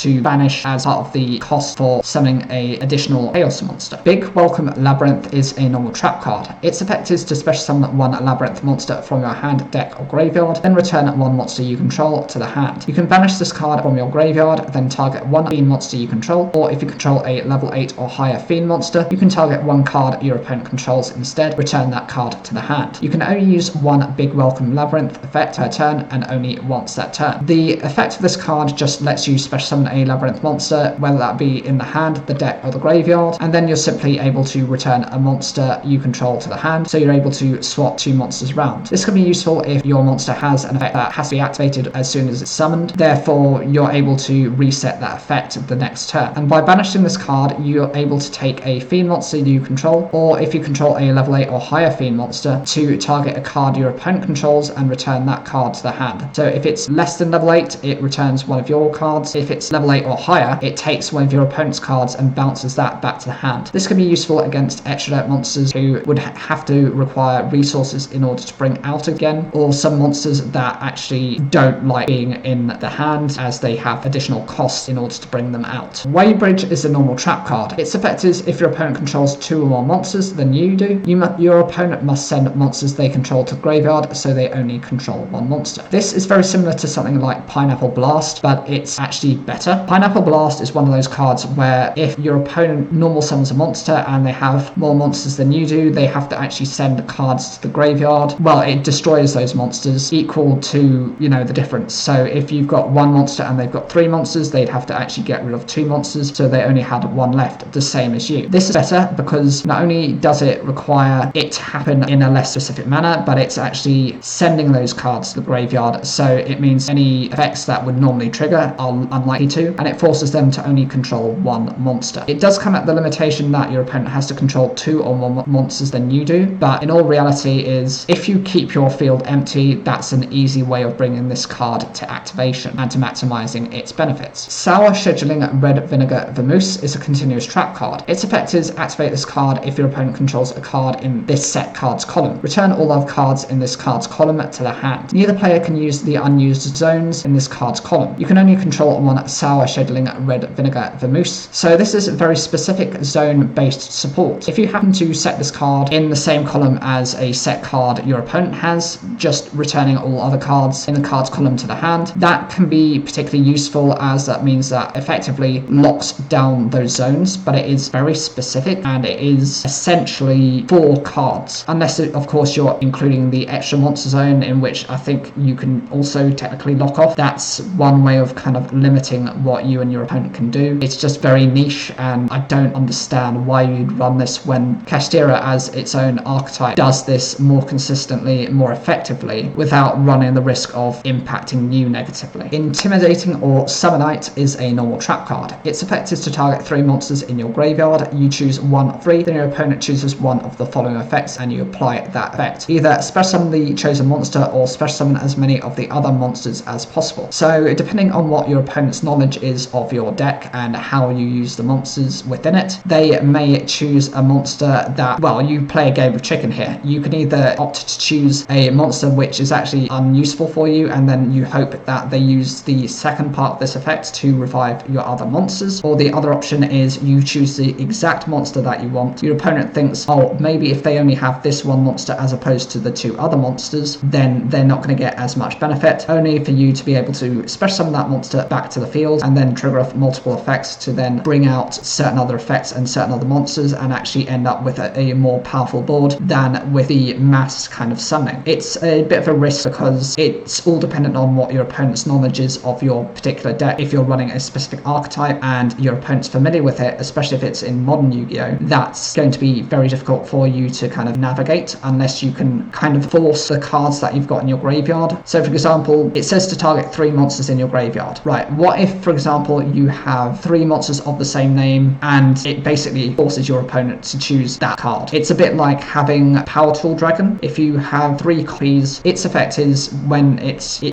to banish as part of the cost for summoning a additional Chaos monster. Big Welcome Labyrinth is a normal trap card. Its effect is to special summon one Labyrinth monster from your hand, deck, or graveyard, then return one monster you control to the hand. You can banish this card from your graveyard, then target one Fiend monster you control, or if you control a level 8 or higher Fiend monster, you can target one card your opponent controls instead, return that card to the hand. You can only use one Big Welcome Labyrinth effect per turn, and only once that turn. The effect of this card just lets you special summon a Labyrinth monster, whether that be in the hand, the deck, or the graveyard, and then you're simply able to return a monster you control to the hand, so you're able to swap two monsters around. This can be useful if your monster has an effect that has to be activated as soon as it's summoned, therefore you're able to reset that effect the next turn. And by banishing this card, you're able to take a Fiend monster you control, or if you control a level 8 or higher Fiend monster, to target a card your opponent controls and return that card to the hand. So if it's less than level 8, it returns one of your cards. If it's level 8 or higher, it takes one of your opponent's cards and bounces that back to the hand. This can be useful against extra deck monsters who would have to require resources in order to bring out again, or some monsters that actually don't like being in the hand as they have additional costs in order to bring them out. Waybridge is a normal trap card. Its effect is if your opponent controls two or more monsters than you do, your opponent must send monsters they control to the graveyard, so they only control one monster. This is very similar to something like Pineapple Blast, but it's actually better. Pineapple Blast is one of those cards where if your opponent normal summons a monster and they have more monsters than you do, they have to actually send cards to the graveyard. Well, it destroys those monsters equal to, the difference. So if you've got one monster and they've got three monsters, they'd have to actually get rid of two monsters, so they only had one left, the same as you. This is better because not only does it require it to happen in a less specific manner, but it's actually sending those cards to the graveyard, so it means any effects that would normally trigger are unlikely to, and it forces them to only control one monster. It does come at the limitation that your opponent has to control two or more monsters than you do, but in all reality is if you keep your field empty, that's an easy way of bringing this card to activation and to maximizing its benefits. Sour Scheduling Red Vinegar Vermouth is a continuous trap card. Its effect is activate this card if your opponent controls a card in this set card's column. Return all other cards in this card's column to the hand. Neither player can use the unused zones in this card's column. You can only control one Sour Scheduling Red Vinegar Vermouth, so this is very specific zone-based support. If you happen to set this card in the same column as a set card your opponent has, just returning all other cards in the card's column to the hand, that can be particularly useful as that means that effectively locks down those zones, but it is very specific and it is essentially 4 cards, unless of course you're including the extra monster zone, in which I think you can also technically lock off. That's one way of kind of limiting what you and your opponent can do. It's just very niche, and I don't understand why you'd run this when Kashtira as its own archetype does this more consistently, more effectively, without running the risk of impacting you negatively. Intimidating or Summonite is a normal trap card. Its effect is to target 3 monsters in your graveyard. You choose one of 3, then your opponent chooses one of the following effects and you apply that effect. Either special summon the chosen monster or special summon as many of the other monsters as possible. So depending on what your opponent's knowledge is of your deck and how you use the monsters within it, they may choose a monster that, well, you play a game of chicken here. You can either opt to choose a monster which is actually unuseful for you, and then you hope that they use the second part of this effect to revive your other monsters, or the other option is you choose the exact monster that you want. Your opponent thinks, oh, maybe if they only have this one monster as opposed to the 2 other monsters, then they're not going to get as much benefit, only for you to be able to special summon that monster back to the field and then trigger off multiple effects to then bring out certain other effects and certain other monsters and actually end up with a more powerful board than with the mass kind of summoning. It's a bit of a risk because it's all dependent on what your opponent's knowledge is of your particular deck. If you're running a specific archetype and your opponent's familiar with it, especially if it's in modern Yu-Gi-Oh, that's going to be very difficult for you to kind of navigate unless this, you can kind of force the cards that you've got in your graveyard. So for example, it says to target 3 monsters in your graveyard. Right, what if, for example, you have 3 monsters of the same name and it basically forces your opponent to choose that card? It's a bit like having Power Tool Dragon. If you have 3 copies, its effect is when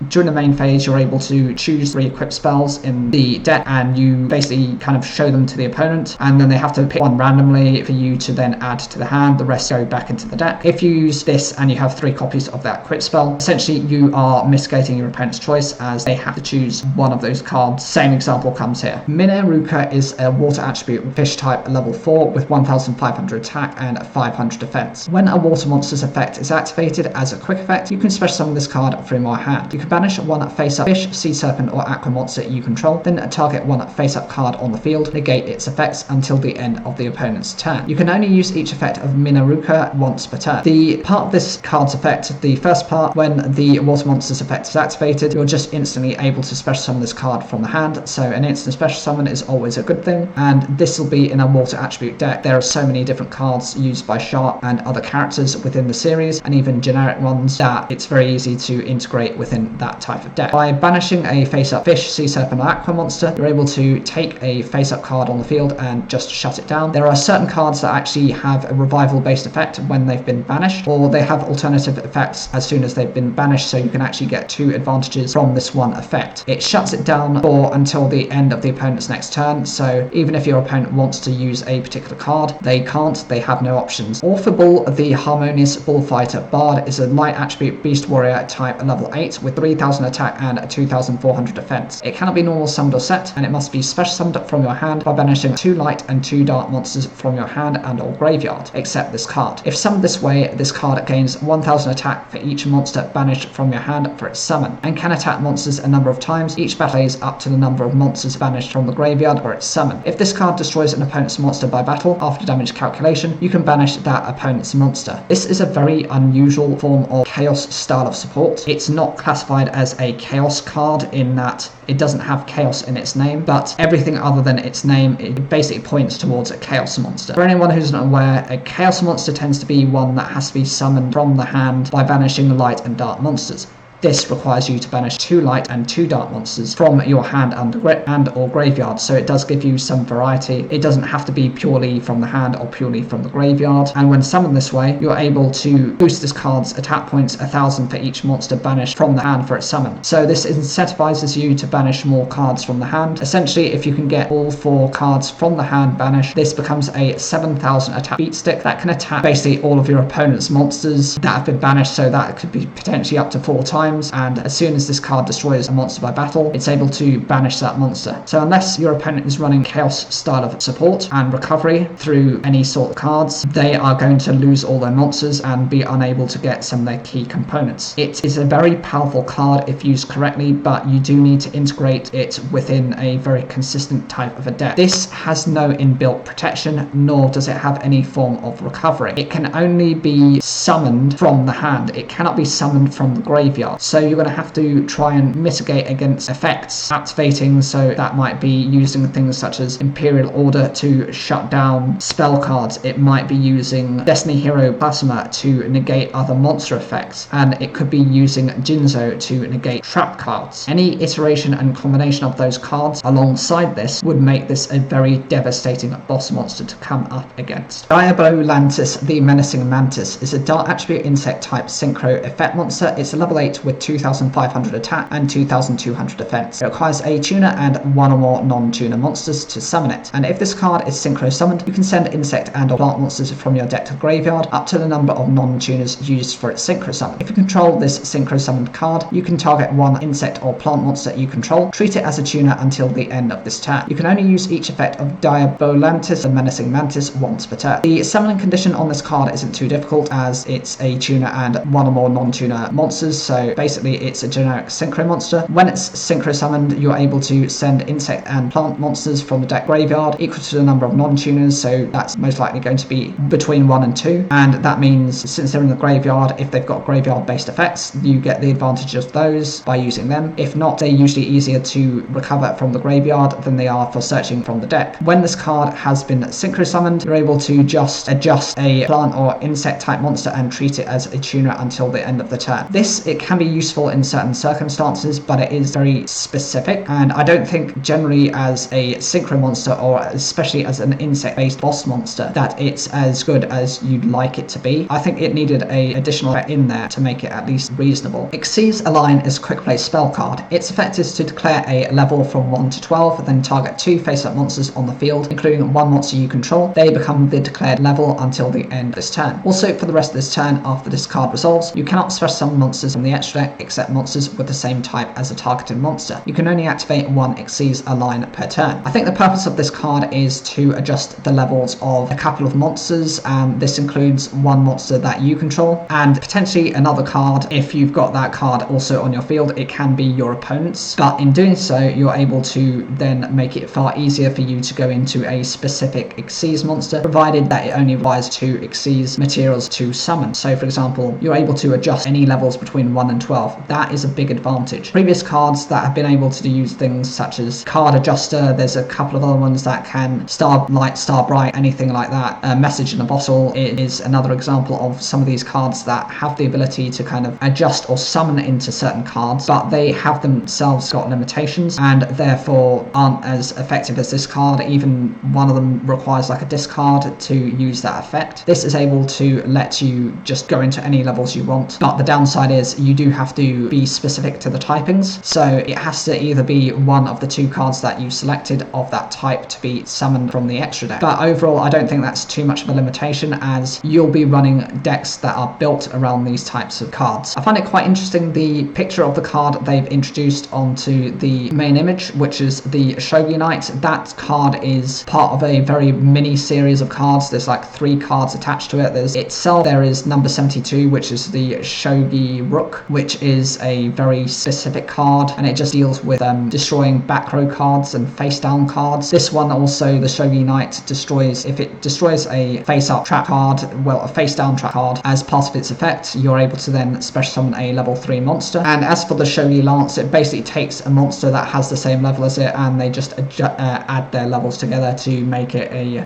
during the main phase, you're able to choose 3 equip spells in the deck, and you basically kind of show them to the opponent, and then they have to pick one randomly for you to then add to the hand. The rest go back into the deck. If you use this and you have 3 copies of that equip spell, essentially you are mitigating your opponent's choice as they have to choose one of those cards. Same example comes here. Minaruka is a water attribute fish type level 4 with 1500 attack and 500 defense. When a water monster's effect is activated as a quick effect, you can special summon this card from your hand. You can banish one face-up fish, sea serpent or aqua monster you control, then target one face-up card on the field, negate its effects until the end of the opponent's turn. You can only use each effect of Minaruka once per turn. The part of this card's effect, the first part, when the water monster's effect is activated, you're just instantly able to special summon this card from the hand, so an instant special summon is always a good thing, and this will be in a water attribute deck. There are so many different cards used by Shark and other characters within the series, and even generic ones, that it's very easy to integrate within that type of deck. By banishing a face-up fish, sea serpent or aqua monster, you're able to take a face-up card on the field and just shut it down. There are certain cards that actually have a revival-based effect when they've been banished, or they have alternative effects as soon as they've been banished, so you can actually get 2 advantages from this one effect. It shuts it down for until the end of the opponent's next turn, so even if your opponent wants to use a particular card, they can't, they have no options. Orphaball, the Harmonious Bullfighter Bard, is a light attribute beast warrior type level 8 with 3000 attack and 2400 defense. It cannot be normal summoned or set, and it must be special summoned from your hand by banishing 2 light and 2 dark monsters from your hand and or graveyard, except this card. If summoned this way, this card gains 1000 attack for each monster banished from your hand for its summon, and can attack monsters a number of times. Each battle phase up to the number of monsters banished from the graveyard for its summon. If this card destroys an opponent's monster by battle after damage calculation, you can banish that opponent's monster. This is a very unusual form of chaos style of support. It's not classified as a chaos card in that it doesn't have chaos in its name, but everything other than its name, it basically points towards a chaos monster. For anyone who's not aware, a chaos monster tends to be one that has to be summoned from the hand by banishing the light and dark monsters. This requires you to banish 2 light and 2 dark monsters from your hand and or graveyard, so it does give you some variety. It doesn't have to be purely from the hand or purely from the graveyard, and when summoned this way, you're able to boost this card's attack points 1000 for each monster banished from the hand for its summon. So this incentivizes you to banish more cards from the hand. Essentially, if you can get all 4 cards from the hand banished, this becomes a 7000 attack beat stick that can attack basically all of your opponent's monsters that have been banished, so that could be potentially up to 4 times. And as soon as this card destroys a monster by battle, it's able to banish that monster. So unless your opponent is running chaos style of support and recovery through any sort of cards, they are going to lose all their monsters and be unable to get some of their key components. It is a very powerful card if used correctly, but you do need to integrate it within a very consistent type of a deck. This has no inbuilt protection, nor does it have any form of recovery. It can only be summoned from the hand. It cannot be summoned from the graveyard. So you're going to have to try and mitigate against effects activating, so that might be using things such as Imperial Order to shut down spell cards. It might be using Destiny Hero Plasma to negate other monster effects, and it could be using Jinzo to negate trap cards. Any iteration and combination of those cards alongside this would make this a very devastating boss monster to come up against. Diabolantis, the Menacing Mantis, is a dark attribute insect type synchro effect monster. It's a level 8 with 2500 attack and 2200 defense. It requires a tuner and 1 or more non-tuner monsters to summon it, and if this card is synchro summoned, you can send insect and or plant monsters from your deck to the graveyard up to the number of non-tuners used for its synchro summon. If you control this synchro summoned card, you can target 1 insect or plant monster you control, treat it as a tuner until the end of this turn. You can only use each effect of Diabolantis, the Menacing Mantis, once per turn. The summoning condition on this card isn't too difficult, as it's a tuner and 1 or more non-tuner monsters, so basically it's a generic synchro monster. When it's synchro summoned, you're able to send insect and plant monsters from the deck graveyard equal to the number of non-tuners, so that's most likely going to be between 1 and 2, and that means since they're in the graveyard, if they've got graveyard based effects, you get the advantage of those by using them. If not, they're usually easier to recover from the graveyard than they are for searching from the deck. When this card has been synchro summoned, you're able to just adjust a plant or insect type monster and treat it as a tuner until the end of the turn. It can be useful in certain circumstances, but it is very specific, and I don't think generally as a synchro monster, or especially as an insect based boss monster, that it's as good as you'd like it to be. I think it needed a additional effect in there to make it at least reasonable. Xyz Align is a quick play spell card. Its effect is to declare a level from 1 to 12, then target 2 face-up monsters on the field, including 1 monster you control. They become the declared level until the end of this turn. Also, for the rest of this turn, after this card resolves, you cannot special summon monsters from the extra deck except monsters with the same type as a targeted monster. You can only activate 1 Xyz Align per turn. I think the purpose of this card is to adjust the levels of a couple of monsters, and this includes 1 monster that you control and potentially another card. If you've got that card also on your field, it can be your opponent's, but in doing so you're able to then make it far easier for you to go into a specific Xyz monster, provided that it only requires 2 Xyz materials to summon. So for example, you're able to adjust any levels between 1 and 12. That is a big advantage. Previous cards that have been able to use things such as card adjuster, there's a couple of other ones that can Starlight, Starbright, anything like that. Message in a Bottle is another example of some of these cards that have the ability to kind of adjust or summon into certain cards, but they have themselves got limitations and therefore aren't as effective as this card. Even one of them requires like a discard to use that effect. This is able to let you just go into any levels you want, but the downside is you do have to be specific to the typings, so it has to either be one of the 2 cards that you selected of that type to be summoned from the extra deck. But overall, I don't think that's too much of a limitation, as you'll be running decks that are built around these types of cards. I find it quite interesting, the picture of the card they've introduced onto the main image, which is the Shogi Knight. That card is part of a very mini series of cards. There's like 3 cards attached to it. There is number 72, which is the Shogi Rook, which is a very specific card, and it just deals with destroying back row cards and face down cards. This one also, the Shogi Knight, destroys, if it destroys a face up trap card, well, a face down trap card, as part of its effect, you're able to then special summon a level 3 monster. And as for the Shogi Lance, it basically takes a monster that has the same level as it, and they just add their levels together to make it a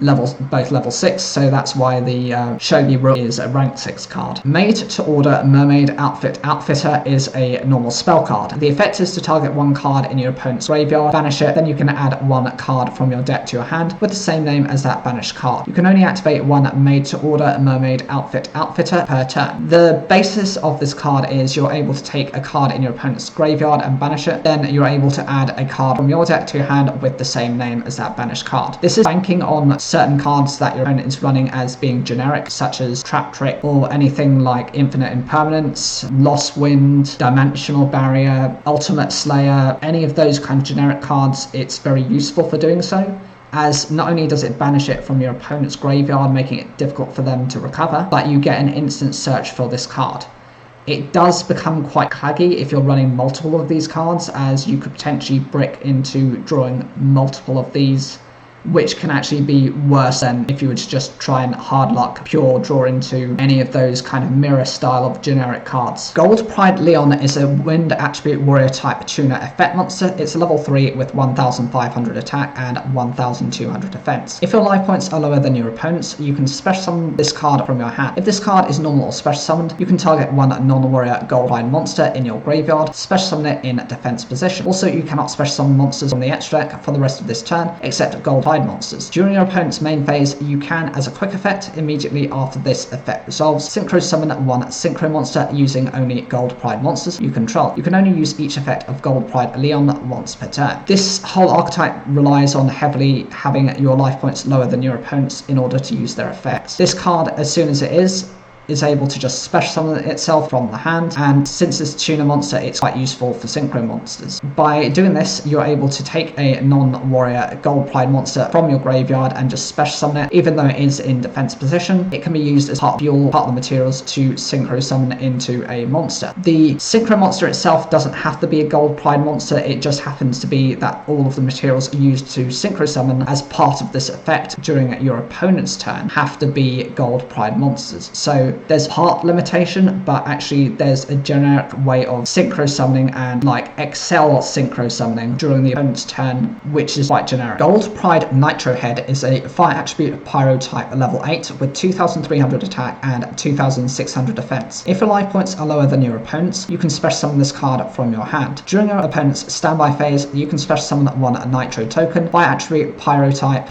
both level 6, so that's why the Shogi Rook is a rank 6 card. Made to Order Mermaid Outfitter is a normal spell card. The effect is to target 1 card in your opponent's graveyard, banish it, then you can add 1 card from your deck to your hand with the same name as that banished card. You can only activate 1 Made to Order Mermaid Outfitter per turn. The basis of this card is you're able to take a card in your opponent's graveyard and banish it, then you're able to add a card from your deck to your hand with the same name as that banished card. This is banking on certain cards that your opponent is running as being generic, such as Trap Trick or anything like Infinite Impermanence, Lost Wind, Dimensional Barrier, Ultimate Slayer, any of those kind of generic cards. It's very useful for doing so, as not only does it banish it from your opponent's graveyard, making it difficult for them to recover, but you get an instant search for this card. It does become quite claggy if you're running multiple of these cards, as you could potentially brick into drawing multiple of these, which can actually be worse than if you were to just try and hard luck pure draw into any of those kind of mirror style of generic cards. Gold Pride Leon is a wind attribute warrior type tuner effect monster. It's a level 3 with 1500 attack and 1200 defense. If your life points are lower than your opponent's, you can special summon this card from your hand. If this card is normal or special summoned, you can target 1 non-warrior Gold Pride monster in your graveyard, special summon it in defense position. Also, you cannot special summon monsters from the extra deck for the rest of this turn, except Gold monsters. During your opponent's main phase, you can, as a quick effect, immediately after this effect resolves, synchro summon 1 synchro monster using only Gold Pride monsters you control. You can only use each effect of Gold Pride Leon once per turn. This whole archetype relies on heavily having your life points lower than your opponent's in order to use their effects. This card, as soon as it is, is able to just special summon itself from the hand, and since it's a tuner monster, it's quite useful for synchro monsters. By doing this, you're able to take a non-warrior Gold Pride monster from your graveyard and just special summon it. Even though it is in defense position, it can be used as part of fuel, part of the materials to synchro summon into a monster. The synchro monster itself doesn't have to be a Gold Pride monster, it just happens to be that all of the materials used to synchro summon as part of this effect during your opponent's turn have to be Gold Pride monsters. So there's part limitation, but actually there's a generic way of synchro summoning and like excel synchro summoning during the opponent's turn, which is quite generic. Gold Pride Nitro Head is a fire attribute pyro type level 8 with 2300 attack and 2600 defense. If your life points are lower than your opponent's, you can special summon this card from your hand. During your opponent's standby phase, you can special summon one Nitro token, fire attribute pyro type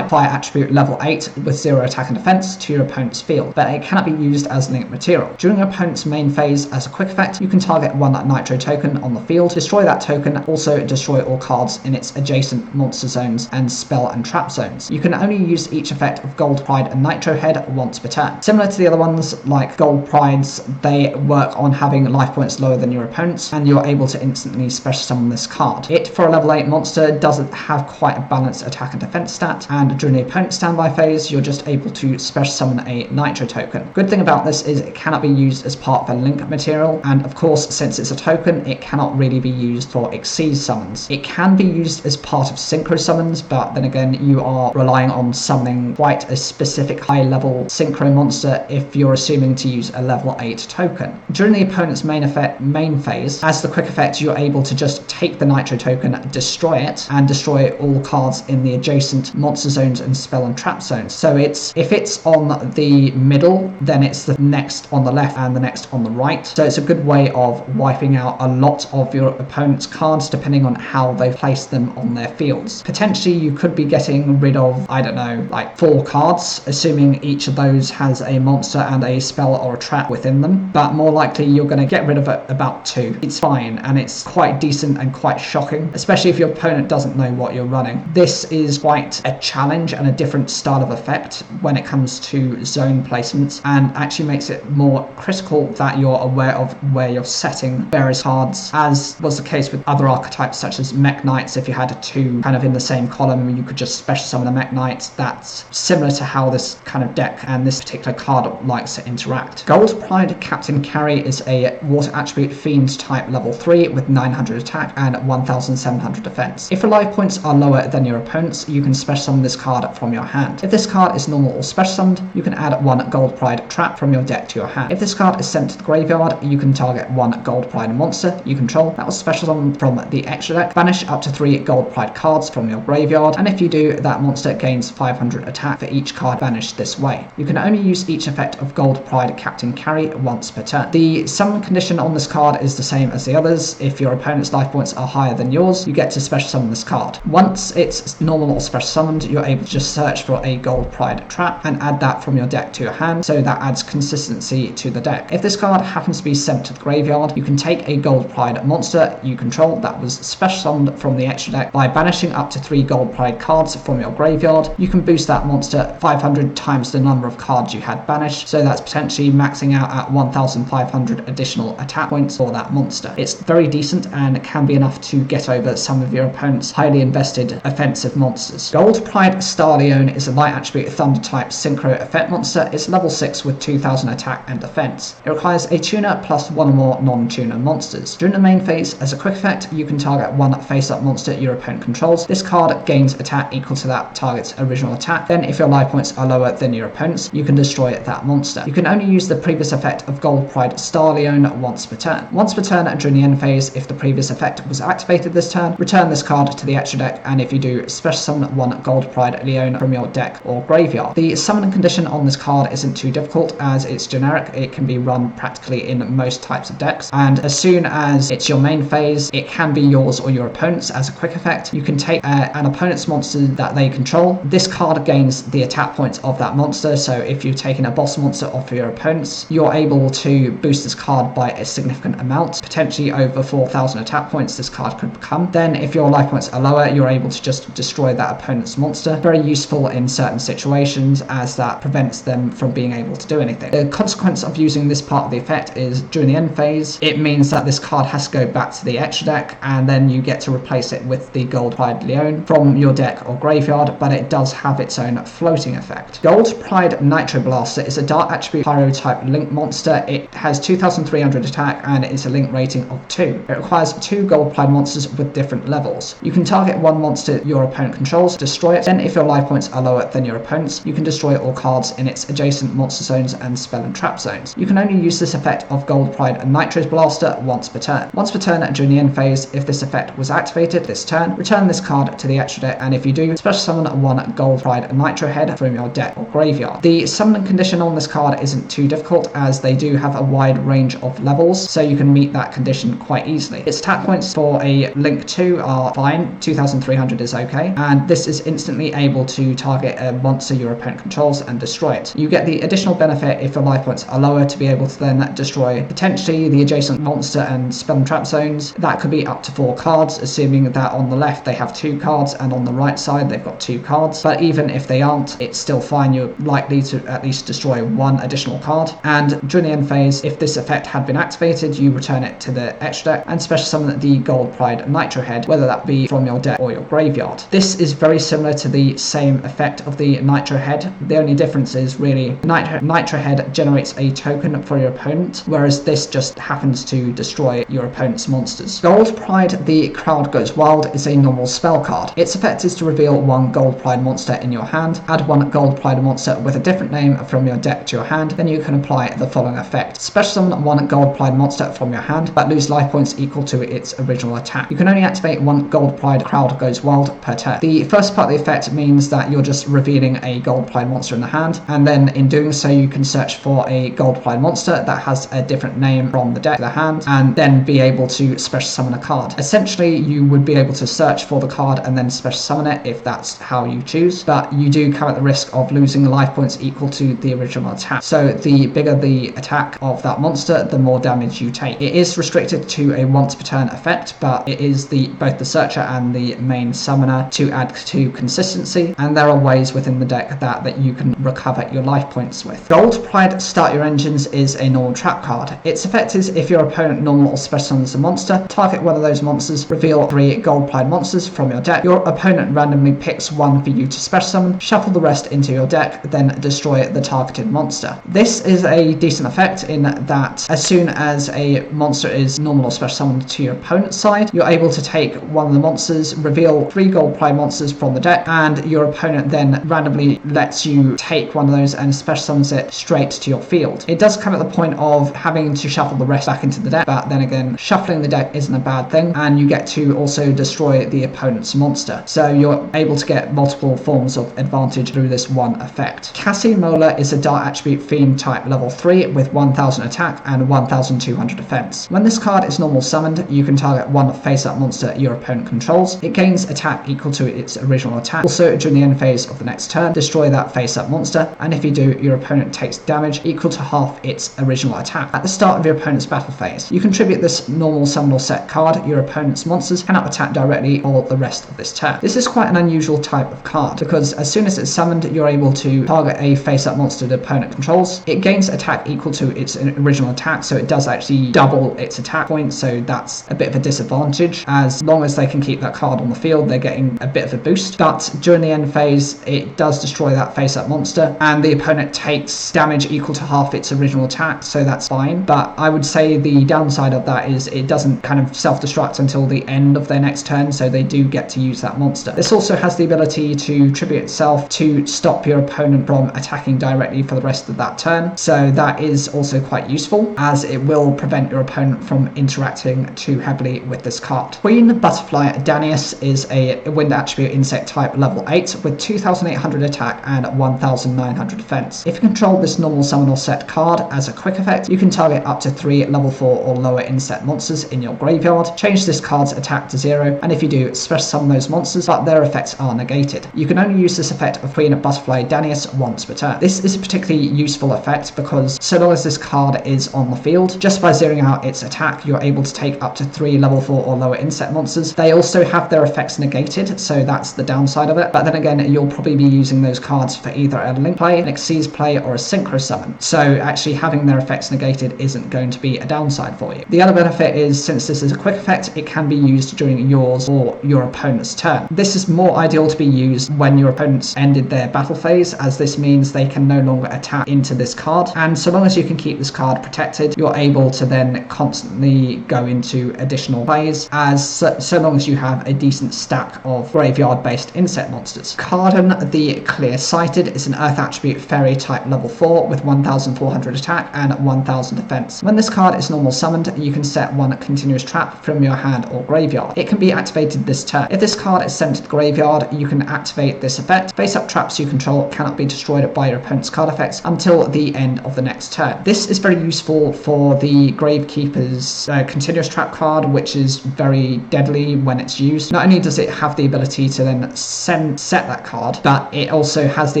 fire attribute level 8 with 0 attack and defense to your opponent's field, but it cannot be used as linked material. During your opponent's main phase, as a quick effect, you can target one Nitro token on the field, destroy that token, also destroy all cards in its adjacent monster zones and spell and trap zones. You can only use each effect of Gold Pride and Nitro Head once per turn. Similar to the other ones, like Gold Prides, they work on having life points lower than your opponent's, and you're able to instantly special summon this card. It, for a level 8 monster, doesn't have quite a balanced attack and defense stat, and during the opponent's standby phase, you're just able to special summon a Nitro token. Good thing about this is it cannot be used as part of a link material, and of course, since it's a token, it cannot really be used for Exceed summons. It can be used as part of synchro summons, but then again, you are relying on summoning quite a specific high level synchro monster if you're assuming to use a level 8 token. During the opponent's main phase, as the quick effect, you're able to just take the Nitro token, destroy it, and destroy all cards in the adjacent monster zones and spell and trap zones. So if it's on the middle, then it's the next on the left and the next on the right. So it's a good way of wiping out a lot of your opponent's cards depending on how they've placed them on their fields. Potentially you could be getting rid of, I don't know, like 4 cards, assuming each of those has a monster and a spell or a trap within them, but more likely you're going to get rid of about 2. It's fine, and it's quite decent and quite shocking, especially if your opponent doesn't know what you're running. This is quite a challenge and a different style of effect when it comes to zone placements, and actually makes it more critical that you're aware of where you're setting various cards, as was the case with other archetypes such as Mech Knights. If you had 2 kind of in the same column, you could just special summon a Mech Knight. That's similar to how this kind of deck and this particular card likes to interact. Gold Pride Captain Carry is a water attribute fiend type level 3 with 900 attack and 1700 defense. If your life points are lower than your opponent's, you can special summon this card from your hand. If this card is normal or special summoned, you can add 1 Gold Pride trap from your deck to your hand. If this card is sent to the graveyard, you can target 1 Gold Pride monster you control that was special summoned from the extra deck, banish up to 3 Gold Pride cards from your graveyard, and if you do, that monster gains 500 attack for each card banished this way. You can only use each effect of Gold Pride Captain Carry once per turn. The summon condition on this card is the same as the others. If your opponent's life points are higher than yours, you get to special summon this card. Once it's normal or special summoned, you're able to just search for a Gold Pride trap and add that from your deck to your hand, so that adds consistency to the deck. If this card happens to be sent to the graveyard, you can take a Gold Pride monster you control that was special summoned from the extra deck by banishing up to 3 Gold Pride cards from your graveyard. You can boost that monster 500 times the number of cards you had banished, so that's potentially maxing out at 1500 additional attack points for that monster. It's very decent and can be enough to get over some of your opponent's highly invested offensive monsters. Gold Pride Starleone is a light attribute thunder type synchro effect monster. It's level 6 with 2000 attack and defense. It requires a tuner plus 1 or more non-tuner monsters. During the main phase, as a quick effect, you can target 1 face-up monster your opponent controls. This card gains attack equal to that target's original attack. Then if your life points are lower than your opponent's, you can destroy that monster. You can only use the previous effect of Gold Pride Starleone once per turn. Once per turn during the end phase, if the previous effect was activated this turn, return this card to the extra deck, and if you do, special summon 1 Gold Pride Leone from your deck or graveyard. The summon condition on this card isn't too difficult, as it's generic. It can be run practically in most types of decks, and as soon as it's your main phase, it can be yours or your opponent's as a quick effect. You can take an opponent's monster that they control. This card gains the attack points of that monster, so if you're taking a boss monster off your opponent's, you're able to boost this card by a significant amount, potentially over 4000 attack points this card could become. Then if your life points are lower, you're able to just destroy that opponent's monster. Very useful in certain situations, as that prevents them from being able to do anything. The consequence of using this part of the effect is during the end phase, it means that this card has to go back to the extra deck, and then you get to replace it with the Gold Pride Leone from your deck or graveyard, but it does have its own floating effect. Gold Pride Nitro Blaster is a Dark Attribute Pyro type link monster. It has 2300 attack and it is a link rating of 2. It requires 2 Gold Pride monsters with different levels. You can target one monster your opponent controls, destroy it, then if your life points are lower than your opponent's, you can destroy all cards in its adjacent monster zones and spell and trap zones. You can only use this effect of Gold Pride and Nitro Blaster once per turn. Once per turn during the end phase, if this effect was activated this turn, return this card to the extra deck, and if you do, special summon one Gold Pride Nitro head from your deck or graveyard. The summoning condition on this card isn't too difficult, as they do have a wide range of levels, so you can meet that condition quite easily. Its attack points for a Link 2 are fine, 2300 is okay, and this is instantly able to target a monster your opponent controls and destroy it. You get the additional benefit if your life points are lower to be able to then destroy potentially the adjacent monster and spell and trap zones. That could be up to 4 cards, assuming that on the left they have 2 cards and on the right side they've got 2 cards, but even if they aren't, it's still fine. You're likely to at least destroy 1 additional card, and during the end phase, if this effect had been activated, you return it to the extra deck and special summon the Gold Pride Nitro head, whether that be from your deck or your graveyard. This is very similar to the same effect of the Nitro head. The only difference is really Nitro head generates a token for your opponent, whereas this just happens to destroy your opponent's monsters. Gold Pride The Crowd Goes Wild is a normal spell card. Its effect is to reveal 1 Gold Pride monster in your hand, add 1 Gold Pride monster with a different name from your deck to your hand, then you can apply the following effect. Special summon 1 Gold Pride monster from your hand, but lose life points equal to its original attack. You can only activate 1 Gold Pride Crowd Goes Wild per turn. The first part of the effect means that you're just revealing a Gold Pride monster in the hand, and then in doing so you can search for a Gold Pride monster that has a different name from the deck to the hand, and then be able to special summon a card. Essentially, you would be able to search for the card and then special summon it if that's how you choose, but you do carry the risk of losing life points equal to the original attack. So the bigger the attack of that monster, the more damage you take. It is restricted to a once per turn effect, but it is both the searcher and the main summoner to add to consistency, and there are ways within the deck that you can recover your life points with. Gold Pride Start Your Engines is a normal trap card. Its effect is if your opponent normal or special summons a monster, target one of those monsters, reveal 3 Gold Pride monsters from your deck. Your opponent randomly picks 1 for you to special summon, shuffle the rest into your deck, then destroy the targeted monster. This is a decent effect in that as soon as a monster is normal or special summoned to your opponent's side, you're able to take one of the monsters, reveal 3 Gold Pride monsters from the deck, and your opponent then randomly lets you take one of those and special summons it straight to your field. It does come at the point of having to shuffle the rest back into the deck, but then again, shuffling the deck isn't a bad thing, and you get to also destroy the opponent's monster. So you're able to get multiple forms of advantage through this one effect. Cassie Mola is a Dark Attribute Fiend type level 3 with 1000 attack and 1200 defense. When this card is normal summoned, you can target 1 face-up monster your opponent controls. It gains attack equal to its original attack. Also, during the end phase of the next turn, destroy that face-up monster, and if you do, your opponent takes damage equal to half its original attack. At the start of your opponent's battle phase, you contribute this normal summon or set card. Your opponent's monsters cannot attack directly or the rest of this turn. This is quite an unusual type of card, because as soon as it's summoned, you're able to target a face-up monster the opponent controls. It gains attack equal to its original attack, so it does actually double its attack points, so that's a bit of a disadvantage. As long as they can keep that card on the field, they're getting a bit of a boost, but during the end phase, it does destroy that face-up monster, and the opponent takes damage equal to half its original attack, so that's fine. But I would say the downside of that is it doesn't kind of self-destruct until the end of their next turn, so they do get to use that monster. This also has the ability to tribute itself to stop your opponent from attacking directly for the rest of that turn, so that is also quite useful, as it will prevent your opponent from interacting too heavily with this card. Queen Butterfly Danius is a wind attribute insect type level 8 with 2800 attack and 1900 defense. If you control this normal summon or set card as a quick effect, you can target up to 3 level 4 or lower insect monsters in your graveyard, change this card's attack to 0, and if you do, special summon those monsters, but their effects are negated. You can only use this effect of Queen Butterfly Danius once per turn. This is a particularly useful effect because so long as this card is on the field, just by zeroing out its attack, you're able to take up to 3 level 4 or lower insect monsters. They also have their effects negated, so that's the downside of it, but then again, you'll probably be using those cards for either a link play, an Xyz play, or a synchro summon. So actually having their effects negated isn't going to be a downside for you. The other benefit is, since this is a quick effect, it can be used during yours or your opponent's turn. This is more ideal to be used when your opponent's ended their battle phase, as this means they can no longer attack into this card, and so long as you can keep this card protected, you're able to then constantly go into additional plays, as so long as you have a decent stack of graveyard based insect monsters. Carden the Clear-Sighted is an Earth attribute fairy type level 4 with 1400 attack and 1000 defense. When this card is normal summoned, you can set one continuous trap from your hand or graveyard. It can be activated this turn. If this card is sent to the graveyard, you can activate this effect. Face up traps you control cannot be destroyed by your opponent's card effects until the end of the next turn. This is very useful for the Gravekeeper's continuous trap card, which is very deadly when it's used. Not only does it have the ability to then set that card, but it also has the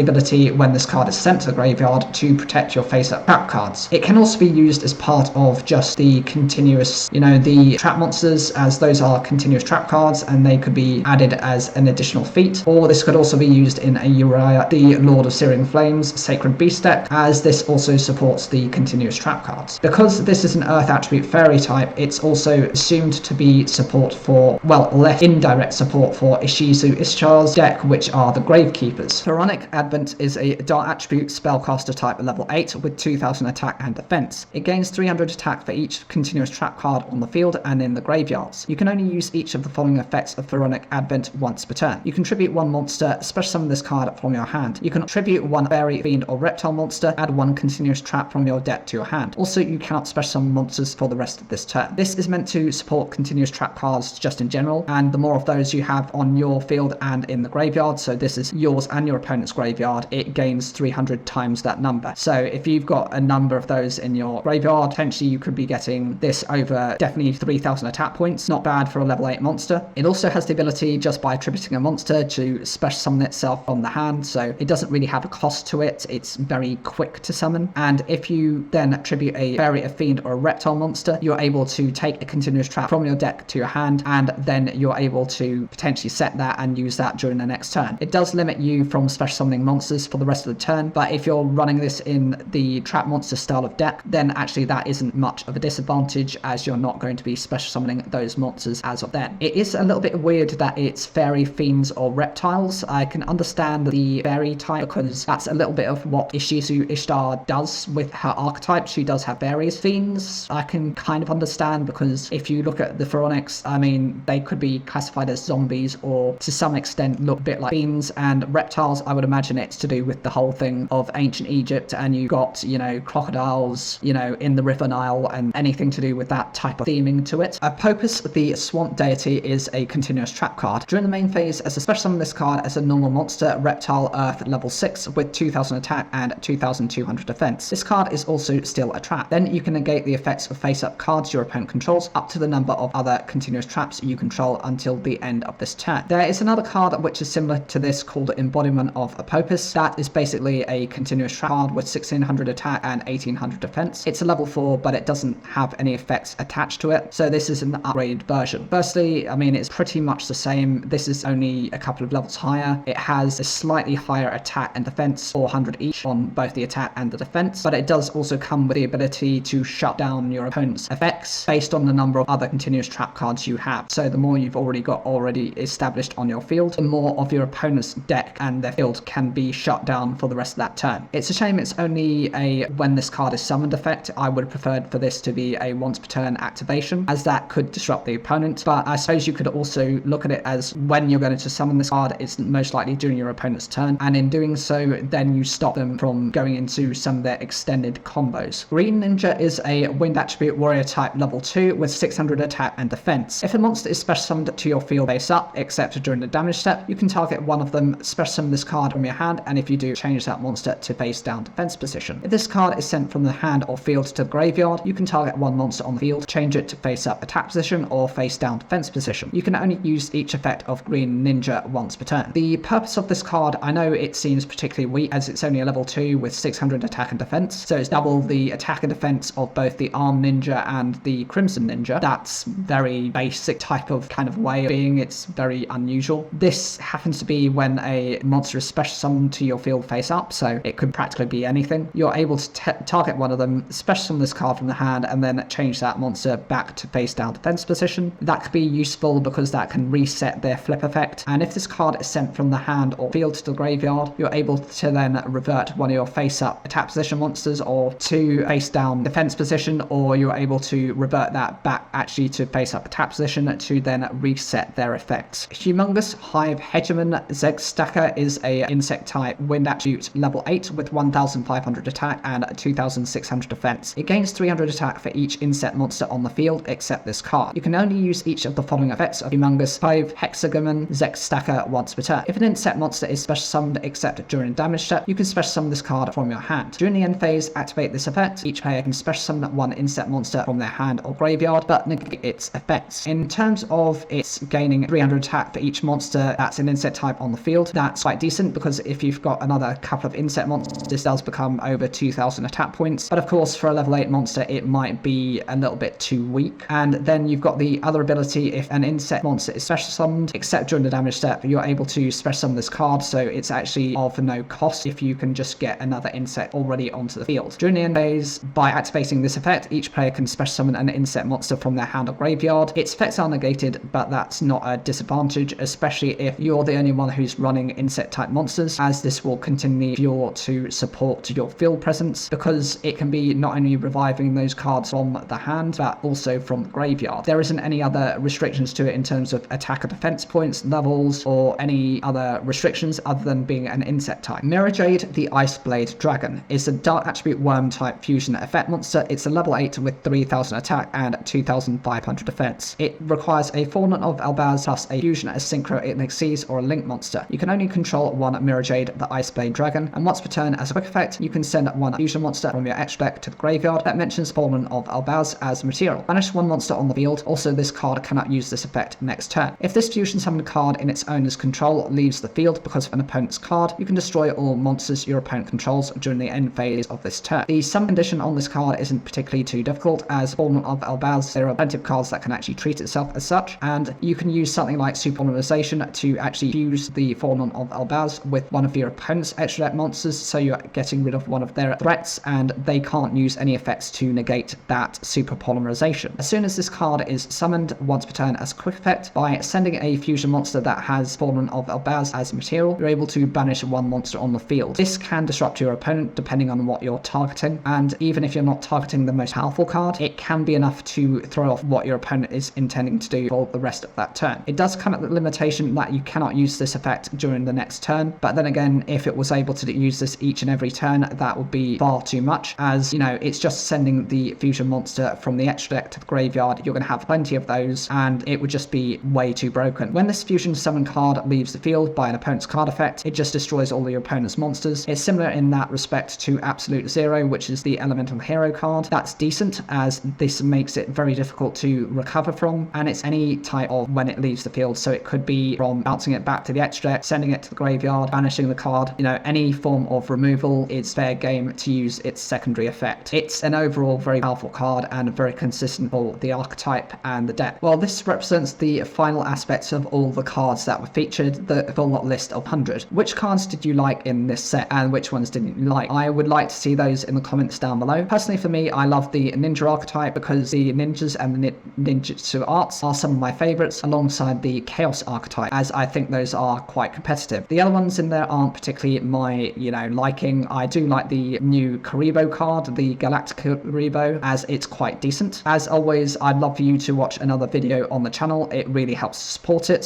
ability, when this card is sent to the graveyard, to protect your face-up trap cards. It can also be used as part of just the continuous, the trap monsters, as those are continuous trap cards, and they could be added as an additional feat. Or this could also be used in a Uriah, the Lord of Searing Flames Sacred Beast deck, as this also supports the continuous trap cards. Because this is an Earth attribute fairy type, it's also assumed to be support for, less indirect support for Ishizu Ishtar's deck, which are the Gravekeepers. Pharaonic Advent is a Dark attribute spellcaster type at level 8 with 2000 attack and defense. It gains 300 attack for each continuous trap card on the field and in the graveyards. You can only use each of the following effects of Pharaonic Advent once per turn. You can tribute one monster, special summon this card from your hand. You can tribute one fairy, fiend, or reptile monster, add one continuous trap from your deck to your hand. Also, you cannot special summon monsters for the rest of this turn. This is meant to support continuous trap cards just in general, and the more of those you have on your field and in the graveyard, so this is yours and your opponent's graveyard, it gains 300 times that number. So if you've got a number of those in your graveyard, potentially you could be getting this over definitely 3000 attack points. Not bad for a level 8 monster. It also has the ability, just by attributing a monster, to special summon itself on the hand, so it doesn't really have a cost to it. It's very quick to summon, and if you then attribute a fairy, a fiend, or a reptile monster, you're able to take a continuous trap from your deck to your hand, and then you're able to potentially set that and use that during the next turn. It does limit you from special summoning monsters for the rest of the turn, but if you're running this in the trap monster style of deck, then actually that isn't much of a disadvantage, as you're not going to be special summoning those monsters as of then. It is a little bit weird that it's fairy, fiends, or reptiles. I can understand the fairy type because that's a little bit of what Ishizu Ishtar does with her archetype. She does have fairies. Fiends, I can kind of understand, because if you look at the Pharaonics, I mean, they could be classified as zombies or to some extent look a bit like fiends. And reptiles, I would imagine it's to do with the whole thing of ancient Egypt, and you've got, crocodiles, in the River Nile, and anything to do with that type of theming to it. Apopus, the Swamp Deity, is a continuous trap card. During the main phase, as a special summon this card as a normal monster, reptile, earth, level 6 with 2000 attack and 2200 defense. This card is also still a trap. Then you can negate the effects of face-up cards your opponent controls up to the number of other continuous traps you control until the end of this turn. There is another card which is similar to this called Embodiment of Apopus. That is basically a continuous trap card with 1600 attack and 1800 defense. It's a level 4, but it doesn't have any effects attached to it, so this is an upgraded version. Firstly, I mean, it's pretty much the same. This is only a couple of levels higher. It has a slightly higher attack and defense, 400 each on both the attack and the defense, but it does also come with the ability to shut down your opponent's effects based on the number of other continuous trap cards you have. So the more you've already established on your field, the more of your opponent's deck and their field can be shut down for the rest of that turn. It's a shame it's only a when this card is summoned effect. I would have preferred for this to be a once per turn activation, as that could disrupt the opponent, but I suppose you could also look at it as when you're going to summon this card, it's most likely during your opponent's turn, and in doing so, then you stop them from going into some of their extended combos. Green Ninja is a wind attribute warrior type level 2 with 600 attack and defense. If a monster is special summoned to your field face up, except during the damage step, you can target one of them, special summon this card from your hand, and if you do, change that monster to face down defense position. If this card is sent from the hand or field to the graveyard, you can target one monster on the field, change it to face up attack position or face down defense position. You can only use each effect of Green Ninja once per turn. The purpose of this card, I know it seems particularly weak as it's only a level 2 with 600 attack and defense, so it's double the attack and defense of both the Arm Ninja and the Crimson Ninja. That's very basic type of kind of way of being. It's very unusual. This happens to be when a monster is special summoned to your field face up, so it could practically fact could be anything. You're able to target one of them, special summon this card from the hand, and then change that monster back to face down defense position. That could be useful because that can reset their flip effect, and if this card is sent from the hand or field to the graveyard, you're able to then revert one of your face up attack position monsters or to face down defense position, or you're able to revert that back actually to face up attack position to then reset their effects. Humongous Hive Hegemon Zeg Stacker is a insect type wind attribute level 8 with 1500 attack and 2600 defense. It gains 300 attack for each insect monster on the field except this card. You can only use each of the following effects of Humongous Hive Hexagon Zeg Stacker once per turn. If an insect monster is special summoned except during a damage step, you can special summon this card from your hand. During the end phase, activate this effect. Each player can special summon one insect monster from their hand or graveyard, but negate its effects. In terms of its gaining 300 attack for each monster that's an insect type on the field, that's quite decent because if you've got another couple of insect monsters, this does become over 2000 attack points. But of course, for a level 8 monster, it might be a little bit too weak. And then you've got the other ability, if an insect monster is special summoned, except during the damage step, you're able to special summon this card, so it's actually of no cost if you can just get another insect already onto the field. During the end phase, by activating this effect, each player can special summon an insect monster from their hand or graveyard. Its effects are negated, but that's not a disadvantage, especially if you're the only one who's running insect type monsters, as this will continue to support your field presence, because it can be not only reviving those cards from the hand, but also from the graveyard. There isn't any other restrictions to it in terms of attack or defense points, levels, or any other restrictions other than being an insect type. Mirror Jade, the Ice Blade Dragon, is a dark attribute worm type fusion effect monster. It's a level 8 with 3000 attack and 2500 defense. It requires a Fallen of Albaz plus a fusion, a synchro, an Xyz, or a link monster. You can only control one Mirror Jade, the Ice Blade Dragon, and once per turn as a quick effect, you can send one fusion monster from your extra deck to the graveyard that mentions Fallen of Albaz as material. Banish one monster on the field. Also, this card cannot use this effect next turn. If this fusion summoned card in its owner's control leaves the field because of an opponent's card, you can destroy all monsters your opponent controls during the end phase of this turn. The summon condition on this card isn't particularly too difficult, as Fallen of Albaz, there are plenty of cards that can actually treat itself as such, and you can use something like Superpolymerization to actually fuse the Fallen of Albaz with one of your opponent's extra deck monsters, so you're getting rid of one of their threats, and they can't use any effects to negate that Superpolymerization. As soon as this card is summoned once per turn as a quick effect, by sending a fusion monster that has Fallen of Albaz as material, you're able to banish one monster on the field. This can disrupt your opponent depending on what you're targeting, and even if you're not targeting the most powerful card, it can be enough to throw off what your opponent is intending to do for the rest of that turn. It does come at the limitation that you cannot use this effect during the next turn, but then again, if it was able to use this each and every turn, that would be far too much, as, you know, it's just sending the fusion monster from the extra deck to the graveyard. You're going to have plenty of those, and it would just be way too broken. When this fusion summon card leaves the field by an opponent's card effect, it just destroys all of your opponent's monsters. It's similar in that respect to Absolute Zero, which is the elemental hero card. That's decent, as this makes it very difficult to recover from, and it's any type of when it leaves the field, so it could be from bouncing it back to the extra deck, sending it to the graveyard, banishing the card. You know, any form of removal is fair game to use its secondary effect. It's an overall very powerful card and very consistent for the archetype and the deck. Well, this represents the final aspects of all the cards that were featured, the full list of 100. Which cards did you like in this set, and which ones didn't you like? I would like to see those in the comments down below. Personally, for me, I love the ninja archetype because the ninjas and the ninjutsu arts are some of my favorites, alongside the chaos archetype, as I think those are quite competitive. The other ones in there aren't particularly my, liking. I do like the new Karibo card, the Galactic Karibo, as it's quite decent. As always, I'd love for you to watch another video on the channel. It really helps to support it.